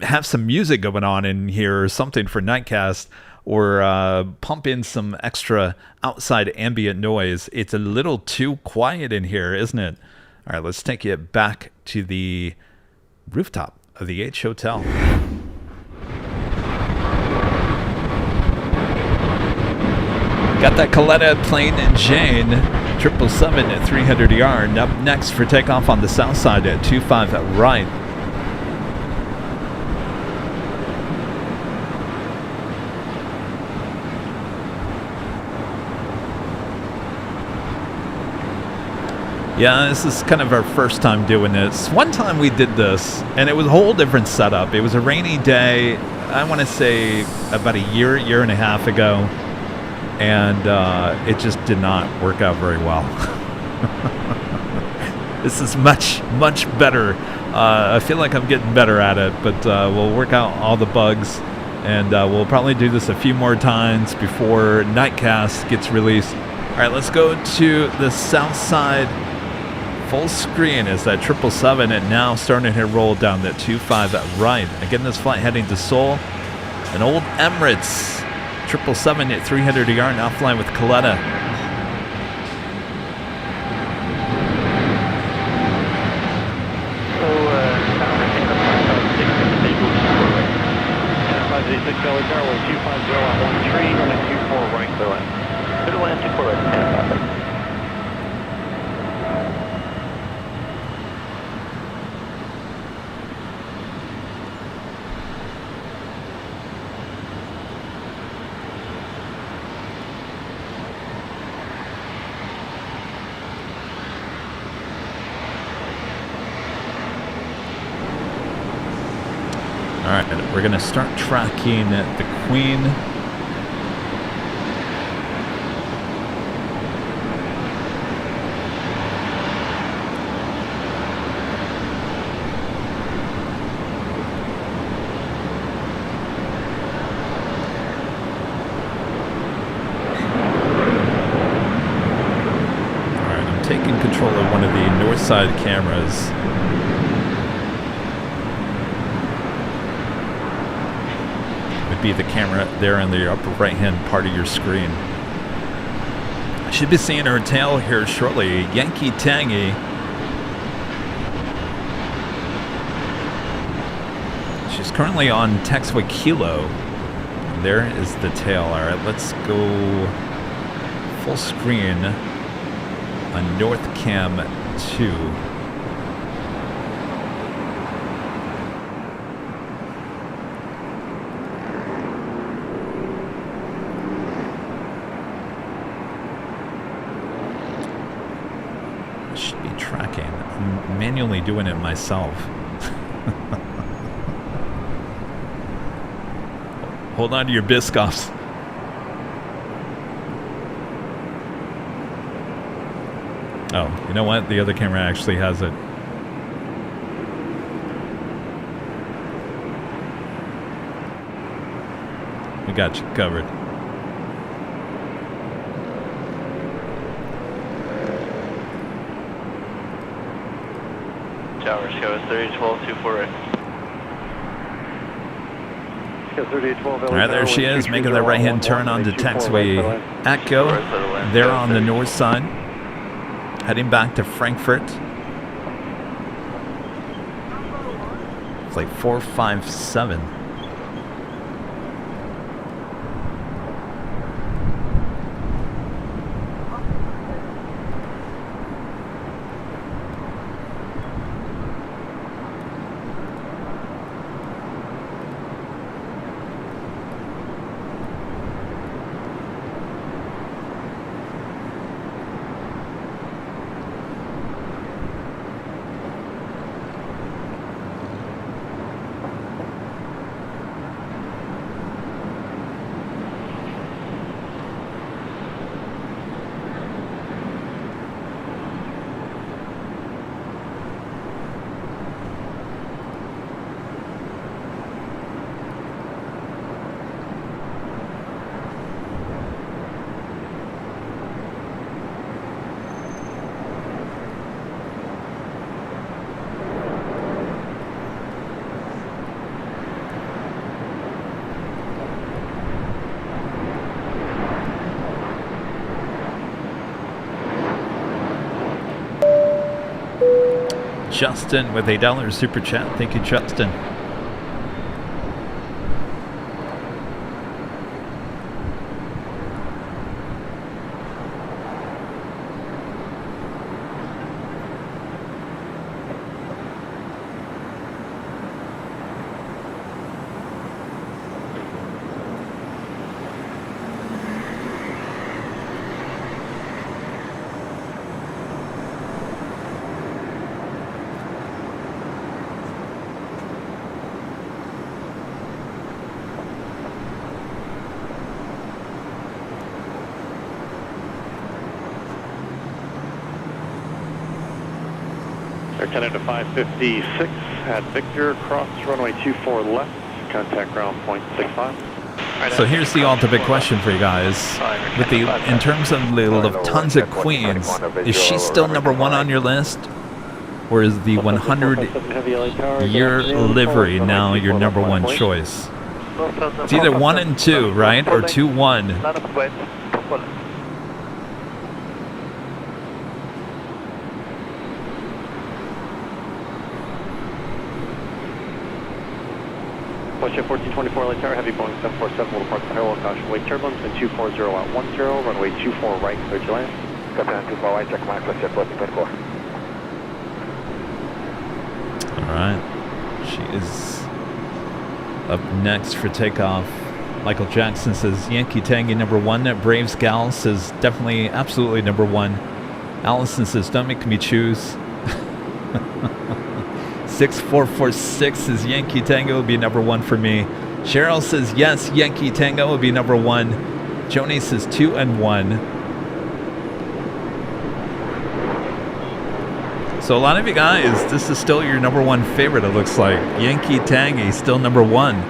have some music going on in here or something for Nightcast. or pump in some extra outside ambient noise. It's a little too quiet in here, isn't it? All right, let's take you back to the rooftop of the H Hotel. Got that Coletta Plane and Jane 777 at 300 yard. Up next for takeoff on the south side at 25 right. Yeah, this is kind of our first time doing this. One time we did this, and it was a whole different setup. It was a rainy day, I want to say about a year and a half ago, and it just did not work out very well. This is much better. I feel like I'm getting better at it, but we'll work out all the bugs, and we'll probably do this a few more times before Nightcast gets released. All right, let's go to the south side. Full screen is that 777 and now starting to roll down that 25 right. Again, this flight heading to Seoul. An old Emirates 777 at 300 yard, now flying with Coletta. So, 586 LA Tower, 250 at 13, running 24 right, clear land. Clear land, 24 right, stand by. Alright, we're going to start tracking the Queen. Alright, I'm taking control of one of the north side cameras. Be the camera there in the upper right hand part of your screen. Should be seeing her tail here shortly. Yankee Tangy. She's currently on Texwa Kilo. There is the tail. All right, let's go full screen on North Cam 2. Manually doing it myself. Hold on to your Biscoffs. Oh, you know what? The other camera actually has it. We got you covered. Tower, Scout 3012, 24 right. Scout 3812, all right, there she is, making that right-hand turn onto taxiway Echo. There on the north side, heading back to Frankfurt. Flight 457. Justin with $8 super chat. Thank you, Justin. Air Canada 556 at Victor, cross runway 24 left, contact ground point 65. So here's the ultimate question for you guys. With the, in terms of the tons of queens, is she still number one on your list? Or is the 100-year livery now your number one choice? It's either 1 and 2, right? Or 2-1. Watch at 1424 LA Tower, heavy Boeing 747 will depart the parallel caution, wake turbulence, and 240 at 10, runway 24 right, clear to land. Copy, 24 right, check my flight, 1424. Alright, she is up next for takeoff. Michael Jackson says Yankee Tangy number 1. Braves Gal says definitely, absolutely number 1. Allison says don't make me choose. 6446 says Yankee Tango will be number 1 for me. Cheryl says yes, Yankee Tango will be number 1. Joni says 2 and 1. So a lot of you guys, this is still your number 1 favorite, it looks like. Yankee Tangy, still number 1.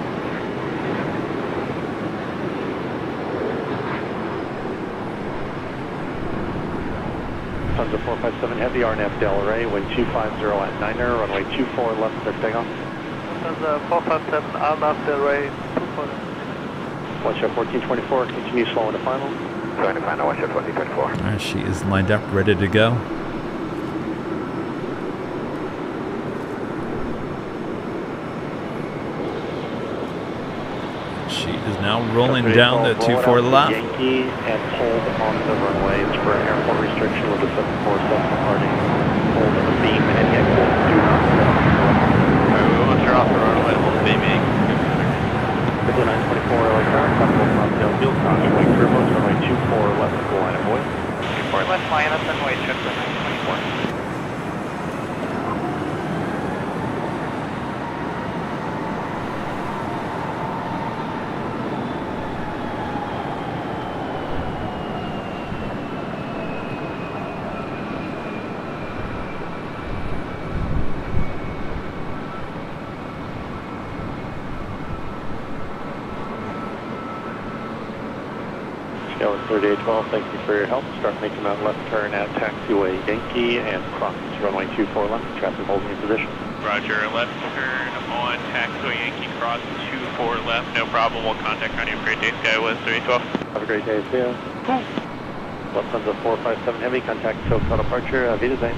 Tons of 457 heavy, RNF Del Rey, wind 250 at 9er, runway 24 left, clear takeoff. Tons of 457 RNF Del Rey, 24. Watch at 1424, continue slow into final. Going to final, watch at 1424. Alright, she is lined up, ready to go. She is now rolling down the 24 left. Yankee and hold on the runways for an airport restriction with the 747 departing. Hold on the beam and exit. Do not set off the runway. Once you're off the runway, hold beaming. 5924 LA Tower, comfortable from downfield, caution, wake turbulence, runway 24 left, full line of voice. 24 left, line up and wait, check the 924. Scout 3812, thank you for your help. Start making that left turn at taxiway Yankee and cross to runway 24 left. Traffic holding your position. Roger, left turn on taxiway Yankee, cross 24 left, no problem. We'll contact on you. Great day, Skywest 3812. Have a great day, see ya. Lufthansa 457 Heavy, contact SoCal departure, Auf Wiedersehen.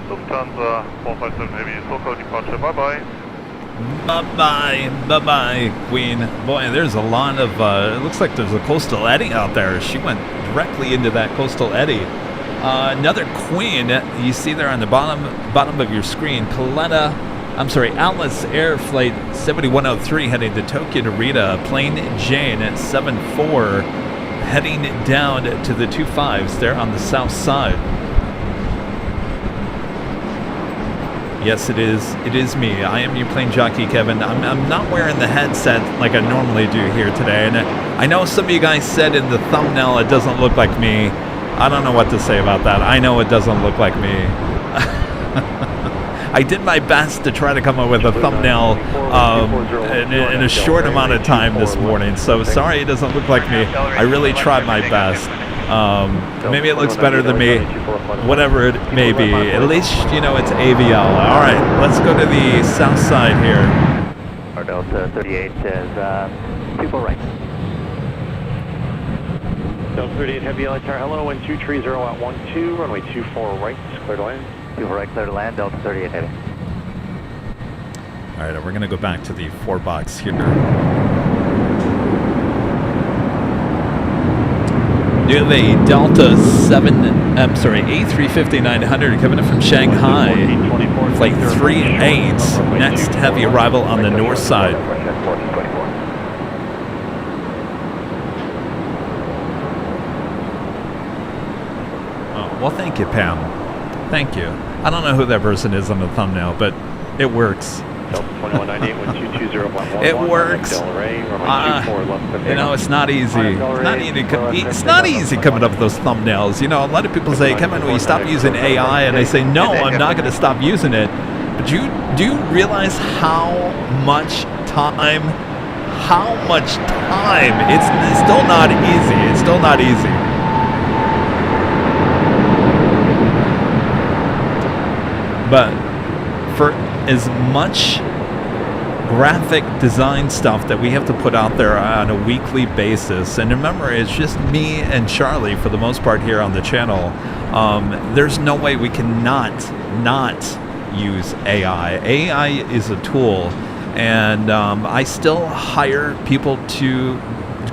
Lufthansa 457 Heavy, SoCal departure, bye-bye. Bye-bye, bye-bye, Queen. Boy, there's a lot of, it looks like there's a coastal eddy out there. She went directly into that coastal eddy. Another Queen, you see there on the bottom of your screen, Atlas Air Flight 7103 heading to Tokyo Narita, Plane Jane at 74, heading down to the 25s there on the south side. Yes, it is. It is me. I am your Plane Jockey Kevin. I'm not wearing the headset like I normally do here today. And I know some of you guys said in the thumbnail it doesn't look like me. I don't know what to say about that. I know it doesn't look like me. I did my best to try to come up with a thumbnail in a short amount of time this morning. So sorry it doesn't look like me. I really tried my best. Maybe it looks better than me. Whatever it may be. At least, you know, it's AVL. All right, let's go to the south side here. Our Delta 38 says 24 right. Delta 38 Heavy LA Tower, hello, wind 230 at 12, runway 24 right, clear to land. 24 right, clear to land, Delta 38 heavy. All right, we're going to go back to the 4-box here. You have a Delta A350-900 coming in from Shanghai. Flight 38, next heavy arrival on the north side. Oh, well, thank you, Pam. Thank you. I don't know who that person is on the thumbnail, but it works. It works. You know, it's not easy. It's not easy coming up with those thumbnails. You know, a lot of people say, Kevin, will you stop using AI? And I say, no, I'm not going to stop using it. But do you realize how much time? It's still not easy. It's still not easy. But for as much graphic design stuff that we have to put out there on a weekly basis, and remember, it's just me and Charlie for the most part here on the channel, there's no way we can not use AI. AI is a tool, and I still hire people to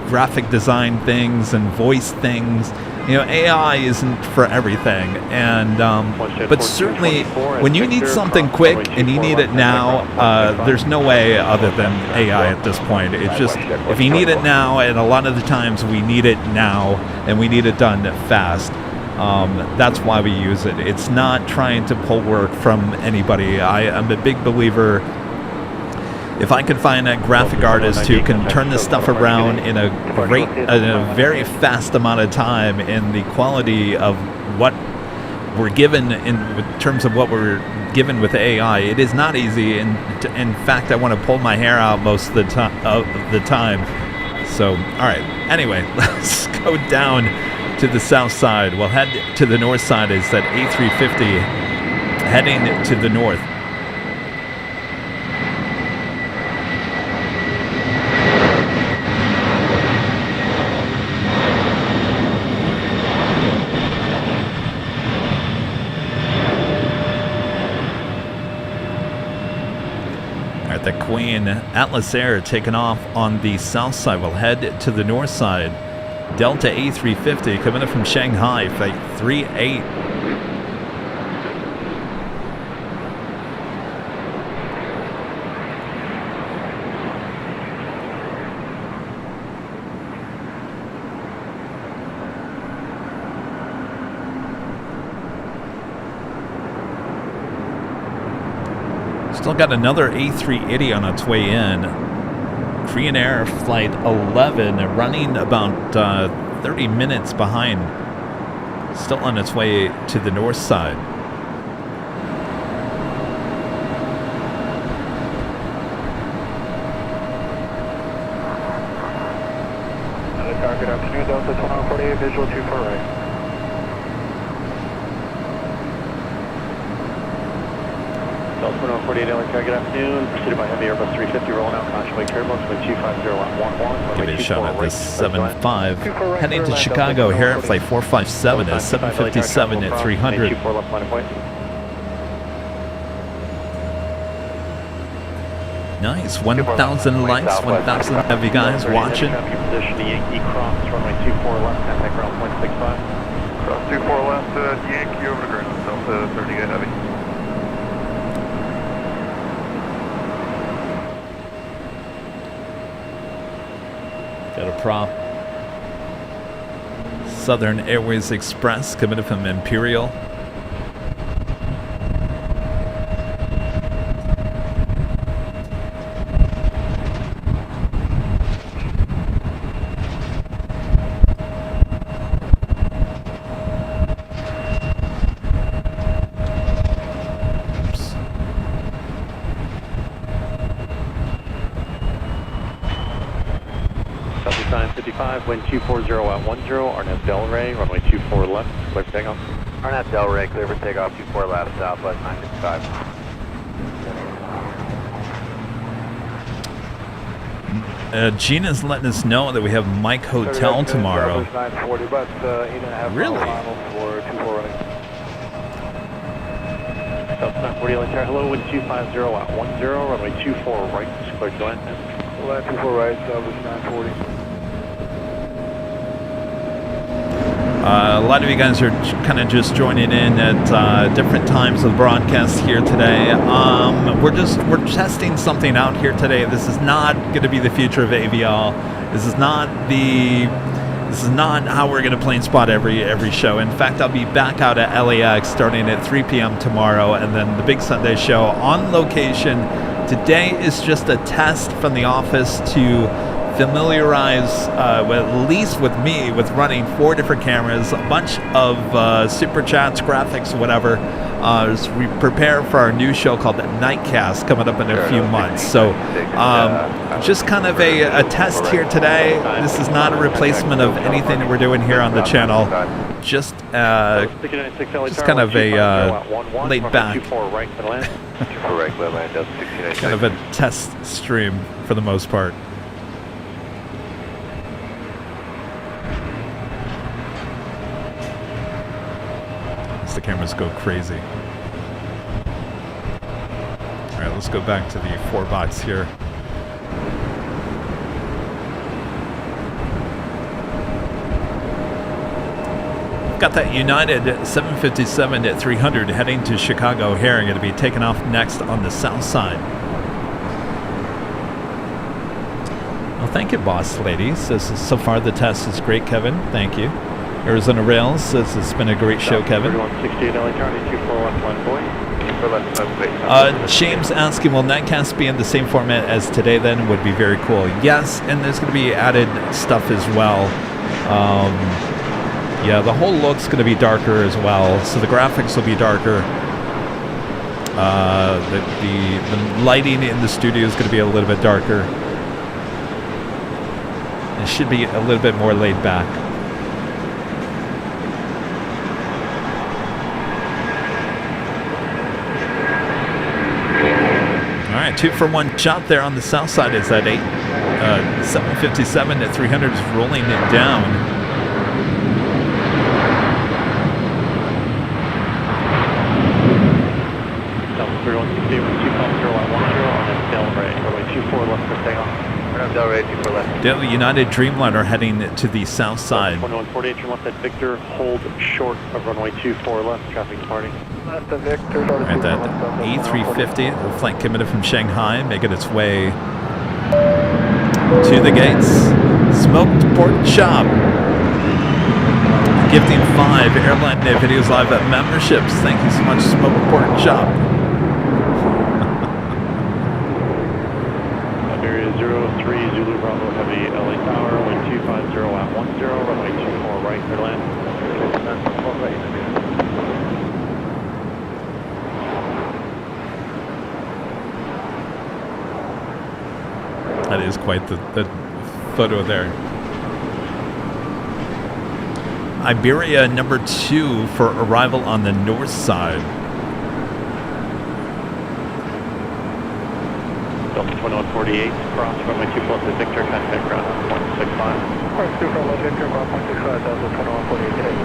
graphic design things and voice things. You know, AI isn't for everything, and but certainly when you need something quick and you need it now, there's no way other than AI at this point. It's just, if you need it now, and a lot of the times we need it now and we need it done fast, that's why we use it. It's not trying to pull work from anybody. I'm a big believer, if I can find a graphic artist who can turn this stuff around in a very fast amount of time, in the quality of what we're given in terms of what we're given with AI, it is not easy. And in fact, I want to pull my hair out most of the time. So, all right. Anyway, let's go down to the south side. We'll head to the north side. Is that A350 heading to the north? The Queen Atlas Air taking off on the south side. We'll head to the north side. Delta A350 coming in from Shanghai, flight 38. Still got another A380 on its way in. Korean Air Flight 11 running about 30 minutes behind. Still on its way to the north side. Good afternoon, Delta 2148, visual 24 right. Delta 2148, LA, good afternoon. Preceded by heavy Airbus 350 rolling out, constantly turbulence with 25011. Give it a shot at this 7.5. Heading to Chicago here at flight 457 at 7:57 at 300. 24 left line of way. Nice, 1,000 likes, 1,000 heavy guys watching. Position to Yankee cross, runway 24 left, contact ground 0.65. Cross 24 left, Yankee over to ground, Delta 38 heavy. Got a prop. Southern Airways Express coming in from Imperial. Wind 240 at 10, Arnett Delray, runway 24 left, clear for takeoff. Arnett Delray, clear for takeoff, 24 left, southwest 955. Gina's letting us know that we have Mike Hotel tomorrow. 940, but 8.5 really? for 24 right. Delta 940 LA Tower, hello, wind 250 at 10, runway 24 right, clear to land. Land 24 right, Southwest 940. A lot of you guys are kind of just joining in at different times of the broadcast here today. We're testing something out here today. This is not going to be the future of AVL. This is not how we're going to plane spot every show. In fact, I'll be back out at LAX starting at 3 p.m. tomorrow, and then the big Sunday show on location. Today is just a test from the office to familiarize, at least with me, with running 4 different cameras, a bunch of super chats, graphics, whatever, as we prepare for our new show called Nightcast coming up in a few months. So just kind of a test here today. This is not a replacement of anything that we're doing here on the channel. Just kind of a laid back, kind of a test stream for the most part. The cameras go crazy. All right, let's go back to the 4 box here. Got that United 757 at 300 heading to Chicago O'Hare. Going to be taken off next on the south side. Well, thank you, boss lady. Says so far the test is great, Kevin. Thank you. Arizona Rails says it's been a great show, Kevin. James asking, will Nightcast be in the same format as today then? Would be very cool. Yes, and there's going to be added stuff as well. Yeah, the whole look's going to be darker as well, so the graphics will be darker. The lighting in the studio is going to be a little bit darker. It should be a little bit more laid back. All right, 2 for 1 shot there on the south side is that 757 at 300 is rolling it down. Delta 3160 with 250 at 10 on that Del Rey, runway 24 left for takeoff. Del Rey 24 left. Delta United Dreamliner heading to the south side. 2148, turn left at Victor, hold short of runway 24 left, traffic departing. Left of Victor, Right, that A350, the flight committed from Shanghai, making its way to the gates. Smoked pork chop. Gifting 5 Airline videos live at memberships. Thank you so much, Smoked pork chop. Area 03 Zulu Bravo Heavy LA Tower, wind 250 at 10, runway 24 right, clear to land. That is quite the photo there. Iberia number 2 for arrival on the north side. Delta 2148, cross runway 24 to Victor, contact ground 165. Alright, 2 for Victor, ground 165, Delta 2148 today.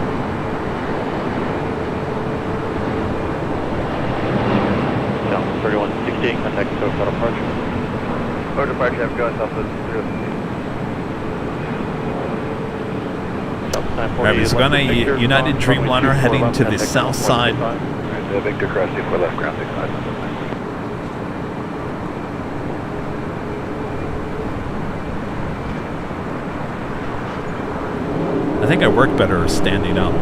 Delta 3168, contact Coast Auto Departure. Auto Departure, I'm going Delta 060. All right, we're going to United Dreamliner heading to the south side. Victor cross 24 left, ground 65. I think I work better standing up.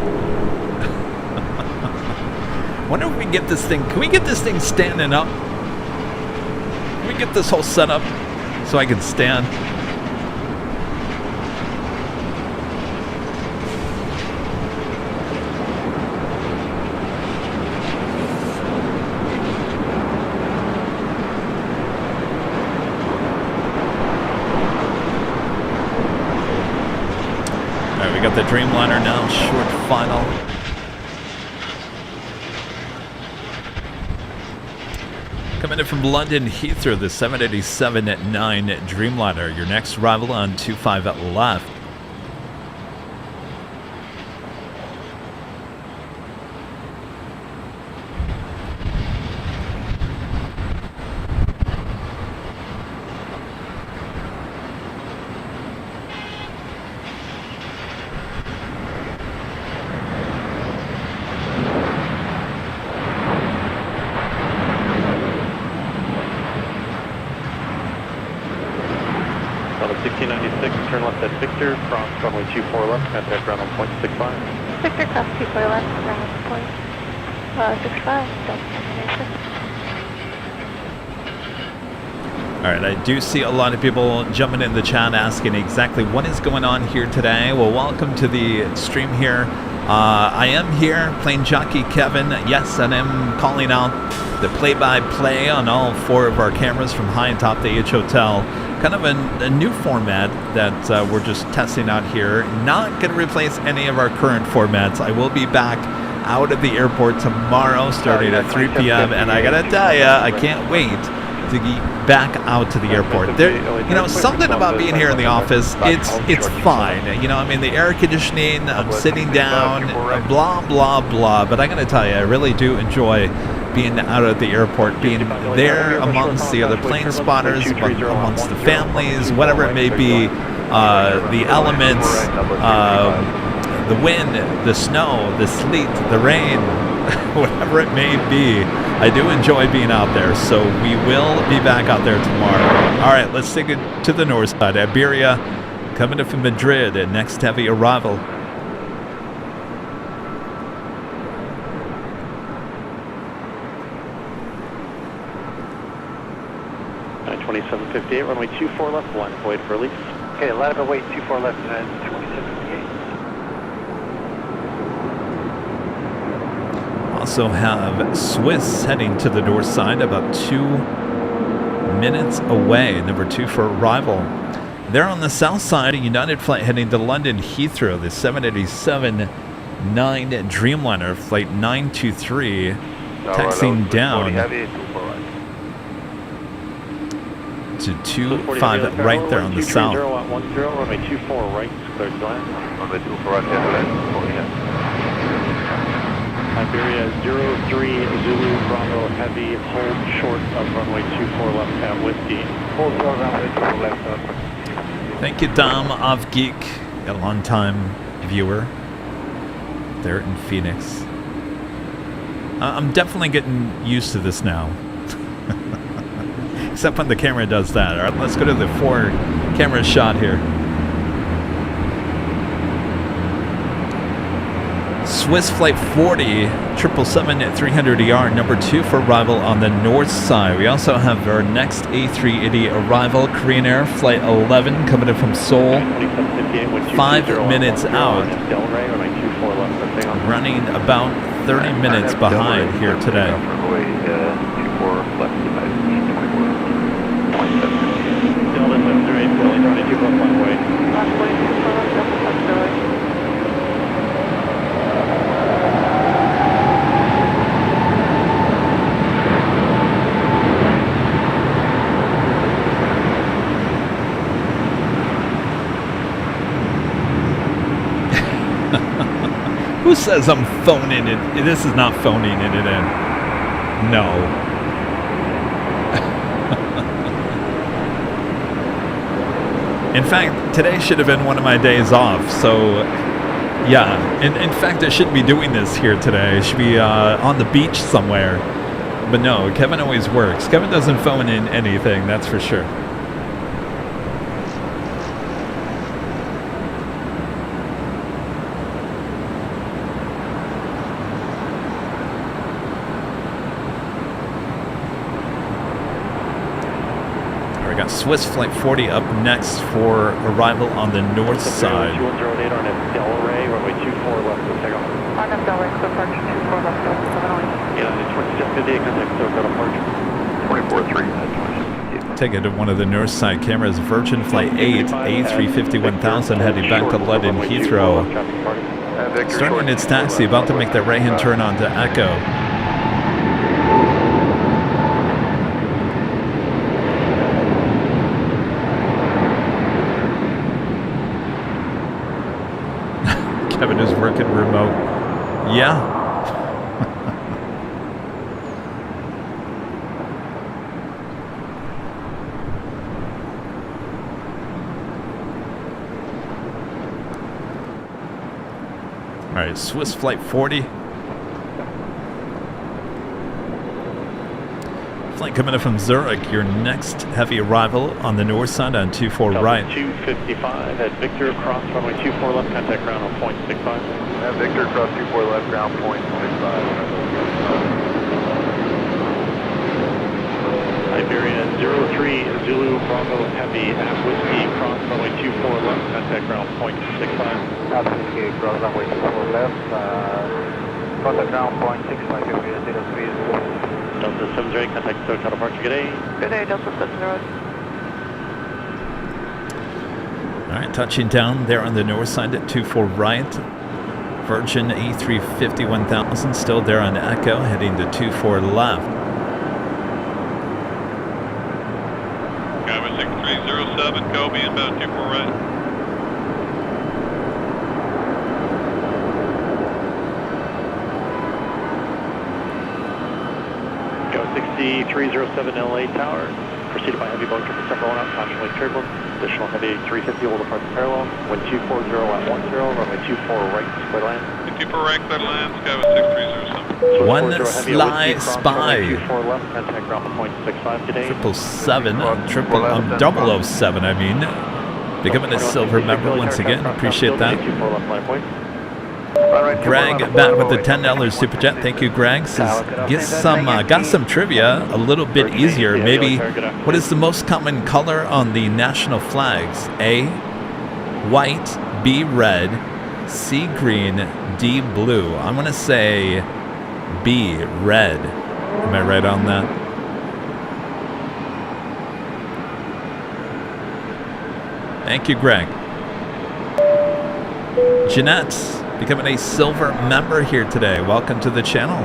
Wonder if we can get this thing. Can we get this thing standing up? Can we get this whole setup so I can stand? We got the Dreamliner now, short final. Coming in from London Heathrow, the 787 at 9 Dreamliner. Your next arrival on 25 at left. turn left at Victor, cross runway 24 left, contact ground on point 65. Victor, cross 24 left, ground point 65, Delta destination. All right, I do see a lot of people jumping in the chat asking exactly what is going on here today. Well, welcome to the stream here. I am here, Plane Jockey Kevin. Yes, and I'm calling out the play-by-play on all 4 of our cameras from high atop the H Hotel. Kind of a new format that we're just testing out here. Not going to replace any of our current formats. I will be back out of the airport tomorrow starting at 3 p.m. And I got to tell you, I can't wait to get back out to the airport. There, you know, something about being here in the office, it's fine. You know, I mean, the air conditioning, I'm sitting down, blah, blah, blah. But I got to tell you, I really do enjoy being out at the airport, being there amongst the other plane spotters, amongst the families, whatever it may be, the elements, the wind, the snow, the sleet, the rain, whatever it may be. I do enjoy being out there, so we will be back out there tomorrow. All right, let's take it to the north side. Iberia coming in from Madrid, next heavy arrival. 2758, runway 24 left, line of wait for release. Okay, line of wait 24 left, 2758. Also have Swiss heading to the north side, about 2 minutes away, number 2 for arrival. There on the south side, a United flight heading to London Heathrow, the 787-9 Dreamliner, flight 923, taxiing down to 25 right there on the south. Runway 24 right, cleared to land. Runway 24 right, cleared to land. Iberia 03 Zulu Bravo Heavy, hold short of runway 24 left at Whiskey. Hold short runway 24 left. Thank you, Dom of Geek, a long-time viewer there in Phoenix. I'm definitely getting used to this now. Except when the camera does that. All right, let's go to the 4 camera shot here. Swiss Flight 40, 777-300ER, number 2 for arrival on the north side. We also have our next A380 arrival, Korean Air, Flight 11, coming in from Seoul, 5 minutes out. Running about 30 minutes behind here today. Who says I'm phoning it? This is not phoning it in. No. In fact, today should have been one of my days off. So, yeah. In fact, I shouldn't be doing this here today. I should be on the beach somewhere. But no, Kevin always works. Kevin doesn't phone in anything, that's for sure. Swiss Flight 40 up next for arrival on the north side. 2108 on Delray, runway 24 left to take off. On Delray, clear approach 24 left, 708. Yeah, 2758, contact clear cut approach. 24-3. Take it to one of the north side cameras, Virgin Flight 8, A350-1000, heading back to London Heathrow. Starting its taxi, about to make the right-hand turn onto Echo. Kevin is working remote. Yeah. All right, Swiss Flight 40. Flight coming in from Zurich, your next heavy arrival on the north side on 24 right. 255 at Victor, cross runway 24 left, contact ground on point 65. At Victor, cross 24 left, ground point 65. Iberia 03 Zulu Bravo Heavy at Whiskey, cross runway 24 left, contact ground point 65. At Whiskey, cross runway 24 left, contact ground point 65, Iberia 03 Zulu. Delta 70, contact SoCal departure, good day. Good day, Delta 70. All right, touching down there on the north side at 24 right. Virgin A350 1000 still there on Echo, heading to 24 left. Kevin 6307, Kobe, inbound 24 right. Go 6307 LA Tower, preceded by heavy Boeing 777 out, constantly turbulence. Additional heavy 350 will depart the parallel. Wind 240 at 10, runway 24 right, clear land. 24 right, clear land, Kevin 6307. One Sly Spy. 24 left, contact ground point 65 today. 007, I mean. Becoming a silver member once again. Appreciate that. Greg back with the $10 super chat. Thank you, Greg. Says got some trivia a little bit easier. Maybe what is the most common color on the national flags? A, white. B, red. C, green. D, blue. I'm gonna say B, red. Am I right on that? Thank you, Greg. Jeanette, becoming a silver member here today. Welcome to the channel.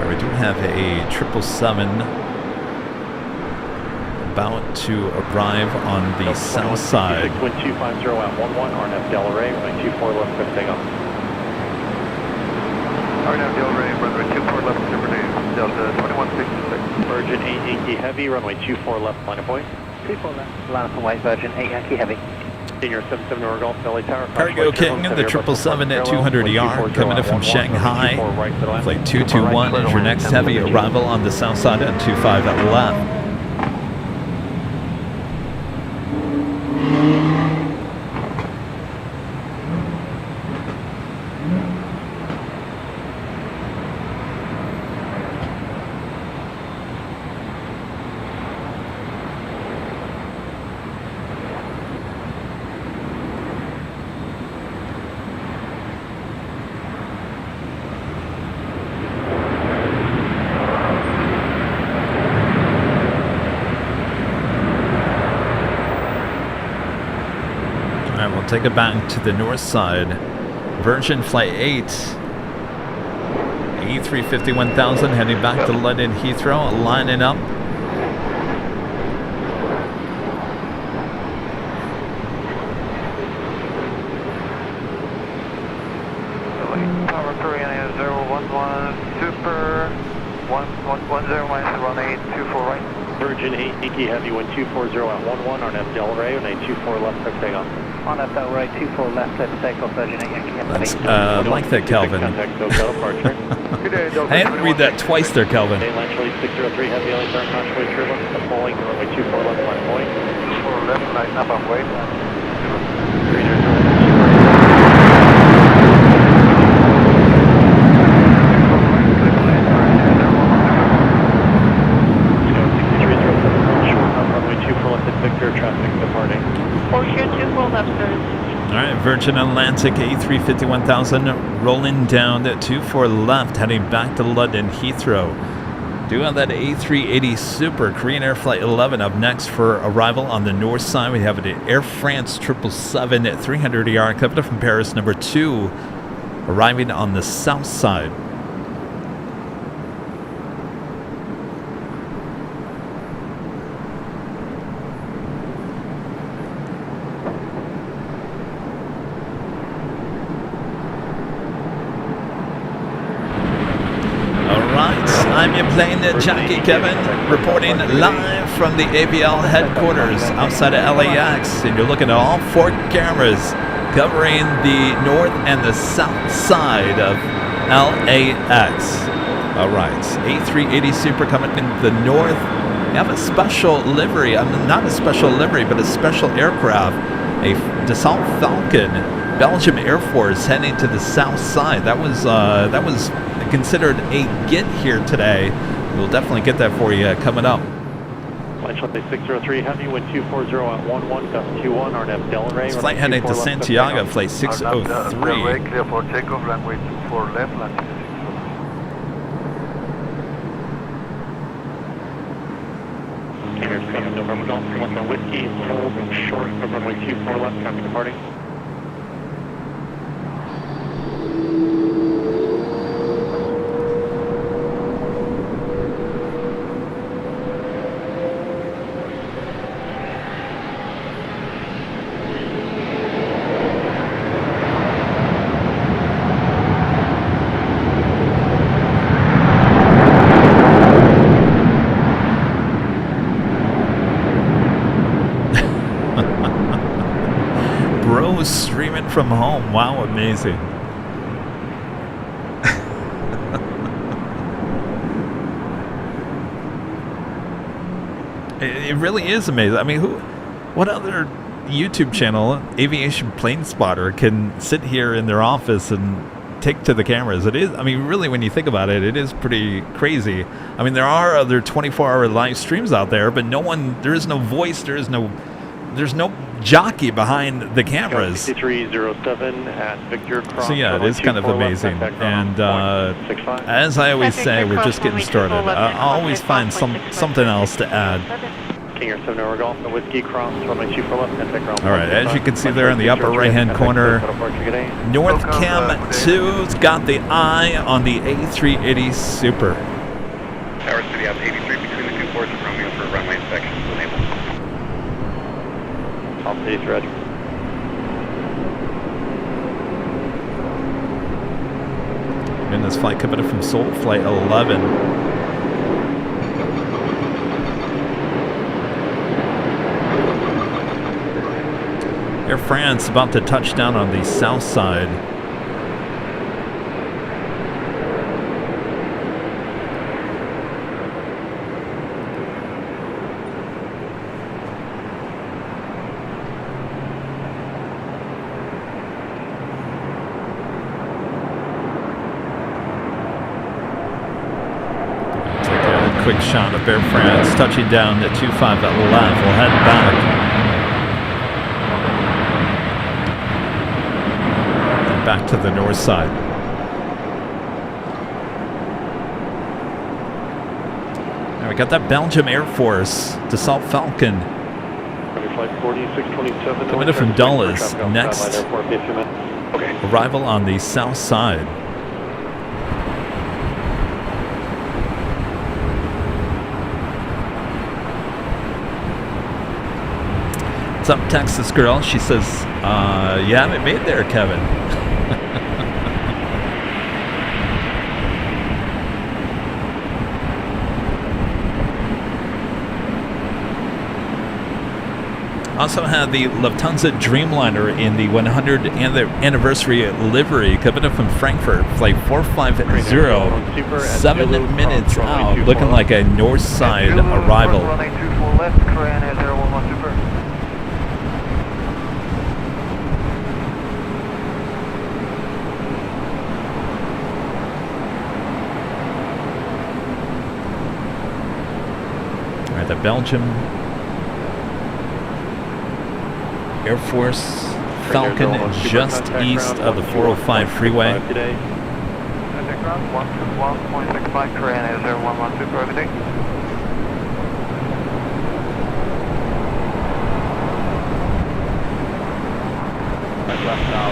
We do have a 777 about to arrive on the south side. Wind 250 at 11, RNF Del Rey, runway 24 left, quick takeoff. RNF Del Rey, runway 24 left, super day, Delta 2166. Virgin 8 Yankee Heavy, runway 24 left, line of point. 24 left, line of point, Virgin 8 Yankee Heavy. Senior 77 Nora Golf, LA Tower. Cargo King, the 777 at 200 ER, coming in from Shanghai. Flight 221 is your next heavy arrival on the south side at 25 at left. Take it back to the north side. Virgin Flight 8 A350 1000 heading back to London Heathrow, lining up. Tower Korea 011 Super 110 minus 1824 right. Virgin 8 Yankee Heavy, wind 240 at 11, RNF Del Rey, runway 24 left, quick takeoff. On that Del Rey 24 left, clear for takeoff, Virgin 8 Yankee Heavy. Like that, Kelvin. I had to read that twice there, Kelvin. Landsley 603 Heavy, LA Tower, constantly turbulence, deploying to runway 24 left, line of point. 24 left, lighten up on way. Alright, Virgin Atlantic A350 1000 rolling down at 24 left, heading back to London Heathrow. Do have that A380 Super Korean Air Flight 11 up next for arrival on the north side. We have it at Air France 777 at 300 ER, coming up from Paris, number 2, arriving on the south side. Plane Jockey Kevin reporting live from the ABL headquarters outside of LAX, and you're looking at all 4 cameras covering the north and the south side of LAX. All right, A380 Super coming in the north. We have a special livery, not a special livery, but a special aircraft, a Dassault Falcon, Belgium Air Force, heading to the south side. That was considered a get here today. We'll definitely get that for you coming up. Flight 603 Heavy, wind 240 at 11, gust 21, RNF Delray. It's flight heading to Santiago, flight 603. Delray, clear for takeoff, runway 24 left, landing 6. Canary 7, November Golf, 1 Whiskey, hold short of runway 24 left, copy departing. Streaming from home. Wow, amazing. It really is amazing. I mean, what other YouTube channel, Aviation Plane Spotter, can sit here in their office and take to the cameras? It is, I mean, really, when you think about it, it is pretty crazy. I mean, there are other 24-hour live streams out there, but there is no voice, there's no jockey behind the cameras. 6307 at Victor Cross. So yeah, it is kind of amazing. And as I always say, we're just getting started. I'll always find something else to add. King Air 7 over Golf, Whiskey Cross, runway 24 left, and take all right, as you can see there in the upper right-hand corner, North Cam 2's got the eye on the A380 Super. Tower City out 83 between the 2 ports of Romeo for runway inspection. Enable. All City, Roger. And this flight coming in from Seoul, flight 11. Air France about to touch down on the south side. Quick shot of Air France touching down at 25 at left. We'll head back. Back to the north side. And we got that Belgium Air Force Dassault Falcon. Coming in from Dulles. Next arrival on the south side. What's up, Texas girl? She says, you haven't made there, Kevin. Also had the Lufthansa Dreamliner in the 100th anniversary livery coming up from Frankfurt, flight 450, 7 minutes out, looking like a north side arrival. All right, the Belgium Air Force Falcon just east of the 405 freeway. 121.65, Korean Air 0112 for everything. Left now,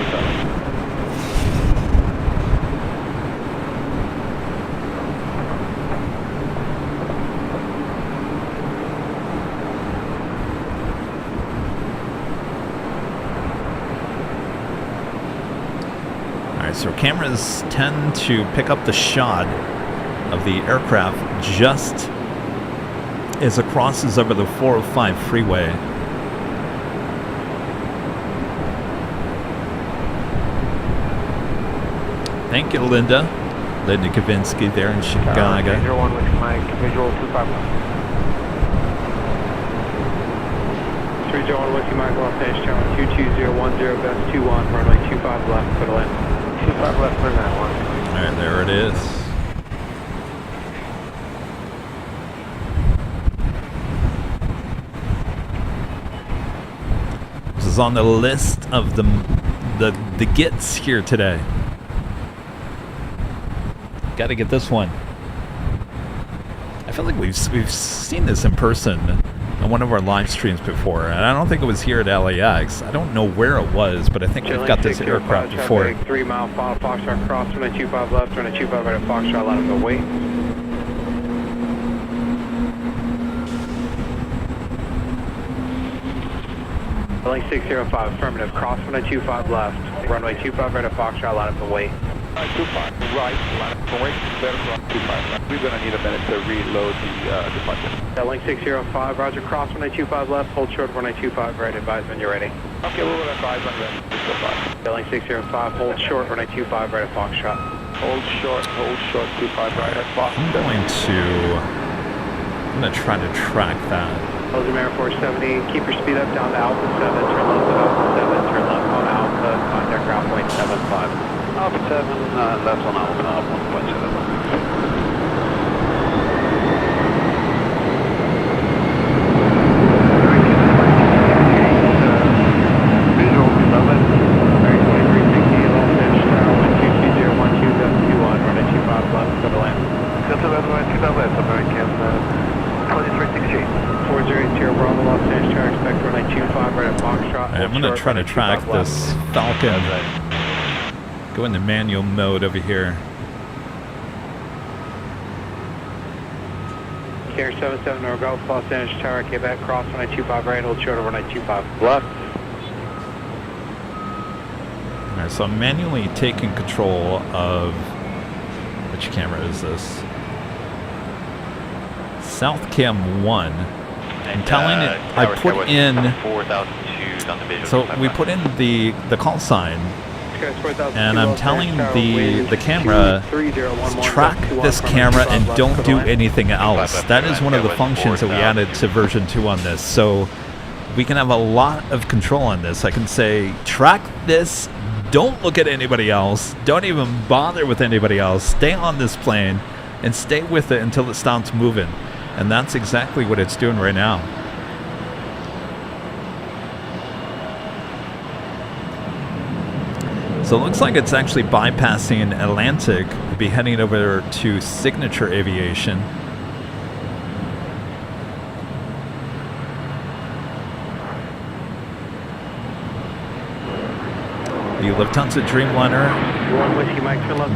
so cameras tend to pick up the shot of the aircraft just as it crosses over the 405 freeway. Thank you, Linda. Linda Kavinsky there in Chicago. 01 with Mike, visual 25 left. 301 Whiskey Mike, Los Angeles, Tower 22010, best 21, runway 25 left, clear to land. 25 left for that one. All right, there it is. This is on the list of the gets here today. Got to get this one. I feel like we've seen this in person on one of our live streams before, and I don't think it was here at LAX. I don't know where it was, but I think we've got this aircraft before. 3 mile final Foxtrot cross, runway 25 left, runway 25 right at Foxtrot, line up the wait. Link 605, affirmative, cross runway 25 left, runway 25 right at Foxtrot, line up the wait. 25 right, line up the wait, better cross 25 left. We're going to need a minute to reload the departure. Link 605, roger, cross runway 25 left, hold short runway 25 right, advise when you're ready. Okay, we're going to advise on that. 605. Link 605, hold short runway 25 right at Foxtrot. Hold short, 25 right at Foxtrot. I'm going to try to track that. Belgium Air 470, keep your speed up down to Alpha 7, turn left at Alpha 7, turn left on Alpha, contact ground point 75. Alpha 7, left on Alpha, 1.7. I'm going to try to track this Falcon. Go into manual mode over here. Air 77 North Gulf, Los Angeles Tower, Quebec, cross 1925 right, hold short over 1925 left. Alright, so I'm manually taking control of... Which camera is this? South Cam 1. I'm telling it, I put in... So we put in the call sign, and I'm telling the camera, track this camera and don't do anything else. That is one of the functions that we added to version 2 on this. So we can have a lot of control on this. I can say, track this, don't look at anybody else, don't even bother with anybody else, stay on this plane and stay with it until it stops moving. And that's exactly what it's doing right now. So it looks like it's actually bypassing Atlantic to be heading over to Signature Aviation. The Lufthansa Dreamliner,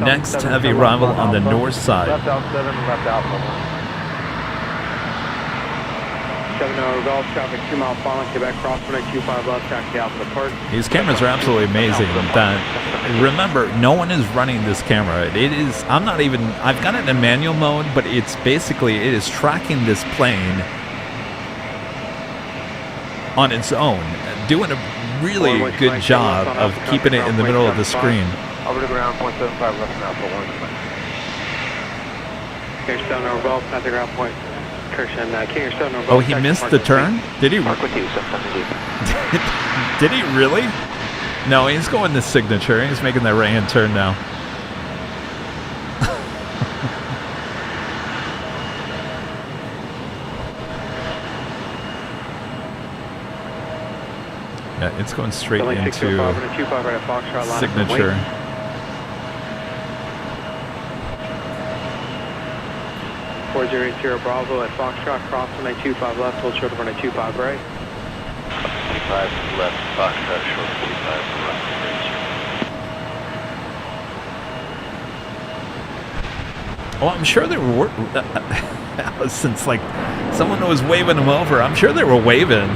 next heavy arrival on the north side. Left out 7, left out 7 Golf traffic, 2 mile following Quebec, cross 125 left, taxi out for the park. These cameras are absolutely amazing. Remember, no one is running this camera. It is, I'm not even, I've got it in manual mode, but it's basically, it is tracking this plane on its own, doing a really good job of keeping it in the middle of the screen. Over the ground, 0.75 left now for 1. Here's 7 Golf, at the ground point. Oh, he missed the turn? Did he? Did he really? No, he's going to Signature. He's making that right-hand turn now. Yeah, it's going straight into Signature. 4080 Bravo at Foxtrot, cross 125 left, hold short of 125 right. 25 left, Foxtrot, short 25 right. Oh, I'm sure they were... since, like, someone was waving them over. I'm sure they were waving.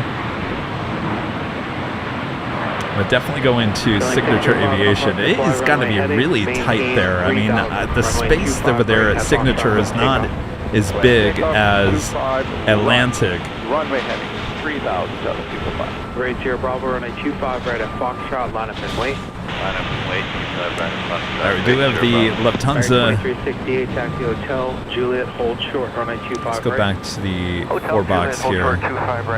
But definitely go into Signature Aviation. It has got to be really tight there. I mean, the space over there at Signature is not as big as Atlantic. Runway heading 3,000, Delta 245. Great Sierra Bravo, runway 25 right at Foxtrot, line up and wait. Line up and wait. All right, we do have the Lufthansa. 2368, taxi hotel, Juliet, hold short, runway 25 Let's go right. back to the 4-box here.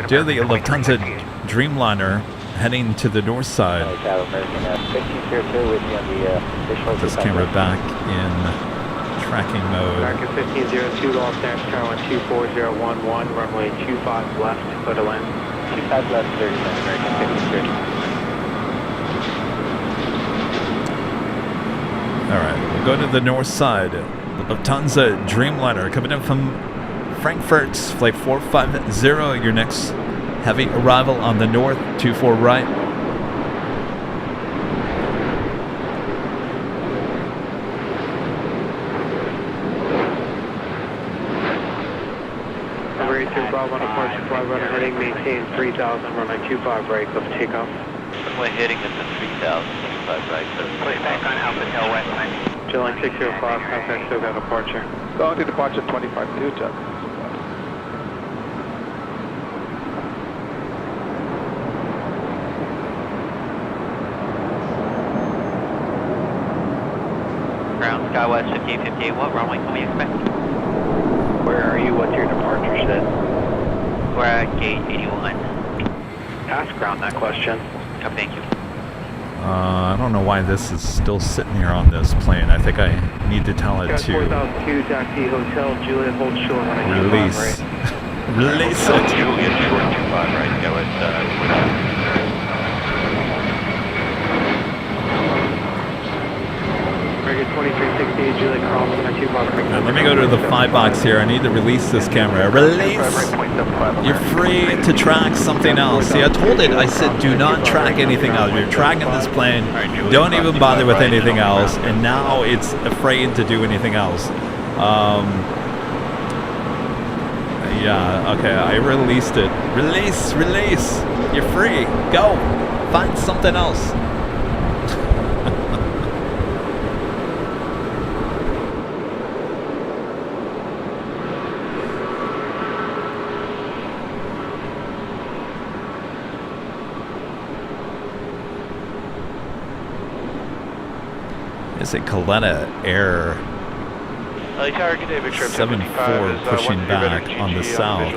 Do have the Lufthansa Dreamliner heading to the north side. This camera back in tracking mode. American 1502, Los Angeles, Tower 24011, runway 25 left, clear to land. 25 left, 30, American 1502. Alright, we'll go to the north side. The Lufthansa Dreamliner coming in from Frankfurt, flight 450, your next heavy arrival on the north, 24 right. Bravo on departure, fly runway heading, maintain 3000, runway 25 right, cliff takeoff. Runway heading at the 3000, 25 right. Place back on Alpha Tail West 90. July 605, contact SoCal departure. Going to departure 25-2, Chuck. Ground Skywest 5858, what runway can we expect? Where are you? What's your departure set? We're at gate 81. Ask ground that question. Oh, thank you. I don't know why this is still sitting here on this plane. I think I need to tell it to 4002, taxi hotel, Juliet, hold short, release. Release it. Juliet, short 25 right, go at American 2368, Juliet, cross on 25 right. Now, let me go to the 5-box here. I need to release this camera. Release! You're free to track something else. See, I told it, I said, do not track anything else. You're tracking this plane. Don't even bother with anything else. And now it's afraid to do anything else. Yeah, okay, I released it. Release, release. You're free. Go. Find something else. It's a Coletta Air 74 pushing back on the south.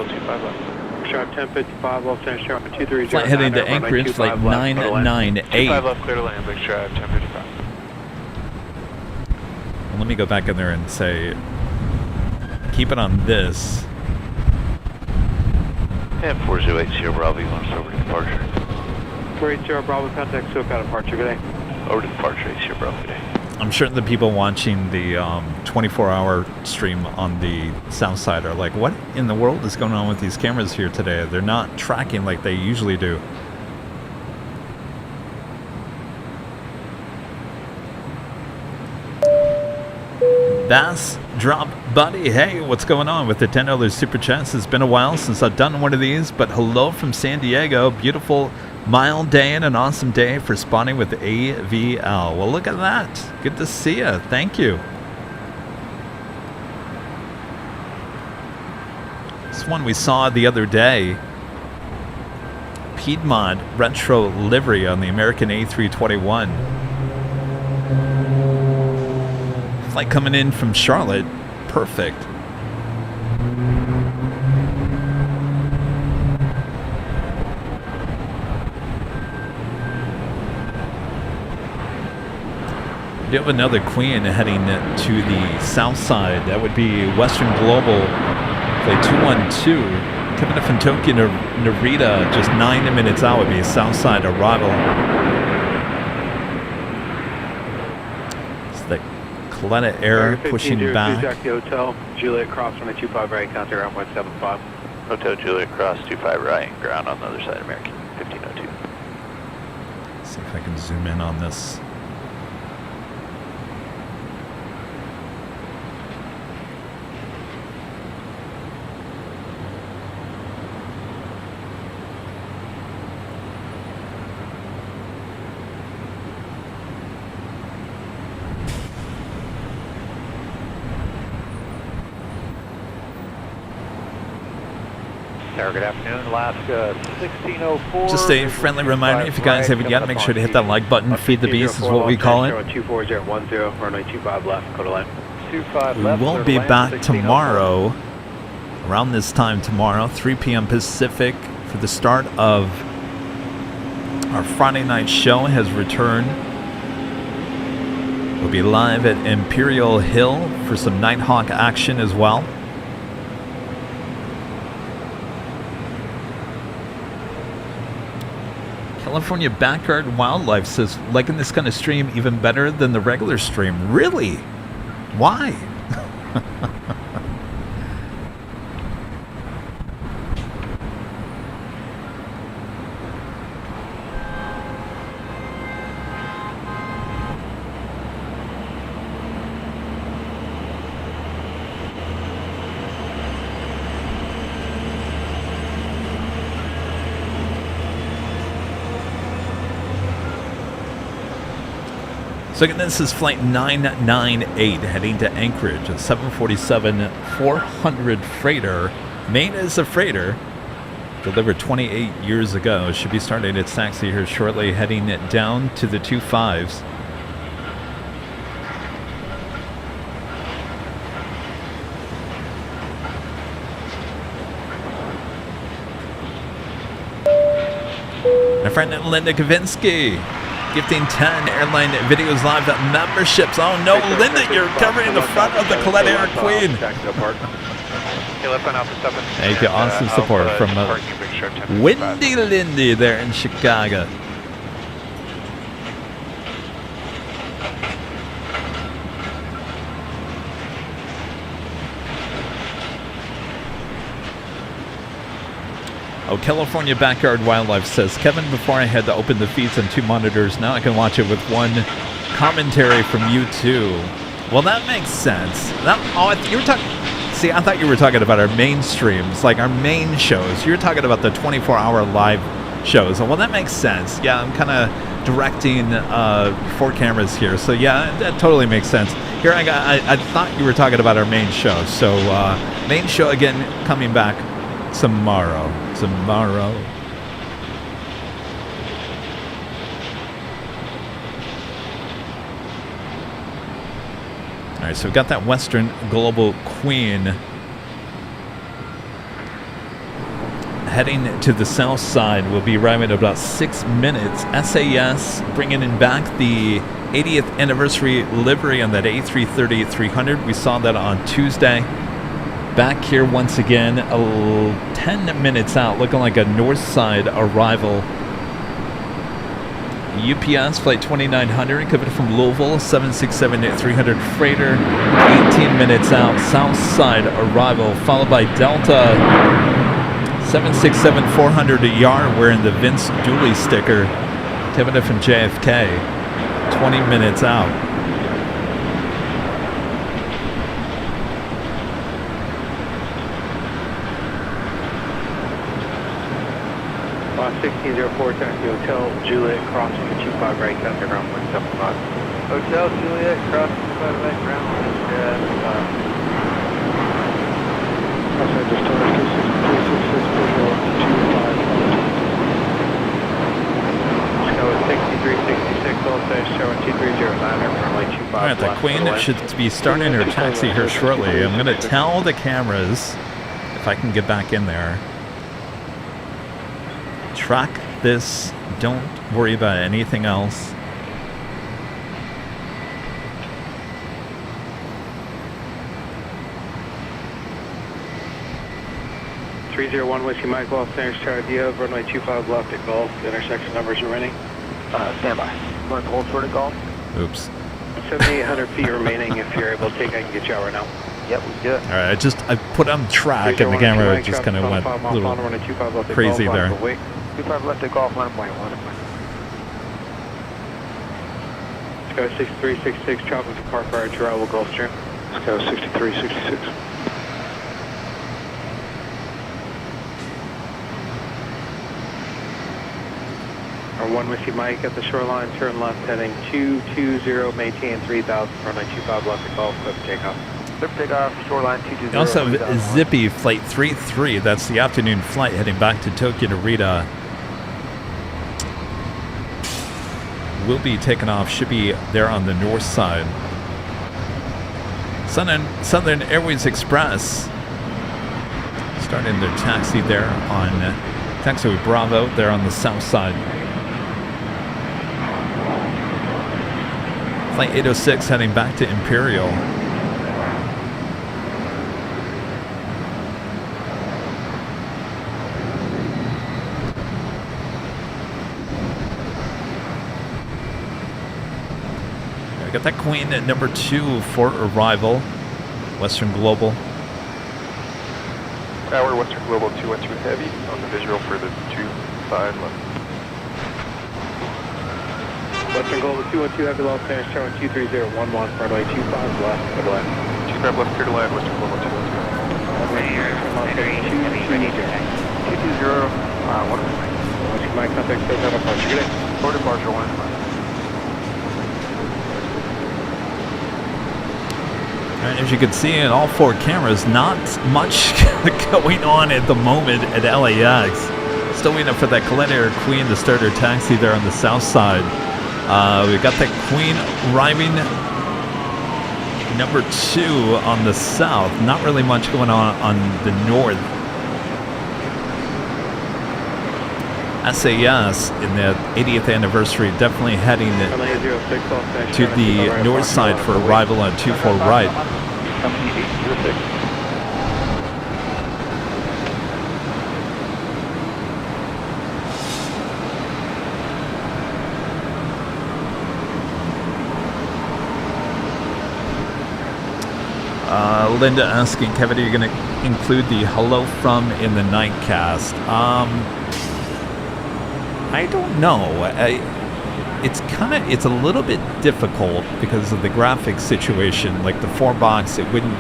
Sharp 1055, Los Angeles, Sharp 230. Flight heading to Anchorage, flight 998. 25 left, clear to land, big Sharp 1055. Well, let me go back in there and say, keep it on this. And 4080 Sierra Bravo, you want us over to departure? 480 Bravo, contact SoCal departure, good day. Over to departure, 8 Sierra Bravo, good day. I'm sure the people watching the 24-hour stream on the south side are like, what in the world is going on with these cameras here today? They're not tracking like they usually do. Bass Drop Buddy, hey, what's going on with the $10 super chats? It's been a while since I've done one of these, but hello from San Diego. Beautiful mild day and an awesome day for spotting with AVL. Well, look at that. Good to see you. Thank you. This one we saw the other day. Piedmont retro livery on the American A321. Flight coming in from Charlotte. Perfect. We have another Queen heading to the south side. That would be Western Global flight 212 coming up from Tokyo to Narita, just 9 minutes out would be a south side arrival. It's the Coletta Air pushing back. Taxi hotel, Juliet cross on the 25 right, contact around 175. Hotel Juliet cross 25 right, ground on the other side, American 1502. See if I can zoom in on this. Tower, good afternoon. Alaska 1604. Just a friendly reminder, if you guys haven't yet, make sure to hit that like button. Feed the beast is what we call it. 24010, runway 25 left, Coda Line. 25 We left. will be back tomorrow, around this time tomorrow, 3 p.m. Pacific, for the start of our Friday night show has returned. We'll be live at Imperial Hill for some Nighthawk action as well. California Backyard Wildlife says, liking this kind of stream even better than the regular stream. Really? Why? So again, this is flight 998 heading to Anchorage, a 747-400 freighter. Made as a freighter, delivered 28 years ago. Should be starting its taxi here shortly, heading it down to the 25s. My friend Linda Kavinsky, gifting 10 Airline Videos Live memberships. Oh no, Linda, you're covering the front of the Colette Air Queen. Thank you, awesome support from Windy Lindy there in Chicago. Oh, California Backyard Wildlife says, Kevin, before I had to open the feeds on 2 monitors, now I can watch it with 1 commentary from you too. Well, that makes sense. You were talking. See, I thought you were talking about our main streams, like our main shows. You're talking about the 24-hour live shows. Well, that makes sense. Yeah, I'm kind of directing 4 cameras here, so yeah, that totally makes sense. Here, I thought you were talking about our main show. So, main show again coming back tomorrow. All right, so we've got that Western Global Queen heading to the south side. We'll be arriving in about 6 minutes. SAS bringing in back the 80th anniversary livery on that A330-300. We saw that on Tuesday. Back here once again, 10 minutes out, looking like a north side arrival. UPS flight 2900 coming from Louisville, 767-300 freighter, 18 minutes out, south side arrival, followed by Delta 767-400 yard wearing the Vince Dooley sticker, coming in from JFK, 20 minutes out. 1604, taxi Hotel Juliet, crossing 25 right, underground 175. Hotel Juliet, crossing 25 right, ground 175. Outside just told us 26366, visual 25. Let's go with 6366, all stage showing 2309, runway 25 All right, the Queen should be starting her taxi here shortly. I'm going to tell the cameras, if I can get back in there, track this, don't worry about anything else. Whiskey Mike Golf, Standards Tower Dia, runway 25 left at Golf, intersection numbers remaining. Stand by. We're in hold short at Golf. Oops. 7,800 feet remaining. If you're able to take, I can get you out right now. Yep, we do it. All right, I put on track and the camera just kind of went a little crazy there. 25 left at Golf, line point 1. Let's go 6366, traffic to Park Bar, travel Gulfstream. Let's go 6366. Our 1 Whiskey Mike at the shoreline, turn left heading 220, maintain 3000, runway 25 left at Golf, clip takeoff. Clear for takeoff, shoreline 220. We also have Zippy Flight 33. That's the afternoon flight heading back to Tokyo Narita. Will be taken off. Should be there on the north side. Southern Airways Express starting their taxi there on taxiway Bravo there on the south side. Flight 806 heading back to Imperial. Got that Queen at number 2 for arrival. Western Global. Tower, Western Global 212 Heavy on the visual for the 25 left. Western Global 212 Heavy, Los Angeles, Tower 23011, runway 25 left, clear to land. 25 left, clear to land, Western Global 212. Runway 220, 1. My contact says have a departure. Good day. For departure 1. And as you can see in all 4 cameras, not much going on at the moment at LAX. Still waiting for that Colette Queen to start her taxi there on the south side. We've got that Queen arriving number 2 on the south. Not really much going on the north. SAS in the 80th anniversary, definitely heading to the north side for arrival on 24 right. Linda asking, Kevin, are you going to include the hello from in the nightcast? I don't know. It's a little bit difficult because of the graphics situation. Like the 4-box, it wouldn't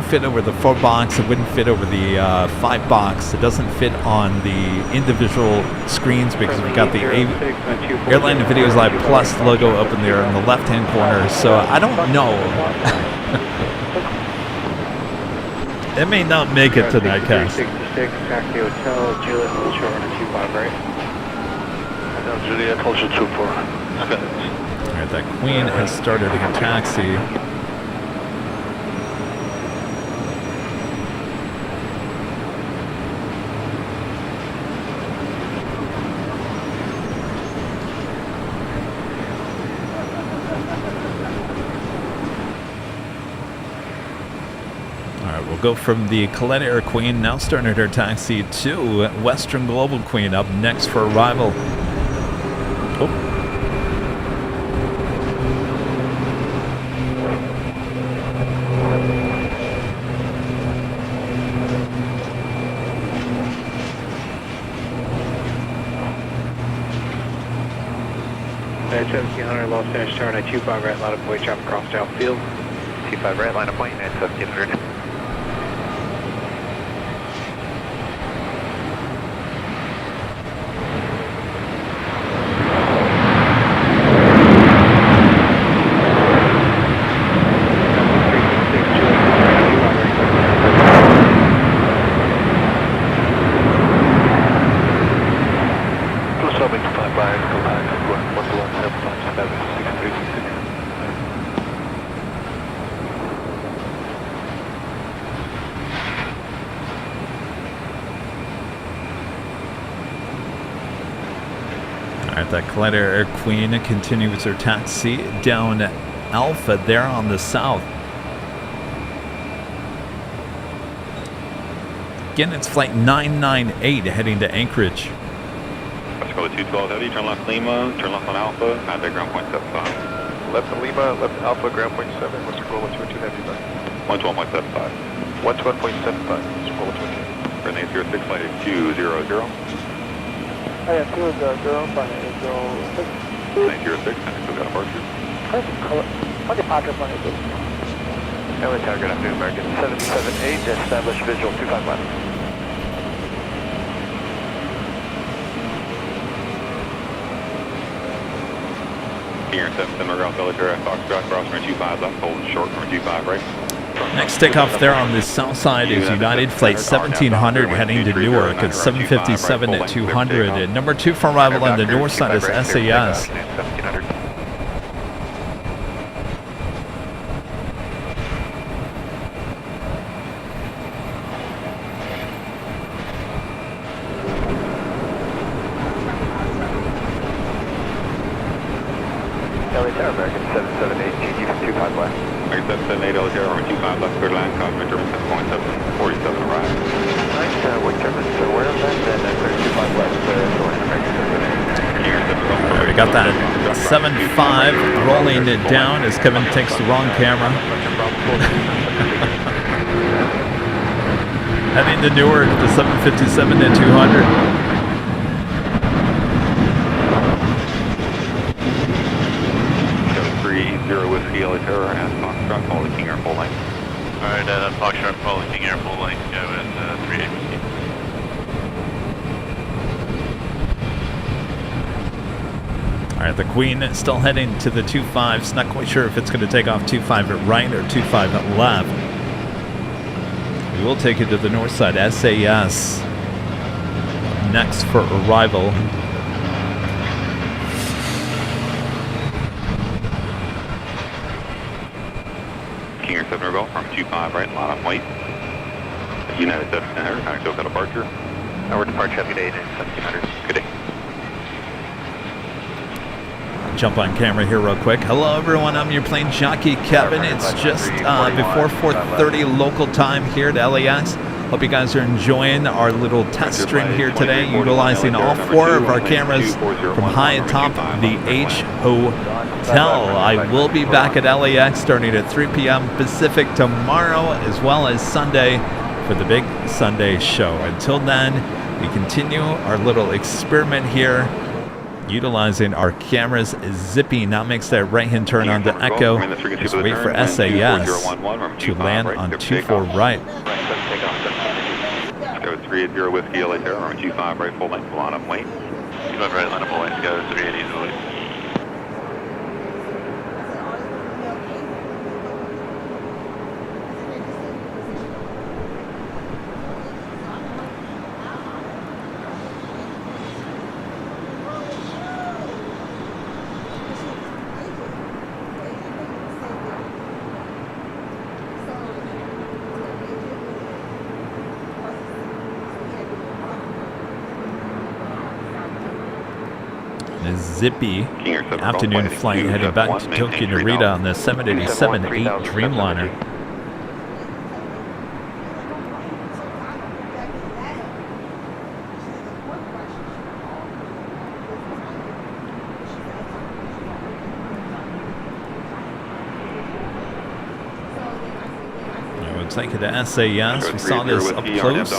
fit over the 4-box. It wouldn't fit over the 5-box. It doesn't fit on the individual screens because we've got the Airline Videos Live Plus logo up in there in the left-hand corner. So I don't know. It may not make it to that cast. 66, taxi hotel, Juliet, hold short runner 25 right. Juliet, hold short 24. Alright, that Queen has started her taxi. Go from the Colette Air Queen, now starting her taxi, to Western Global Queen up next for arrival. Oh. At 1700 Los Angeles, Tower 25 right, line of point, chop across outfield. 25 right, line of point, at 1700. That Colette Air Queen continues her taxi down Alpha there on the south. Again, it's flight 998 heading to Anchorage. Let's go with 212 heavy, turn left Lima, turn left on Alpha, contact ground point 75. Left on Lima, left Alpha, ground point 7, Western Global 212 heavy, back. 112.75. 112.75, Western Global 212. For 806 flight 200. I have 200, flight 806. 906, and still got departure. What departure flight is this? LA Tower, good afternoon, American 778, establish visual 25 left. Here in 7 ground military at Foxtrot, cross runway 25 left, hold short runway 25 right. Next takeoff there on the south side is United Flight 1700 heading to Newark at 7:57 at 200. And number 2 for arrival on the north side is SAS. LA Tower, American 778, GG from 25 left. American 778, LA Tower, 25 left, clear to land, cosmic German 7.747 arrived. Nice, wind German, so where is that? And then clear to 25 left, to land, American 778. There we got that 7.5 rolling it down as Kevin takes the wrong camera. Heading to Newark to 7:57 at 200. 30 Whiskey, LA Tower, and Foxtrot, follow the King Air full length. Alright, Foxtrot, follow the King Air full length, go with 38 Whiskey. Alright, the Queen still heading to the 2.5s. Not quite sure if it's going to take off 2.5 at right or 2.5 at left. We will take it to the north side. SAS next for arrival. King Air 7 Rebel from 25 right, line up wait. United 1700, time to departure. Our departure, have a good day, 1700. Good day. Jump on camera here real quick. Hello everyone, I'm your plane jockey Kevin. It's just before 4:30 local time here at LAX. Hope you guys are enjoying our little test stream here today, utilizing all 4 of our cameras from high atop the H Hotel. I will be back at LAX starting at 3 p.m. Pacific tomorrow, as well as Sunday for the big Sunday show. Until then, we continue our little experiment here, utilizing our cameras. Zippy now makes that right-hand turn onto Echo. Just wait for SAS to land on 24 right. Let's go 380 Whiskey, LA Tower, on 25 right, full length, line up wait. 25 right, line up wait, go 380 easily. Zippy afternoon flight heading back to Tokyo Narita on the 787-8 Dreamliner. Take it to SAS. We saw this up close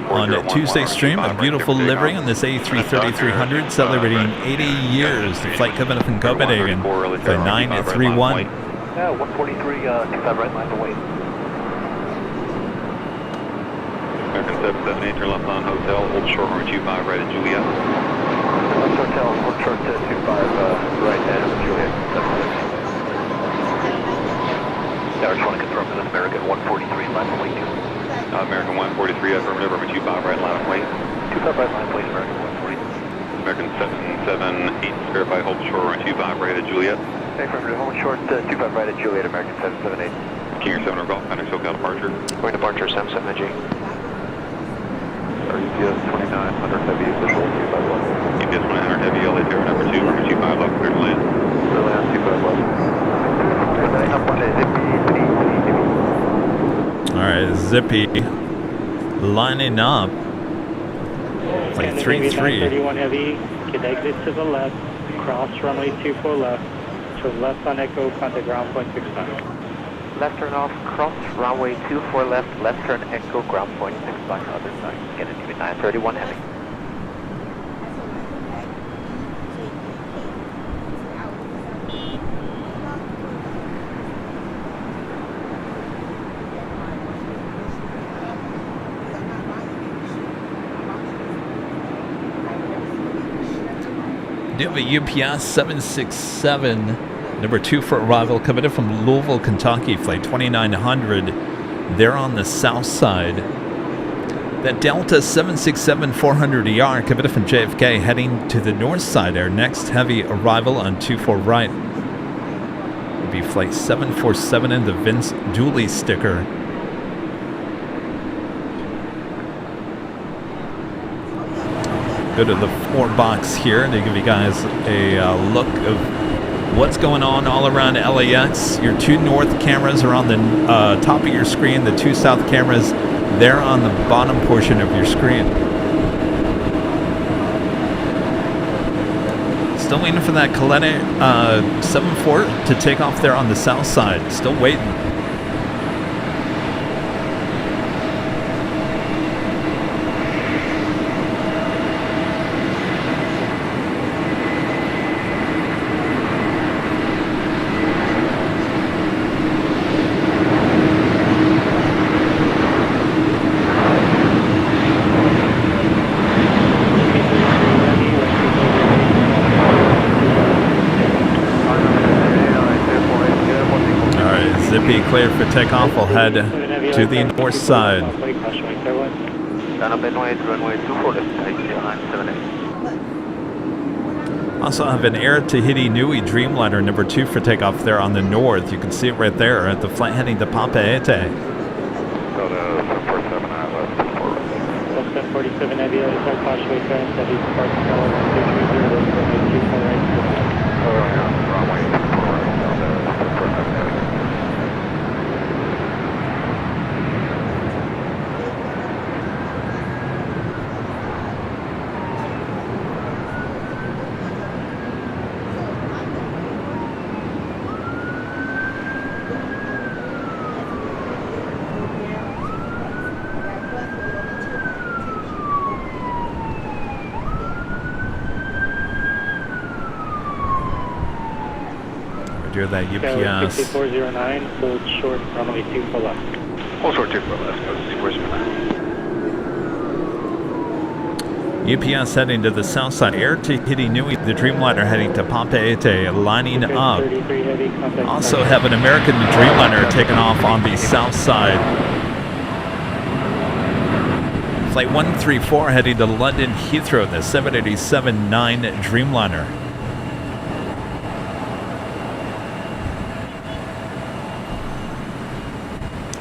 on Tuesday stream. A beautiful livery on this A330-300 celebrating 80 years. The flight coming up in Copenhagen for 931. Yeah, 143, 25 right line to wait. American 778, turn left on Hotel, hold short runway 25 right at Juliet. Left Hotel, hold short to 25 right at Juliet. I just want to confirm this is American 143, line of wait. American 143, affirmative, runway 25 right, line of wait. 25 right line, please, American 143. American 778, verify, hold short runway 25 right at Juliet. Affirmative, hold short 25 right at Juliet, American 778. King Air 7 or Golf, Panic SoCal departure. Going departure, 778G. UPS 2900 heavy, official 25 left. UPS 2900 heavy, LA Tower, number 2, runway 25 left, clear to land. Clear to land, 25 left. Alright, Zippy lining up. Like 3-3. 31 heavy, can exit to the left, cross runway 24 left, to left on Echo, contact ground point 69. Left turn off, cross runway 24 left, left turn Echo, ground point 65, other side. Get it to 931 heavy. Do have a UPS 767, number 2 for arrival, coming in from Louisville, Kentucky, flight 2900. there on the south side. That Delta 767-400ER coming from JFK heading to the north side. Our next heavy arrival on 24 right will be flight 747 in the Vince Dooley sticker. Go to the 4 box here to give you guys a look of what's going on all around LAX. Your 2 north cameras are on the top of your screen. The 2 south cameras, they're on the bottom portion of your screen. Still waiting for that Colette 74 to take off there on the south side. Still waiting. Clear for takeoff. We'll head to the north side. Also have an Air Tahiti Nui Dreamliner number 2 for takeoff there on the north. You can see it right there at the flight heading to Papeete. 47 Nebula, start cautiously turn, steady, start tower 1230, 24 right. That UPS. 6409, hold short, runway 24 left. Hold short 24 left, go 6409. UPS heading to the south side. Air Tahiti Nui, the Dreamliner heading to Papeete, lining up. Also have an American Dreamliner taking off on the south side. Flight 134 heading to London Heathrow, the 787-9 Dreamliner.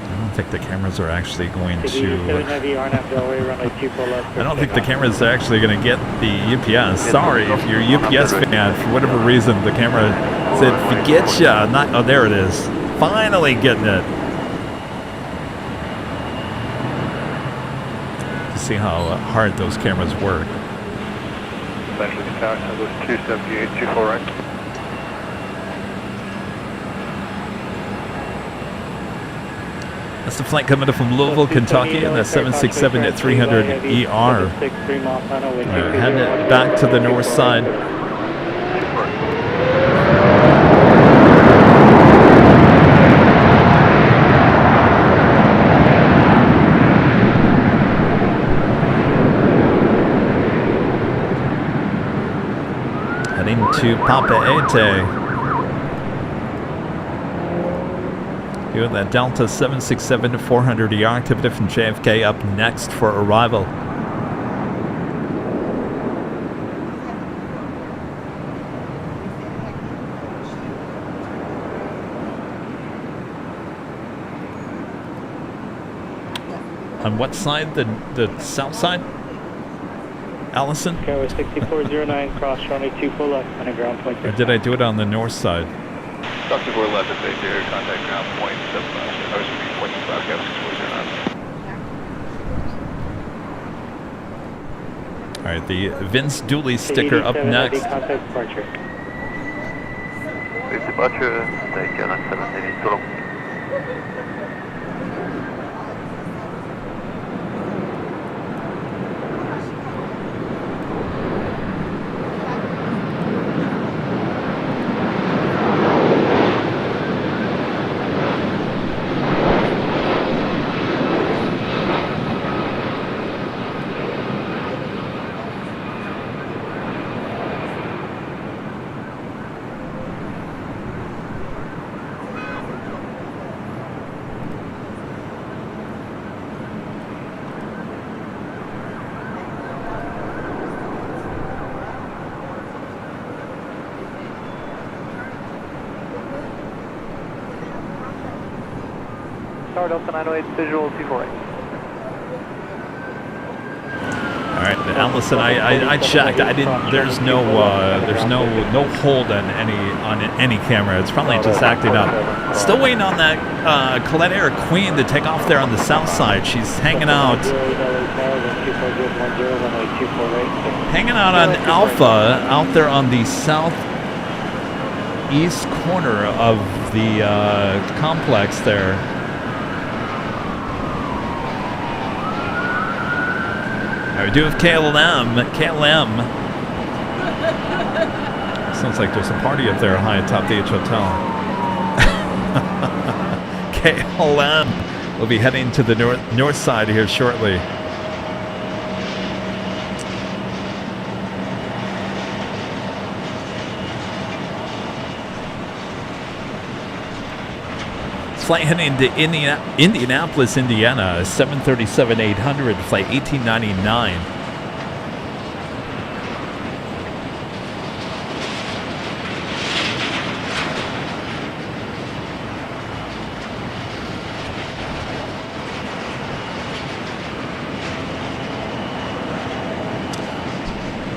I don't think the cameras are actually going to... I don't think the cameras are actually going to get the UPS. Sorry, if you're a UPS fan, for whatever reason, the camera said, forget ya. Not, oh, there it is. Finally getting it. See how hard those cameras work. Eventually, 278, 24 right. That's the flight coming in from Louisville, Kentucky, and the 767-300ER. Heading back to the north side. Heading to Papeete. Here that Delta 767-400ER activity from JFK up next for arrival. On what side? The south side? Allison? Tower 6409, cross runway 24 left, on a ground point. Or did I do it on the north side? Dr. 4 left, it's 80, contact ground point 75, I was point 5, got 6409. Alright, the Vince Dooley sticker up next. Contact departure. Departure, take Airline 780, so long. Tower Delta 908, visual 24 right. All right, Allison, I checked. I didn't. There's no hold on any camera. It's probably just acting up. Still waiting on that Colette Air Queen to take off there on the south side. She's hanging out on Alpha out there on the southeast corner of the complex there. We do have KLM. Sounds like there's a party up there high atop the H Hotel. KLM will be heading to the north side here shortly. Flight heading to Indianapolis, Indiana, 737-800, flight 1899.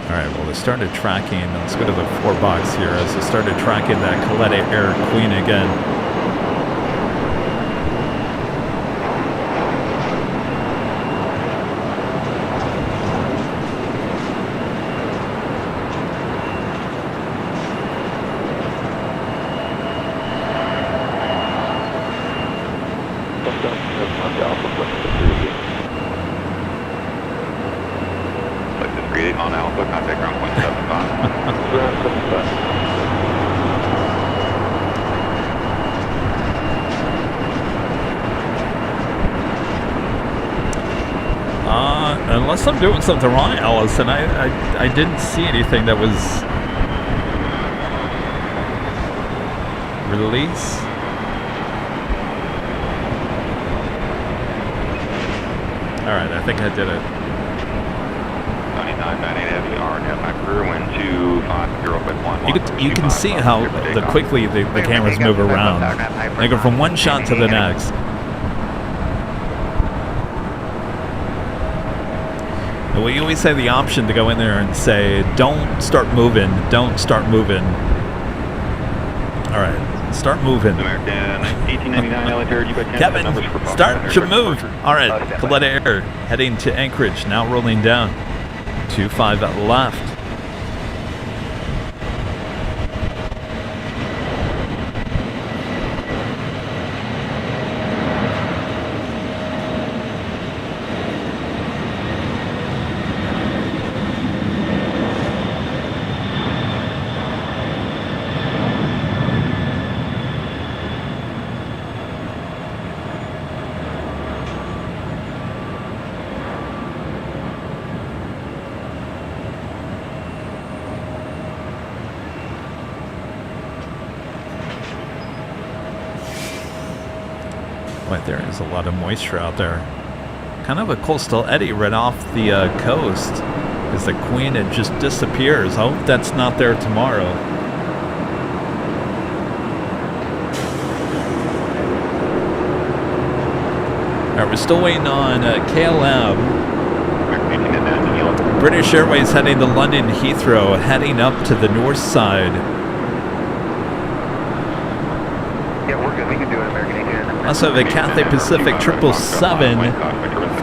All right, well, they started tracking. Let's go to the 4 box here as they started tracking that Colette Air Queen again. On Alpha, contact ground point 75. Unless I'm doing something wrong, Allison, I didn't see anything that was release. All right, I think I did it. 9998 heavy RNF, my crew wind 250.1. You can see how quickly the cameras move around. They go from one shot to the next. And we always have the option to go in there and say, don't start moving, don't start moving. All right, start moving. American 1899 Kevin, start your move. All right, Colette Air heading to Anchorage, now rolling down. 25 left. There is a lot of moisture out there. Kind of a coastal eddy right off the coast as the Queen it just disappears. I hope that's not there tomorrow. All right, we're still waiting on KLM. British Airways heading to London Heathrow, heading up to the north side. Yeah, we're good. We can do it, American. Also have a Cathay Pacific 777,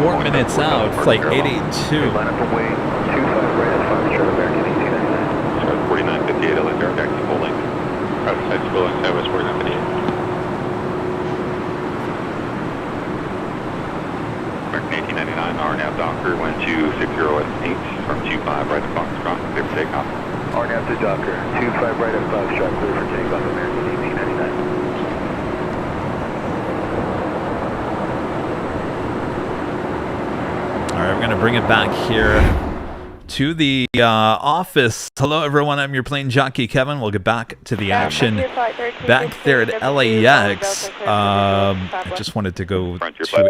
4 minutes out, flight 882. Line up away, 25 right at Foxtrot, American 1899. 4958, LA Air, taxi full length. Outside full length, Southwest 4958. American 1899, RNAV Docker, wind 260 at 8, from 25 right at Foxtrot, clear for takeoff. RNAV to Docker, 25 right at Foxtrot, clear for takeoff, American 1899. All right, we're going to bring it back here to the office. Hello, everyone. I'm your plane jockey, Kevin. We'll get back to the action back there at LAX. I just wanted to go to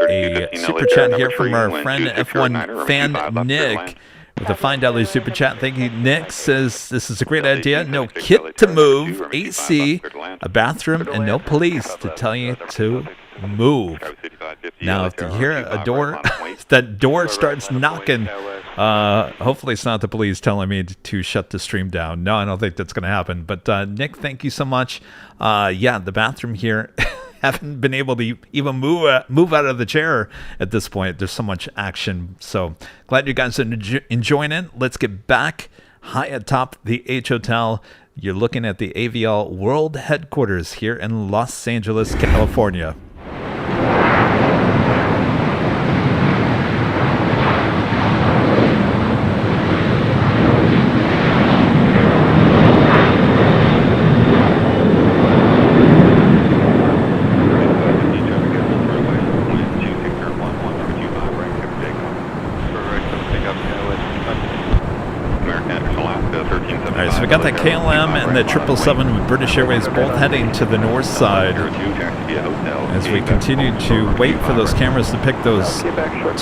a super chat here from our friend F1 fan Nick with a $5 super chat. Thank you. Nick says this is a great idea. No kit to move, AC, a bathroom, and no police to tell you to move. Now, if you hear a door, that door starts knocking, hopefully it's not the police telling me to shut the stream down. No, I don't think that's going to happen. But Nick, thank you so much. Yeah, the bathroom here, haven't been able to even move out of the chair at this point. There's so much action. So glad you guys are enjoying it. Let's get back high atop the H Hotel. You're looking at the AVL World Headquarters here in Los Angeles, California. Alright, so we got that KLM and the 777 with British Airways both heading to the north side as we continue to wait for those cameras to pick those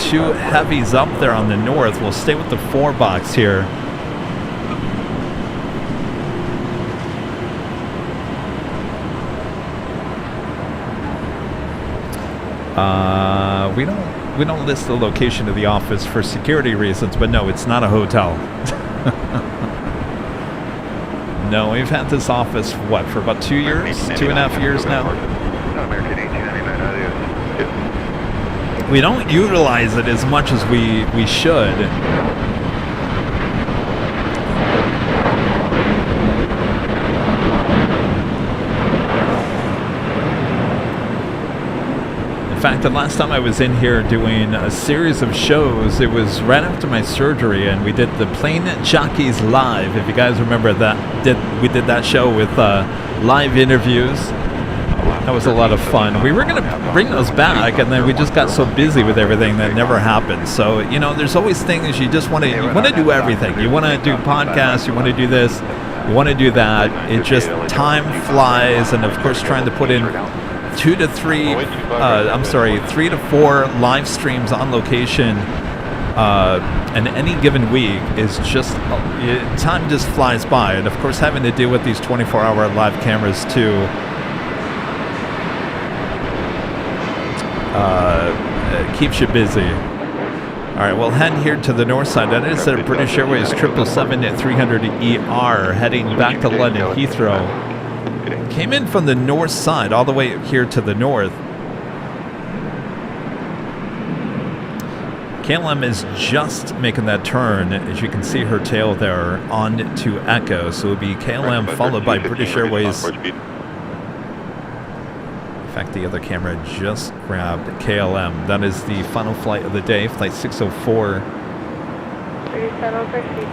two heavies up there on the north. We'll stay with the 4 box here. We don't list the location of the office for security reasons, but no, it's not a hotel. No, we've had this office, what, for about 2 years? 2.5 years now? We don't utilize it as much as we should. In fact, the last time I was in here doing a series of shows, it was right after my surgery, and we did the Plane Jockeys Live. If you guys remember that, we did that show with live interviews. That was a lot of fun. We were going to bring those back, and then we just got so busy with everything that never happened. So, you know, there's always things you just want to do everything. You want to do podcasts, you want to do this, you want to do that. It just, time flies, and of course trying to put in 3 to 4 live streams on location in any given week is just, time just flies by. And of course having to deal with these 24-hour live cameras too keeps you busy. Alright, we'll head here to the north side. That is a British Airways 777-300ER heading back to London Heathrow. Came in from the north side all the way here to the north. KLM is just making that turn. As you can see her tail there on to Echo. So it will be KLM followed by British Airways. In fact, the other camera just grabbed KLM. That is the final flight of the day, flight 604.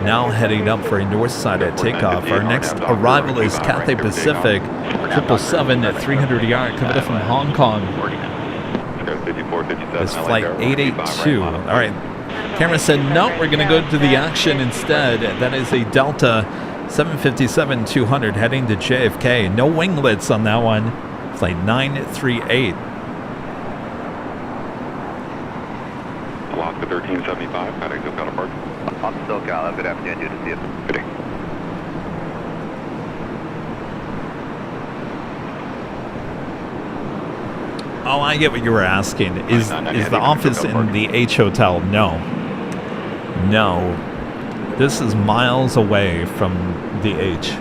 Now heading up for a north side at takeoff. Our next arrival is Cathay Pacific 777-300ER coming up from Hong Kong. It's flight 882. All right. Camera said, no, we're going to go to the action instead. That is a Delta 757-200 heading to JFK. No winglets on that one. Flight 938. Alaska 1375, heading to Park. On SoCal, have a good afternoon, due to see you. Good day. Oh, I get what you were asking. Is the office in the H Hotel? No. No. This is miles away from the H.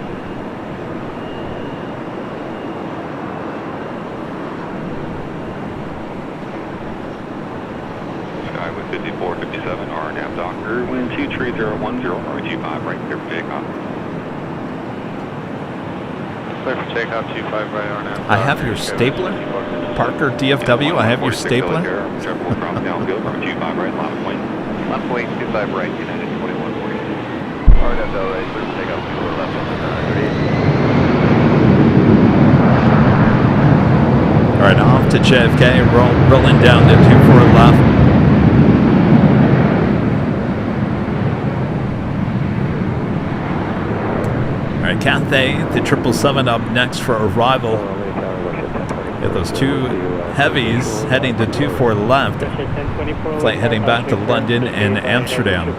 Skyway 5457, RNAV Docker, wind 23010, R25 right, clear for takeoff. Clear for takeoff, 25 right, RNAV. I have your stapler? Parker DFW, I have your stapler. Careful across downfield, R25 right, line of point. Line of point, 25 right, United 2140. RNAV LA, clear for takeoff, 24 left, 38. All right, off to JFK, rolling down to 24 left. All right, Cathay, the 777 up next for arrival. Got those two heavies heading to 24 left. Flight heading back to London and Amsterdam.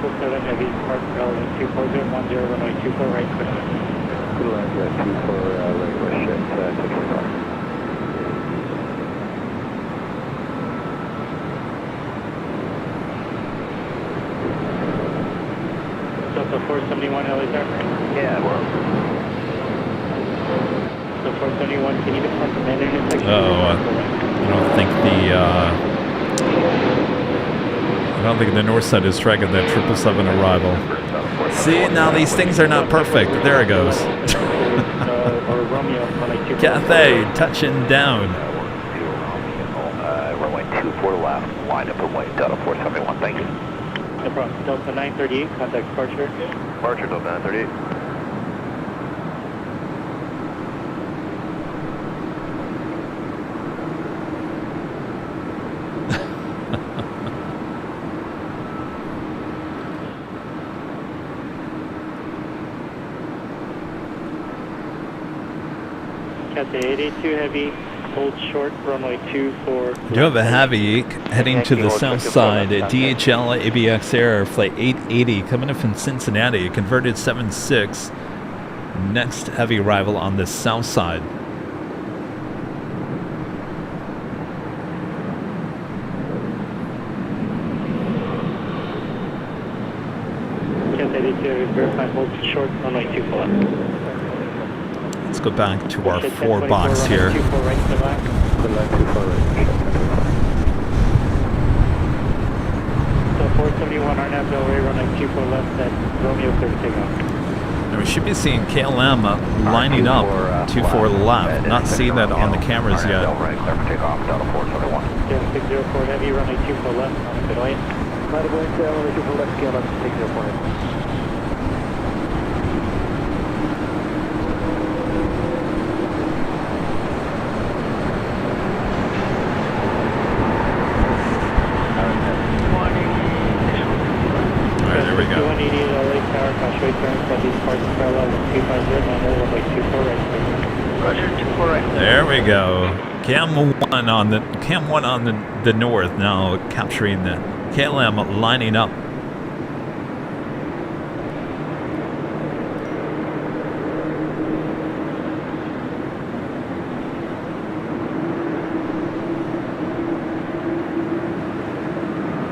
Delta 471 LA sir. Yeah, we're Delta 471, can you depart the main intersection? I don't think the north side is tracking that 777 arrival. See, now these things are not perfect. There it goes. Cathay, touching down. Runway 24 left, line up runway Delta 471, thank you. No problem. Delta 938, contact departure. Departure Delta 938. Cathay 882 heavy, hold short, runway 24. We do have a heavy heading to the south side at DHL ABX Air Flight 880 coming in from Cincinnati, converted 76. Next heavy arrival on the south side. Cathay 882 heavy, verify hold short, runway 24 left. Let's go back to our 4 box here. 24 right to left. So 471 RNAV Delray, runway 24 left at Romeo clear to take off. Now we should be seeing KLM lining up 24 left. Not seeing that on the cameras yet. Right, clear for takeoff, Delta 471. 604 heavy, runway 24 left, on a good way. Right away, runway 24 left, KLM 604. There we go. 180 LA Tower, Crossway turn, southeast parts parallel with 250, runway 24 right. Roger, 24 right. There we go. Cam 1 on the north now capturing the KLM lining up.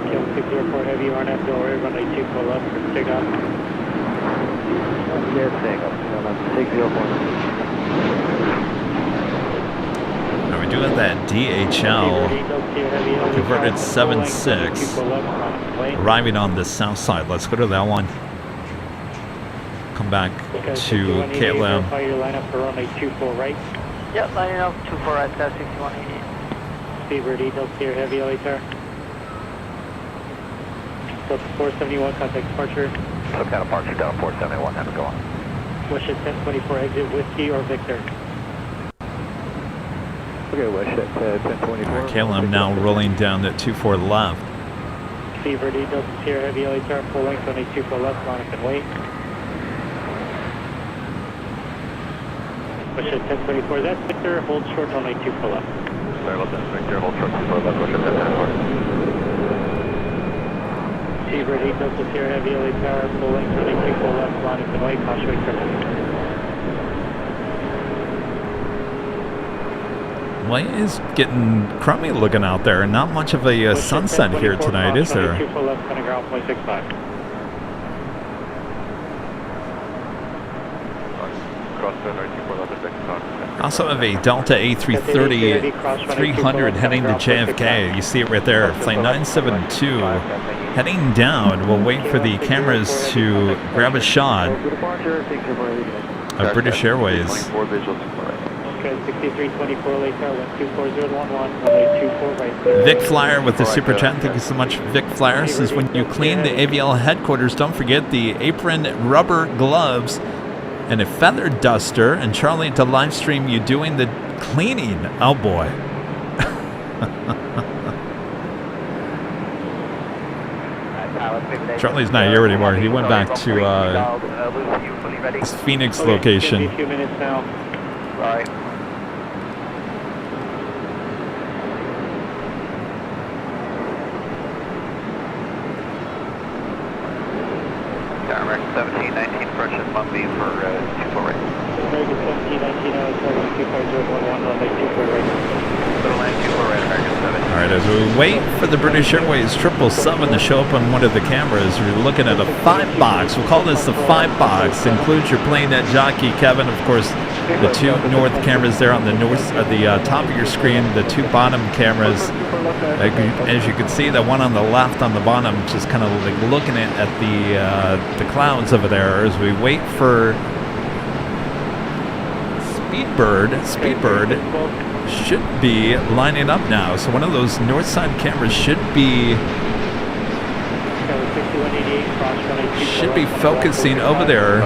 KLM 604 heavy, RNAV Delray, runway 24 left, take off. Yes, takeoff, KLM 604. Now we do have that DHL converted 76 arriving on the south side. Let's go to that one. Come back to KLM. Your lineup for runway 24 right. Yep, lining up 24 right, that's 6180. Speedbird Eagle, clear heavy LA Tower. Delta 471, contact departure. Took that departure, Delta 471, have it go on. Westjet 1024, exit Whiskey or Victor. Okay, Westjet 1024. KLM now rolling down that 24 left. Speedbird Eagle, clear heavy LA Tower, full length, runway 24 left, line up and wait. Westjet 1024, that's Victor, hold short, runway 24 left. Sorry about that, Victor, hold short 24 left, Westjet 1024. Speedbird Eagle, clear heavy LA Tower, full length, runway 24 left, line up and wait, Crossway turn. Well, it is getting crummy looking out there, and not much of a sunset here tonight, is there? Also have a Delta A330 300 heading to JFK. You see it right there, flight 972 heading down. We'll wait for the cameras to grab a shot of British Airways. Okay, 6324 late car, 124.011, Vic Flyer with the super chat. Thank you so much, Vic Flyer. Says when you clean the AVL headquarters, don't forget the apron, rubber gloves, and a feather duster. And Charlie, to live stream you doing the cleaning. Oh boy. Charlie's not here anymore. He went back to his Phoenix location. A few minutes now. All right. American 1719 approaches Mumbai for 24 right. American 1719 out, 25011, runway 24 right. Little line 24 right, American 1719. All right, as we wait for the British Airways 777 to show up on one of the cameras, we're looking at a 5-box. We'll call this the 5-box. Includes your plane jockey Kevin, of course, the 2 north cameras there on the top of your screen, the 2 bottom cameras. As you can see, the one on the left on the bottom, just kind of like looking at the clouds over there as we wait for Speedbird should be lining up now. So one of those north side cameras should be focusing over there.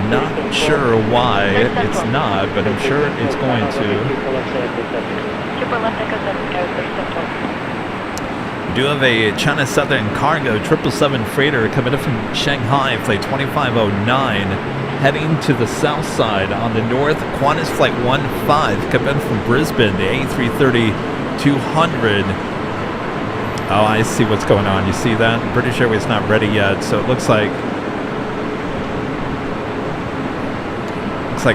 Not sure why it's not, but I'm sure it's going to. We do have a China Southern Cargo 777 freighter coming up from Shanghai, flight 2509, heading to the south side on the north. Qantas flight 15 coming in from Brisbane, the A330-200. Oh, I see what's going on. You see that? British Airways not ready yet, so it looks like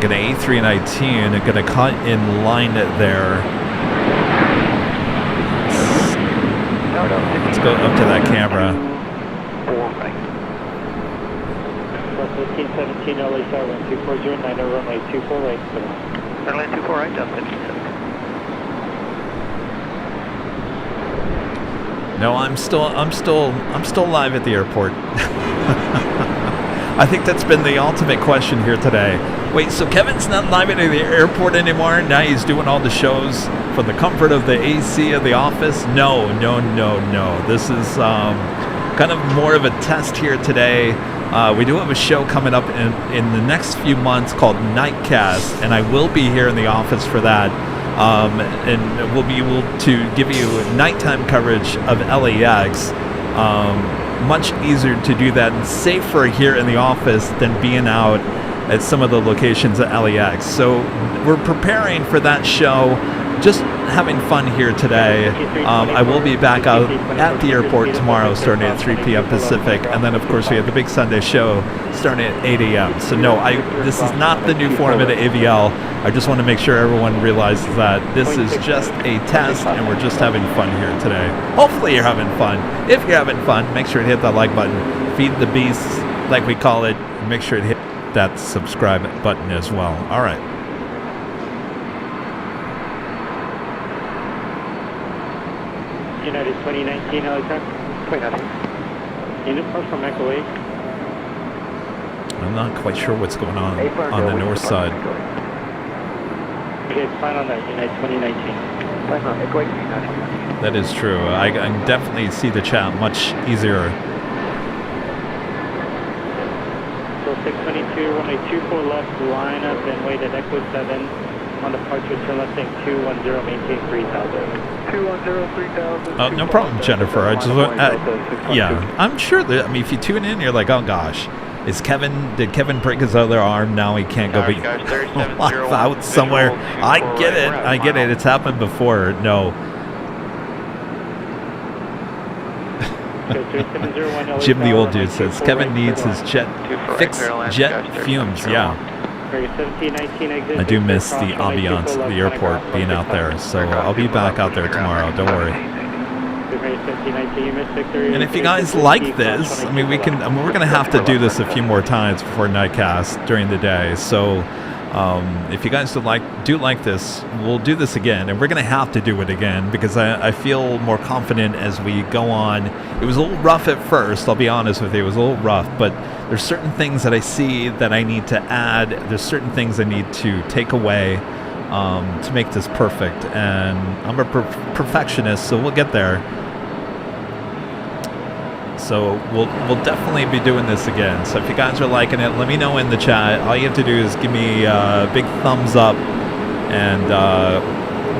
an A319 going to cut in line there. Let's go up to that camera. 1517 LA Tower 240, runway 24 right. Runway 24 right, down 1517. No, I'm still live at the airport. I think that's been the ultimate question here today. Wait, so Kevin's not live at the airport anymore? Now he's doing all the shows from the comfort of the AC of the office? No. This is kind of more of a test here today. We do have a show coming up in the next few months called Nightcast, and I will be here in the office for that. And we'll be able to give you nighttime coverage of LAX. Much easier to do that and safer here in the office than being out at some of the locations at LAX. So we're preparing for that show, just having fun here today. I will be back out at the airport tomorrow starting at 3 p.m. Pacific, and then of course we have the big Sunday show starting at 8 a.m. So no, this is not the new format of AVL. I just want to make sure everyone realizes that this is just a test and we're just having fun here today. Hopefully you're having fun. If you're having fun, make sure to hit that like button. Feed the beasts, like we call it. Make sure to hit that subscribe button as well. All right. United 2019 helicopter. 2019. Unit post from Echo 8. I'm not quite sure what's going on the north side. Okay, it's fine on that, United 2019. That is true. I definitely see the chat much easier. So 622, runway 24 left, line up and wait at Echo 7. On departure, turn left saying 210, maintain 3000. 210, 3000. Oh, no problem, Jennifer. I just yeah, I'm sure that, I mean, if you tune in, you're like, oh gosh, did Kevin break his other arm? Now he can't go out somewhere. I get it. It's happened before. No. Jim the old dude says Kevin needs his fixed jet fumes. Yeah. I do miss the ambiance of the airport being out there, so I'll be back out there tomorrow. Don't worry. And if you guys like this, I mean, we're going to have to do this a few more times before Nightcast during the day. So if you guys do like this, we'll do this again, and we're going to have to do it again because I feel more confident as we go on. It was a little rough at first, I'll be honest with you. It was a little rough, but there's certain things that I see that I need to add. There's certain things I need to take away to make this perfect, and I'm a perfectionist, so we'll get there. So we'll definitely be doing this again. So if you guys are liking it, let me know in the chat. All you have to do is give me a big thumbs up, and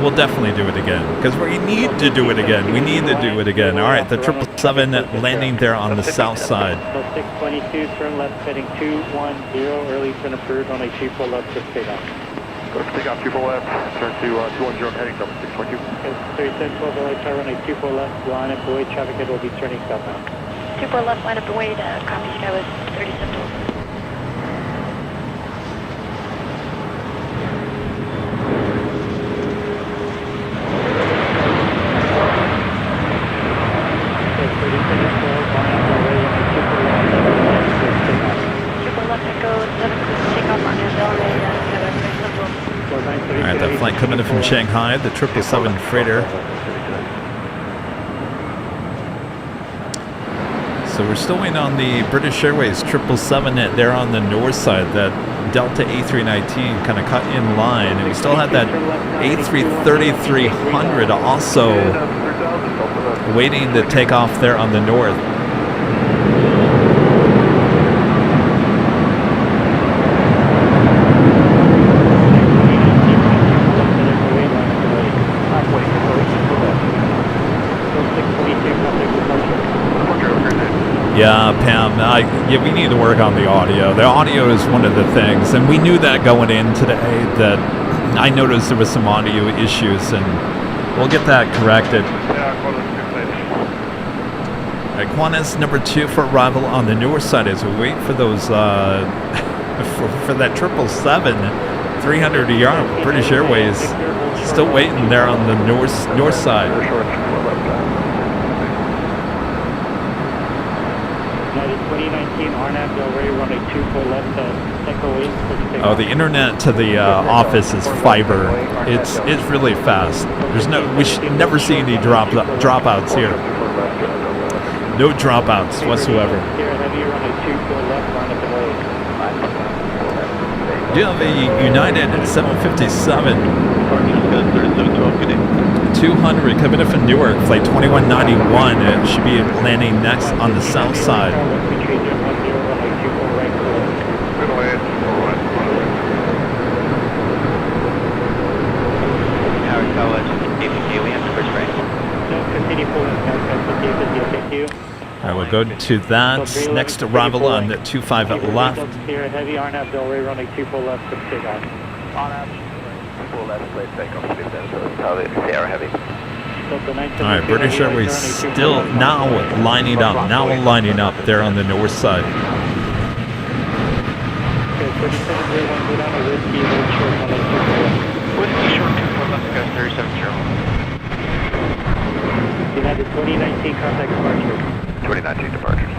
we'll definitely do it again because we need to do it again. We need to do it again. All right, the 777 landing there on the south side. 622, turn left, heading 210, early turn approved on a 24 left to take off. Go to take off 24 left, turn to 210, heading double 622. 3712 LA Tower, runway 24 left, line up, await traffic, it will be turning southbound. 24 left, line up, await, copy, sky was 3712. coming in from Shanghai, the 777 freighter. So we're still waiting on the British Airways 777. They're on the north side. That Delta A319 kind of cut in line, and we still had that A330-300 also waiting to take off there on the north. Yeah, Pam, yeah, we need to work on the audio. The audio is one of the things, and we knew that going in today, that I noticed there was some audio issues, and we'll get that corrected. All right, Qantas number 2 for arrival on the north side as we wait for those, for that 777-300 ER. British Airways still waiting there on the north side. Oh, the internet to the office is fiber. It's really fast. We should never see any dropouts here. No dropouts whatsoever. Do you have a United 757 200 coming in from Newark, flight 2191. It should be landing next on the south side. All right, we'll go to that. Next arrival on the 25 at left. Heavy RNAV Delray running 24 left for takeoff. All right, British Airways still now lining up there on the north side. Whiskey short 24 left, go 370. United 2019 contact departure. 2019 departures.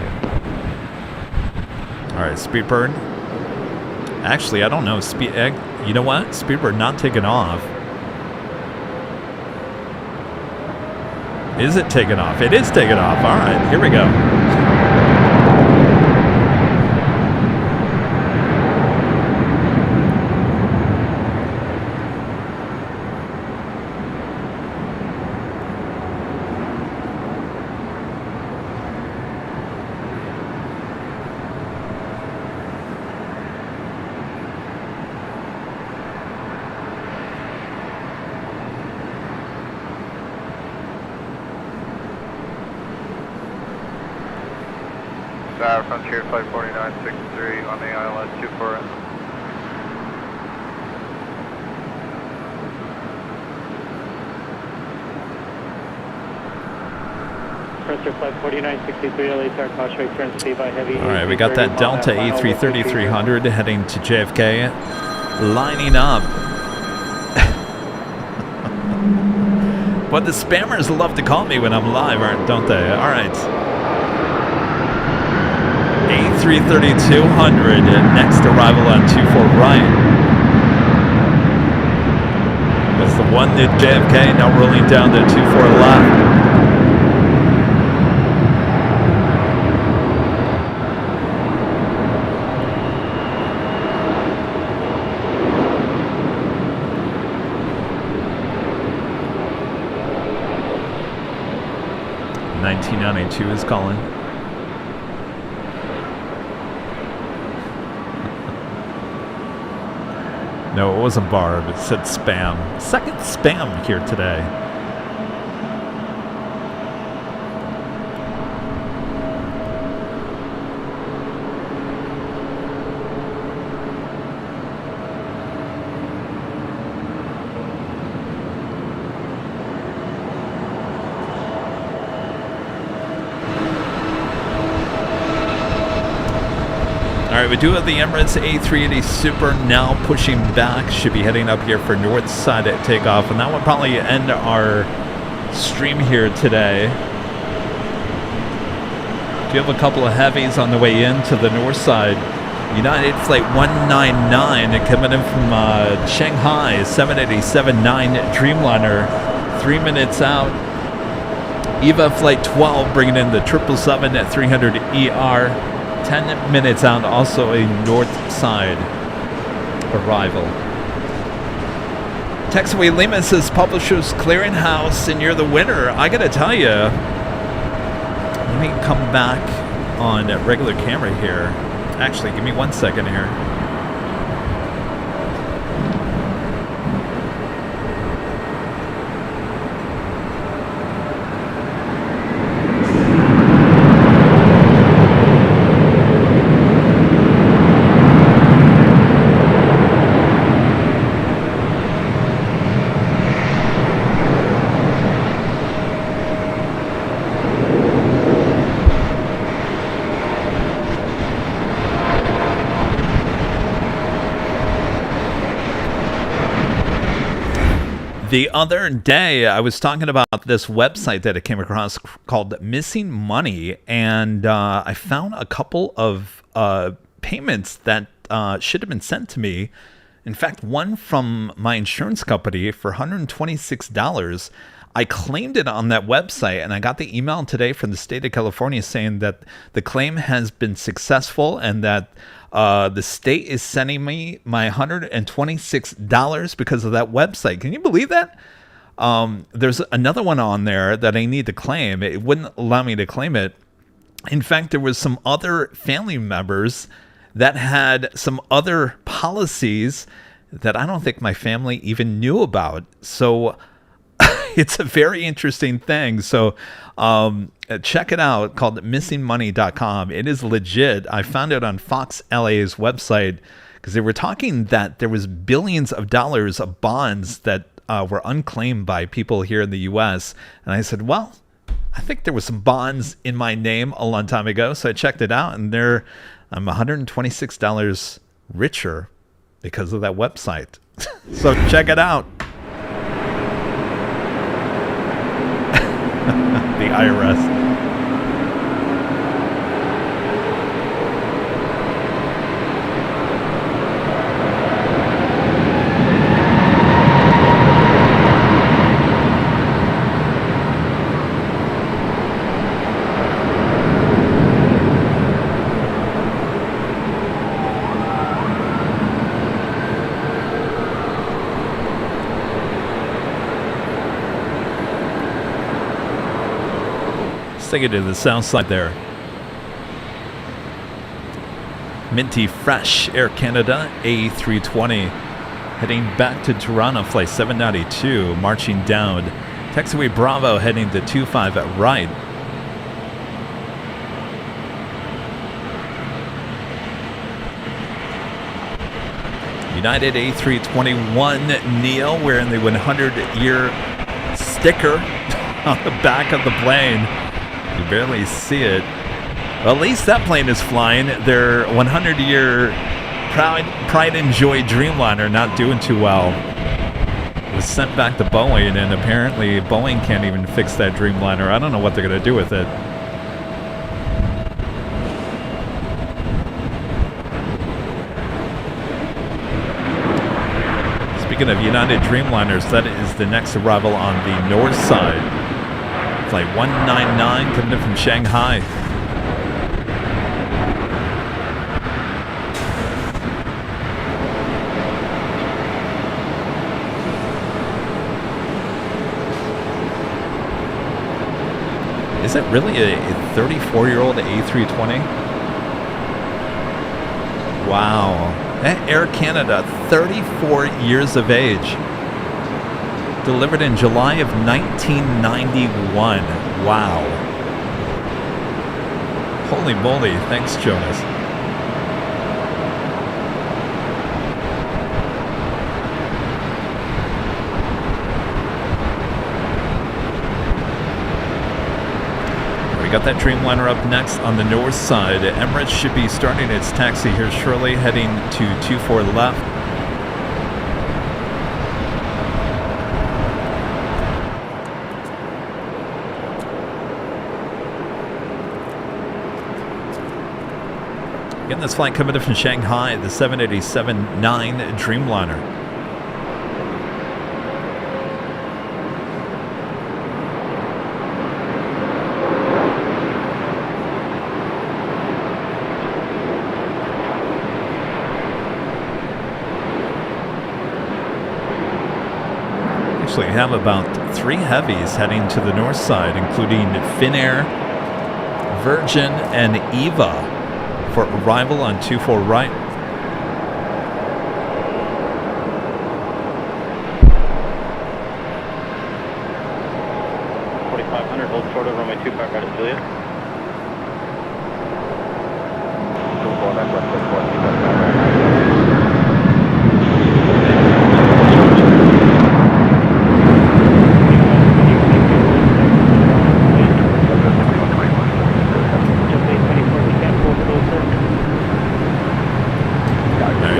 All right, Speedbird. Actually, I don't know. You know what? Speedbird not taking off. Is it taking off? It is taking off. All right, here we go. Frontier 54963 on the ILS 24. Frontier 54963 LA Causeway, turn speed by heavy. All right, we got that Delta A330-300 heading to JFK, lining up. But the spammers love to call me when I'm live, don't they? All right. A330-200, next arrival on 24 right. That's the one at JFK, now rolling down to 24 left. (1992) is calling. No, it wasn't Barb. It said spam. Second spam here today. All right, we do have the Emirates A380 Super now pushing back. Should be heading up here for north side at takeoff, and that will probably end our stream here today. Do you have a couple of heavies on the way in to the north side? United Flight 199 coming in from Shanghai, 787-9 Dreamliner, 3 minutes out. EVA Flight 12 bringing in the 777-300ER, 10 minutes out, also a north side arrival. Taxiway Lima says Publishers Clearinghouse, and you're the winner. I gotta tell you, let me come back on regular camera here. Actually, give me 1 second here. The other day, I was talking about this website that I came across called Missing Money, and I found a couple of payments that should have been sent to me. In fact, one from my insurance company for $126. I claimed it on that website, and I got the email today from the state of California saying that the claim has been successful and that the state is sending me my $126 because of that website. Can you believe that? There's another one on there that I need to claim. It wouldn't allow me to claim it. In fact, there was some other family members that had some other policies that I don't think my family even knew about. So it's a very interesting thing. So check it out, called missingmoney.com. It is legit. I found it on Fox LA's website because they were talking that there was billions of dollars of bonds that were unclaimed by people here in the U.S. And I said, well, I think there was some bonds in my name a long time ago. So I checked it out, and I'm $126 richer because of that website. So check it out. The IRS. Take it to the south side there. Minty Fresh, Air Canada A320. Heading back to Toronto, flight 792, marching down. Taxiway Bravo heading to 25 at right. United A321 Neo wearing the 100-year sticker on the back of the plane. You barely see it. Well, at least that plane is flying. Their 100-year Pride and Joy Dreamliner not doing too well. It was sent back to Boeing, and apparently Boeing can't even fix that Dreamliner. I don't know what they're going to do with it. Speaking of United Dreamliners, that is the next arrival on the north side. Flight 199 coming in from Shanghai. Is it really a 34-year-old A320? Wow. Air Canada, 34 years of age. Delivered in July of 1991. Wow. Holy moly. Thanks, Jonas. We got that Dreamliner up next on the north side. Emirates should be starting its taxi here shortly, heading to 24 left. Again, this flight coming in from Shanghai, the 787-9 Dreamliner. We have about 3 heavies heading to the north side, including Finnair, Virgin, and EVA for arrival on 24 right. Hold short of runway 25 right at Juliet.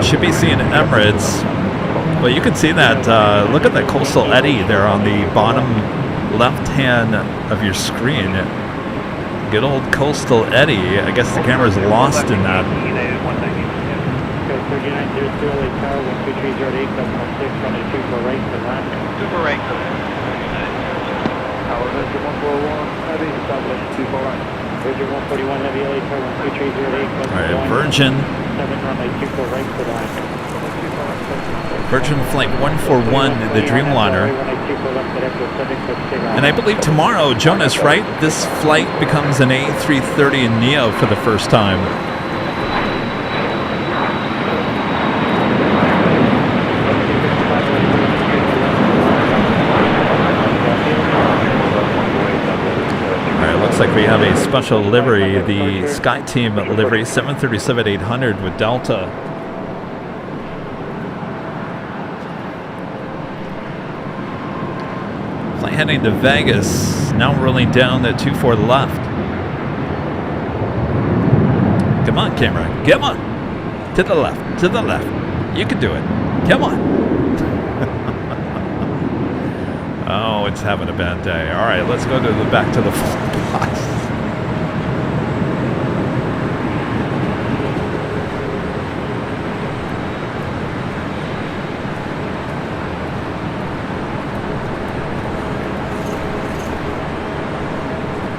Should be seeing Emirates. Well, you can see that. Look at that coastal eddy there on the bottom left hand of your screen. Good old coastal eddy. I guess the camera's lost in that. 3902 LA Tower, 12308, 716, runway 24 right for land. Super right. Tower Virgin 141, heavy, southwest 24 right. Virgin 141 heavy LA Tower, 12308, All right, Virgin. 7 runway 24 right for land. Virgin Flight 141, the Dreamliner. And I believe tomorrow, Jonas, right? This flight becomes an A330 Neo for the first time. Looks like we have a special livery, the SkyTeam livery, 737-800 with Delta. Flight heading to Vegas, now rolling down the 24 left. Come on, camera, come on. To the left, to the left. You can do it. Come on. Oh, it's having a bad day. All right, let's go to the back to the box.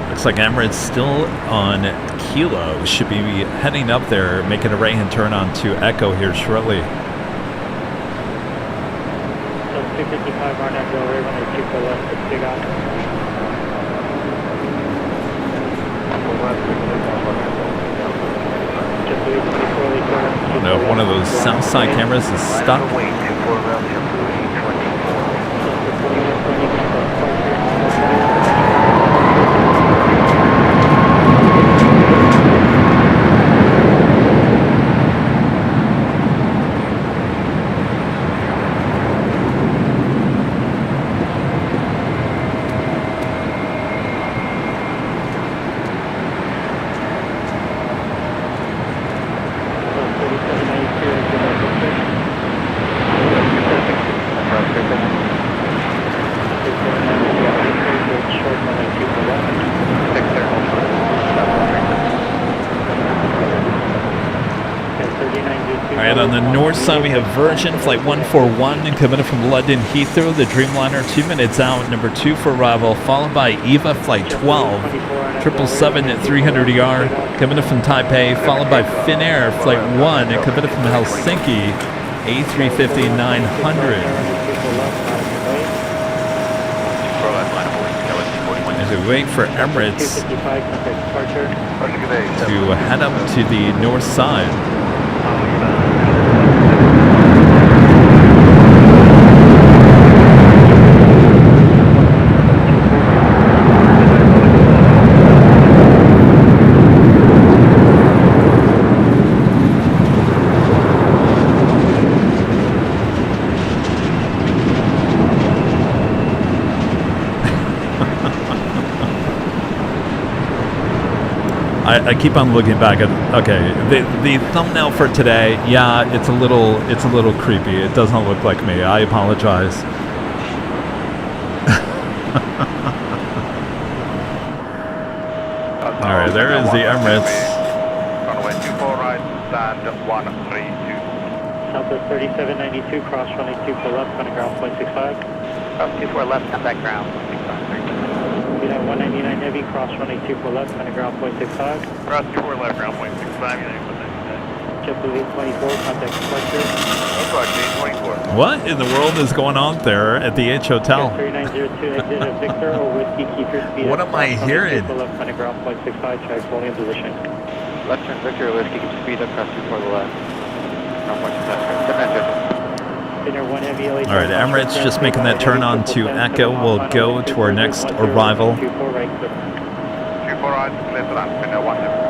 Looks like Emirates still on Kilo. Should be heading up there, making a right-hand turn onto Echo here shortly. 255 on that Del Rey, runway 24 left, it's big out. I don't know if one of those south side cameras is stuck. On the north side, we have Virgin Flight 141 coming in from London Heathrow, the Dreamliner, 2 minutes out, number 2 for arrival, followed by EVA Flight 12, 777 at 300ER, coming in from Taipei, followed by Finnair Flight 1, coming in from Helsinki, A350 900. As we wait for Emirates to head up to the north side. I keep on looking back at, okay, the thumbnail for today, yeah, it's a little creepy. It doesn't look like me. I apologize. All right, there is the Emirates. Runway 24 right. and 132. Southwest 3792, cross runway 24 left, on ground 0.65. Cross 24 left, contact ground 0.65. Unit 199 heavy, cross runway 24 left, on ground 0.65. Cross 24 left, ground 0.65, Unit 199. JetBlue 824, contact departure. Approach 824. What in the world is going on there at the H Hotel? 3902, exit of Victor, or whiskey, keep your speed. What am I hearing? 24 left, on ground 0.65, track fully in position. Left turn Victor, whiskey, keep speed up, cross 24 to the left. Ground 0.65. Dinner 1 heavy, LA. All right, Emirates just making that turn on to Echo. We'll go to our next arrival. 24 right, clear. 24 right, clear to land, window 1 heavy.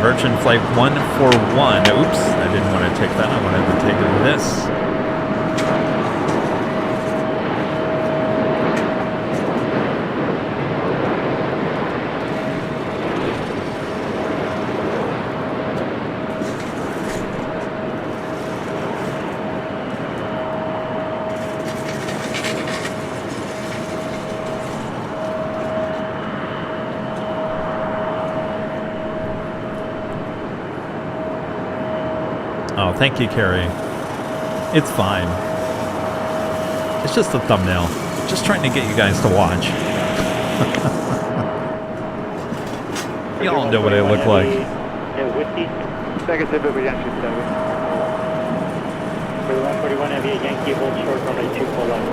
Virgin Flight 141. Oops, I didn't want to take that. I wanted to take this. Oh, thank you, Carrie. It's fine. It's just a thumbnail. Just trying to get you guys to watch. You all know what I look like. Yeah, whiskey. Negative, but we actually said it. For the 141 heavy, Yankee, hold short, runway 24 left.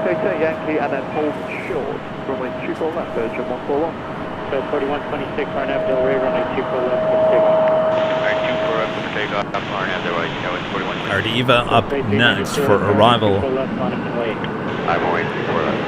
Data Yankee, and then hold short, runway 24 left, Virgin 141. So 4126, RNAV Del Rey, runway 24 left, let's take off. Alright, 24 left for takeoff, RNAV Del Rey, it's 41. Alright, Eva up next for arrival. 24 left, on and wait. I'm away 24 left.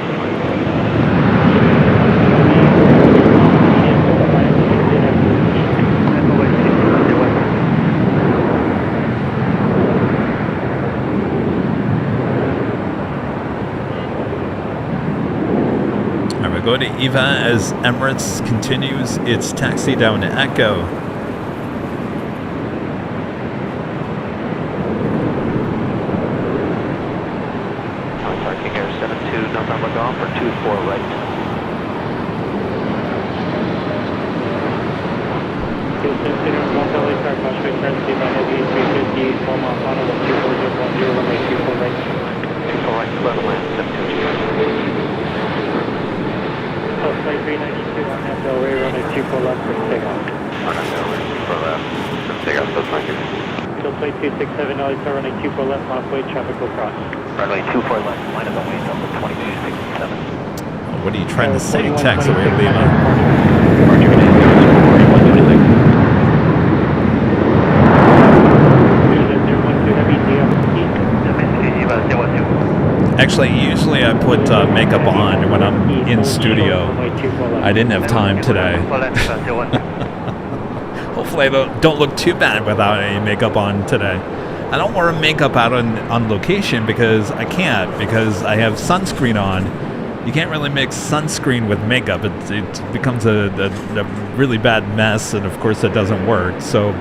Go to Eva as Emirates continues its taxi down to Echo. Parking Air 72 November Golf for 24 right. Houston, Center 1 LA car, crossway turn, speed by heavy 350, Loma, Mono, 24010, runway 24 right. 24 right, clear to land, 72. Flight 392, RNAV Del Rey, runway 24 left, for takeoff. RNAV Del Rey, 24 left, for takeoff, that's fine. Still flight 267, LA car, runway 24 left, modified traffic will cross. Runway 24 left, line of the way, Delta 2267. What are you trying to say, taxiway Lima? Actually, usually I put makeup on when I'm in studio. I didn't have time today. Hopefully I don't look too bad without any makeup on today. I don't wear makeup out on location because I can't, because I have sunscreen on. You can't really mix sunscreen with makeup. It becomes a really bad mess, and of course that doesn't work. So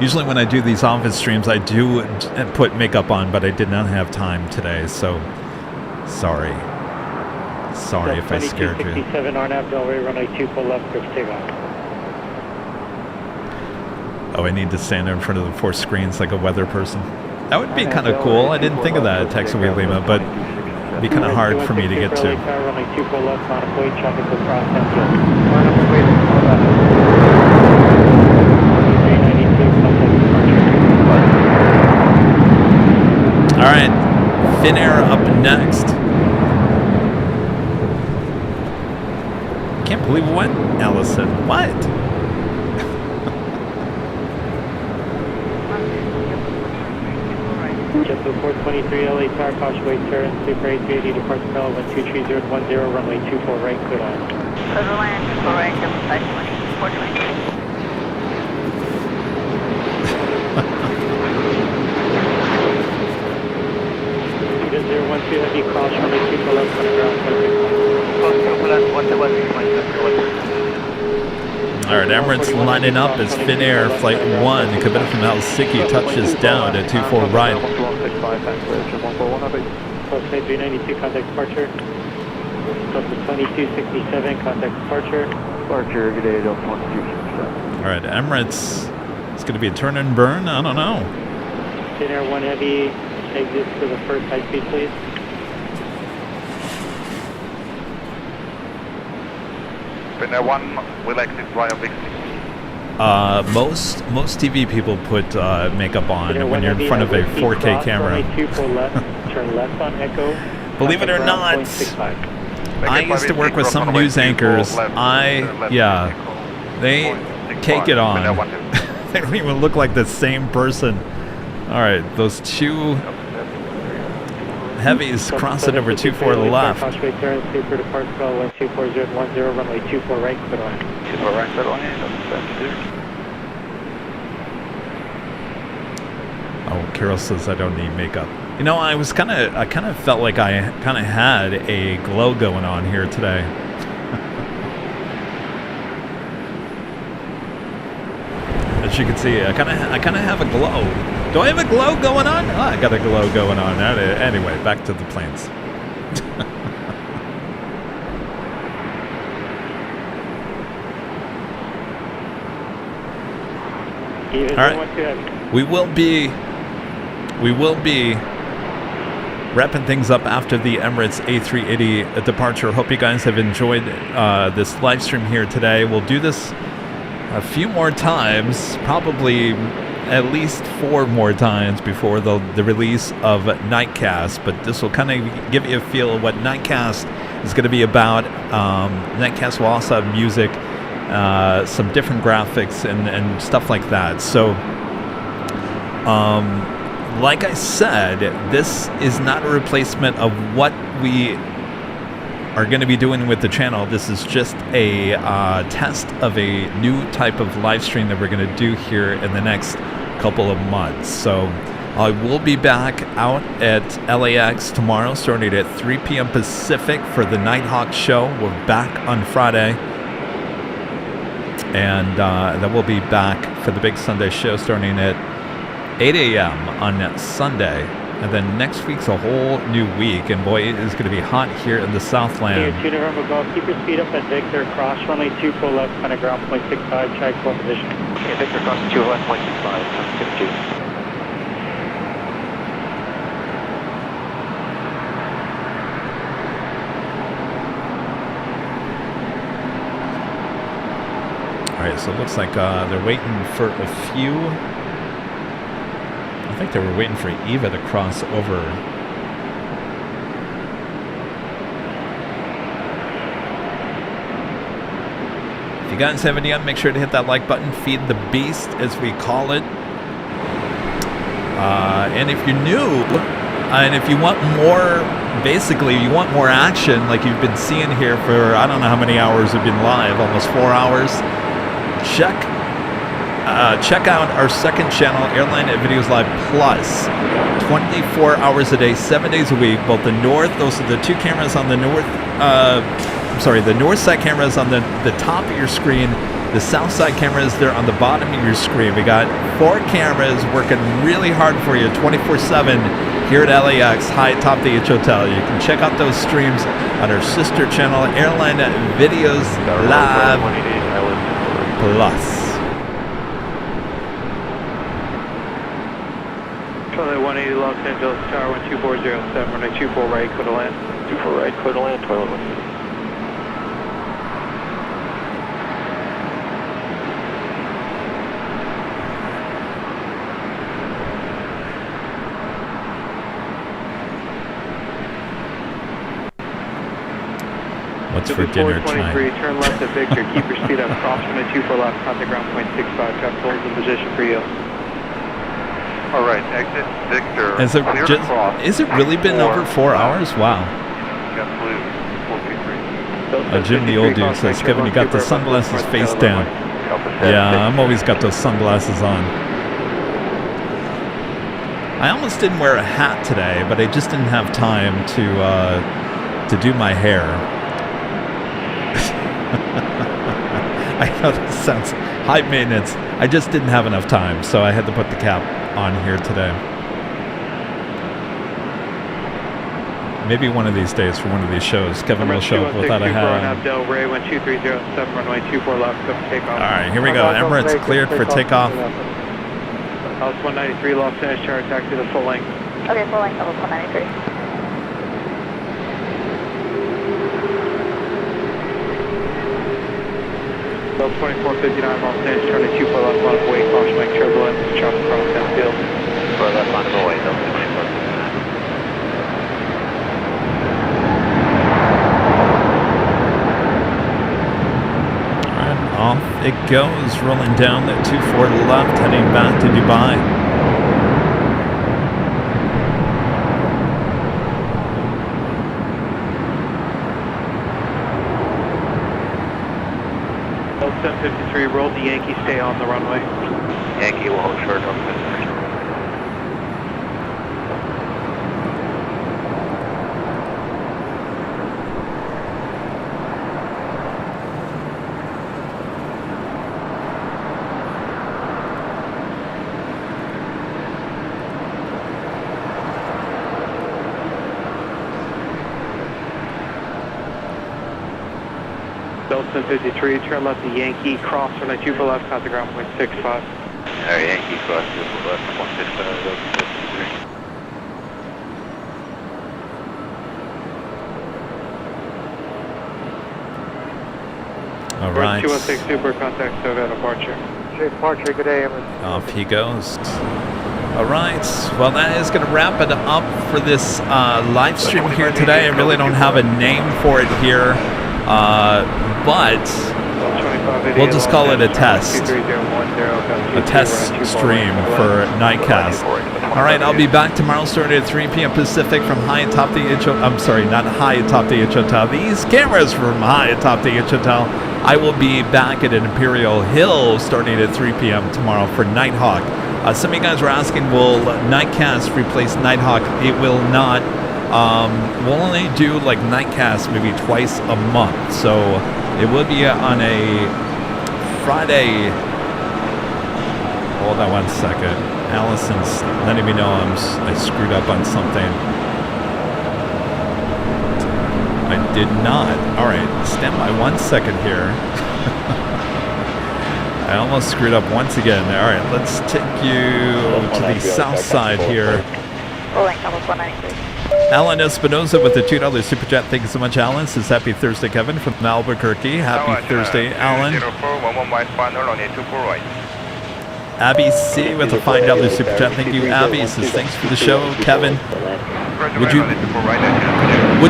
usually when I do these office streams, I do put makeup on, but I did not have time today, so sorry. Sorry if I scared you. 67 RNAV Del Rey, runway 24 left, for takeoff. Oh, I need to stand in front of the 4 screens like a weather person. That would be kind of cool. I didn't think of that at Taxiway Lima, but it'd be kind of hard for me to get to. Runway 24 left, modified traffic will cross. All right, Finnair up next. Can't believe what, Allison? What? JetBlue 423 LA Tower, Causeway turn, Super 880, departure Bell, 123.010, runway 24 right, clear line. Clear to land, 24 right, 520, 423. Unit 012 heavy, cross runway 24 left, on the ground, 161. All right, Emirates lining up as Finnair Flight 1 coming from Helsinki touches down at 24 right. Postmate 392, contact departure. Delta 2267, contact departure. Departure, good day, Delta 2267. All right, Emirates. It's going to be a turn and burn. I don't know. Finnair 1 Heavy, exit for the first high speed, please. Finnair 1 will exit via Big C. Most TV people put makeup on when you're in front of a 4K camera. Turn left on Echo. Believe it or not, I used to work with some news anchors. They cake it on. They don't even look like the same person. All right, those two heavies crossing over 24 to the left. Runway 24 right, clear line. 24 right, clear line. Oh, Carol says I don't need makeup. You know, I kind of felt like I kind of had a glow going on here today. As you can see, I kind of have a glow. Do I have a glow going on? Oh, I got a glow going on. Anyway, back to the planes. All right, we will be wrapping things up after the Emirates A380 departure. Hope you guys have enjoyed this live stream here today. We'll do this a few more times, probably at least 4 more times before the release of Nightcast, but this will kind of give you a feel of what Nightcast is going to be about. Nightcast will also have music, some different graphics and stuff like that. So like I said, this is not a replacement of what we are going to be doing with the channel. This is just a test of a new type of live stream that we're going to do here in the next couple of months. So I will be back out at LAX tomorrow starting at 3 p.m. Pacific for the Nighthawk show. We're back on Friday. And then we'll be back for the big Sunday show starting at 8 a.m. on Sunday. And then next week's a whole new week, and boy, it is going to be hot here in the Southland. Keep your speed up at Victor, cross runway 24 left, kind of ground point 65, check full position. Okay, Victor, cross 2 left, point 65, 52. All right, so it looks like they're waiting for a few. I think they were waiting for Eva to cross over. If you guys have any, make sure to hit that like button. Feed the beast, as we call it. And if you're new, and if you want more, basically, you want more action, like you've been seeing here for, I don't know how many hours we've been live, almost 4 hours. Check out our second channel, Airline Videos Live Plus. 24 hours a day, 7 days a week. Both the north, those are the 2 cameras on the north. The north side cameras on the top of your screen. The south side cameras, they're on the bottom of your screen. We got 4 cameras working really hard for you 24/7 here at LAX, high atop the H Hotel. You can check out those streams on our sister channel, Airline Videos Live Plus. Charlie 180 Los Angeles Tower 12407, runway 24 right, clear to land. 24 right, clear to land, toilet 1. What's for dinner tonight? 423, turn left at Victor, keep your speed up, cross runway 24 left, contact ground point 65, traffic holds in position for you. All right, exit Victor. Is it really been over 4 hours? Wow. Jim the old dude says, Kevin, you got the sunglasses face down. Yeah, I'm always got those sunglasses on. I almost didn't wear a hat today, but I just didn't have time to do my hair. I know this sounds high maintenance. I just didn't have enough time, so I had to put the cap on here today. Maybe one of these days for one of these shows, Kevin will show up without a hat. Del Rey 12307, runway 24 left, go for takeoff. All right, here we go. Emirates cleared for takeoff. House 193, Los Angeles, Charter taxi to full length. Okay, full length, level 193. Bell 2459, Los Angeles, Charter 24 left, line of way, caution length turbulence, chopper cross downfield. For left line of way, Delta 24. Off it goes, rolling down that 24 left, heading back to Dubai. Bell 753, roll the Yankee, stay on the runway. Yankee will hold short on the Delta 53, turn left the Yankee, cross runway 24 left, contact ground point 65. Alright, Yankee cross 24 left, 165, Delta 53. All right. 216 Super, contact SOGA departure. Departure, good day, Emirates. Off he goes. All right. Well, that is going to wrap it up for this live stream here today. I really don't have a name for it here, but we'll just call it a test. A test stream for Nightcast. All right, I'll be back tomorrow starting at 3 p.m. Pacific from high atop the H Hotel. I'm sorry, not high atop the H Hotel. These cameras from high atop the H Hotel. I will be back at Imperial Hill starting at 3 p.m. tomorrow for Nighthawk. Some of you guys were asking, will Nightcast replace Nighthawk? It will not. We'll only do like Nightcast maybe twice a month. So it will be on a Friday. Hold on 1 second. Allison's letting me know I screwed up on something. I did not. All right, stand by 1 second here. I almost screwed up once again. All right, let's take you to the south side here. Alan Espinoza with the $2 super chat. Thank you so much, Alan. Says happy Thursday, Kevin from Albuquerque. Happy Thursday, Alan. Abby C with a $5 super chat. Thank you, Abby. Says thanks for the show, Kevin. Would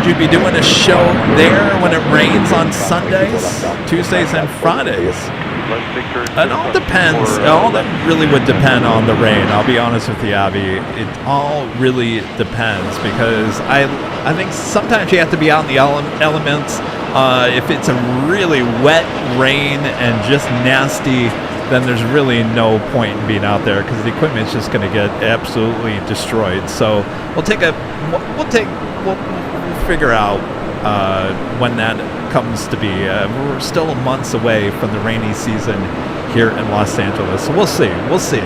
you be doing a show there when it rains on Sundays, Tuesdays, and Fridays? It all depends. All that really would depend on the rain. I'll be honest with you, Abby. It all really depends because I think sometimes you have to be out in the elements. If it's a really wet rain and just nasty, then there's really no point in being out there because the equipment's just going to get absolutely destroyed. So we'll figure out when that comes to be. We're still months away from the rainy season here in Los Angeles. So we'll see.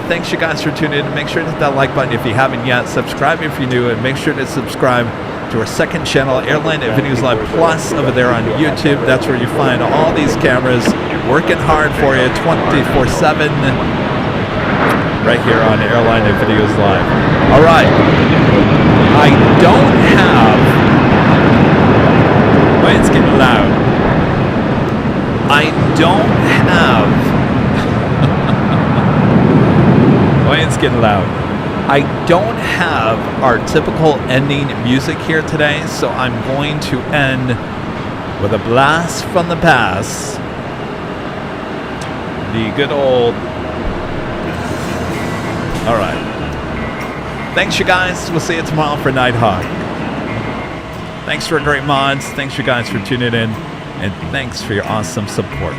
Thanks you guys for tuning in. Make sure to hit that like button if you haven't yet. Subscribe if you're new, and make sure to subscribe to our second channel, Airline Videos Live Plus, over there on YouTube. That's where you find all these cameras working hard for you 24/7 right here on Airline Videos Live. All right. I don't have... Wait, it's getting loud. I don't have... Wait, it's getting loud. I don't have our typical ending music here today, so I'm going to end with a blast from the past. The good old... All right. Thanks, you guys. We'll see you tomorrow for Nighthawk. Thanks for great mods. Thanks, you guys, for tuning in. And thanks for your awesome support.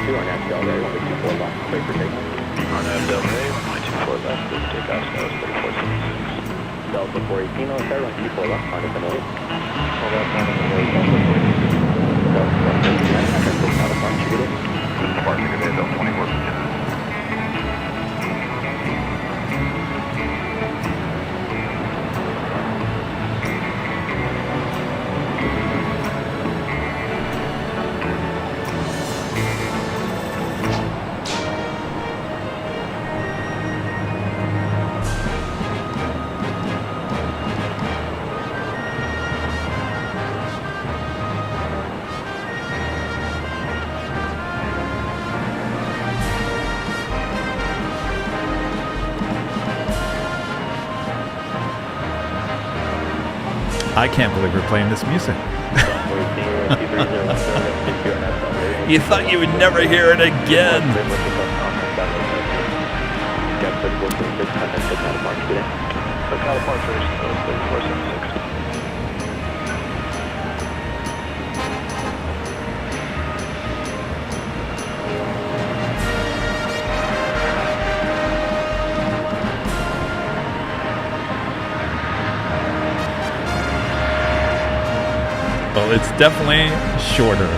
2, our next Del Rey, runway 24 left, clear for takeoff. RNAV Del Rey, runway 24 left, clear for takeoff, snow is 3476. Delta 418 on the runway 24 left, find us an 8. Hold up, find us an 8, Delta 418. Delta 139, after this out of front, you get it. Departure today, Delta 24. I can't believe we're playing this music. You thought you would never hear it again. Well, it's definitely shorter.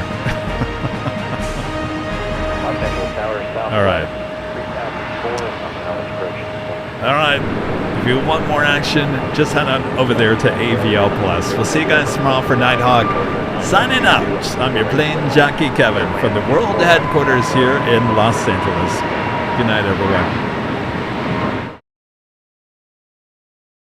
All right. All right. If you want more action, just head on over there to AVL Plus. We'll see you guys tomorrow for Nighthawk. Signing out. I'm your Plane Jockey Kevin from the world headquarters here in Los Angeles. Good night, everyone.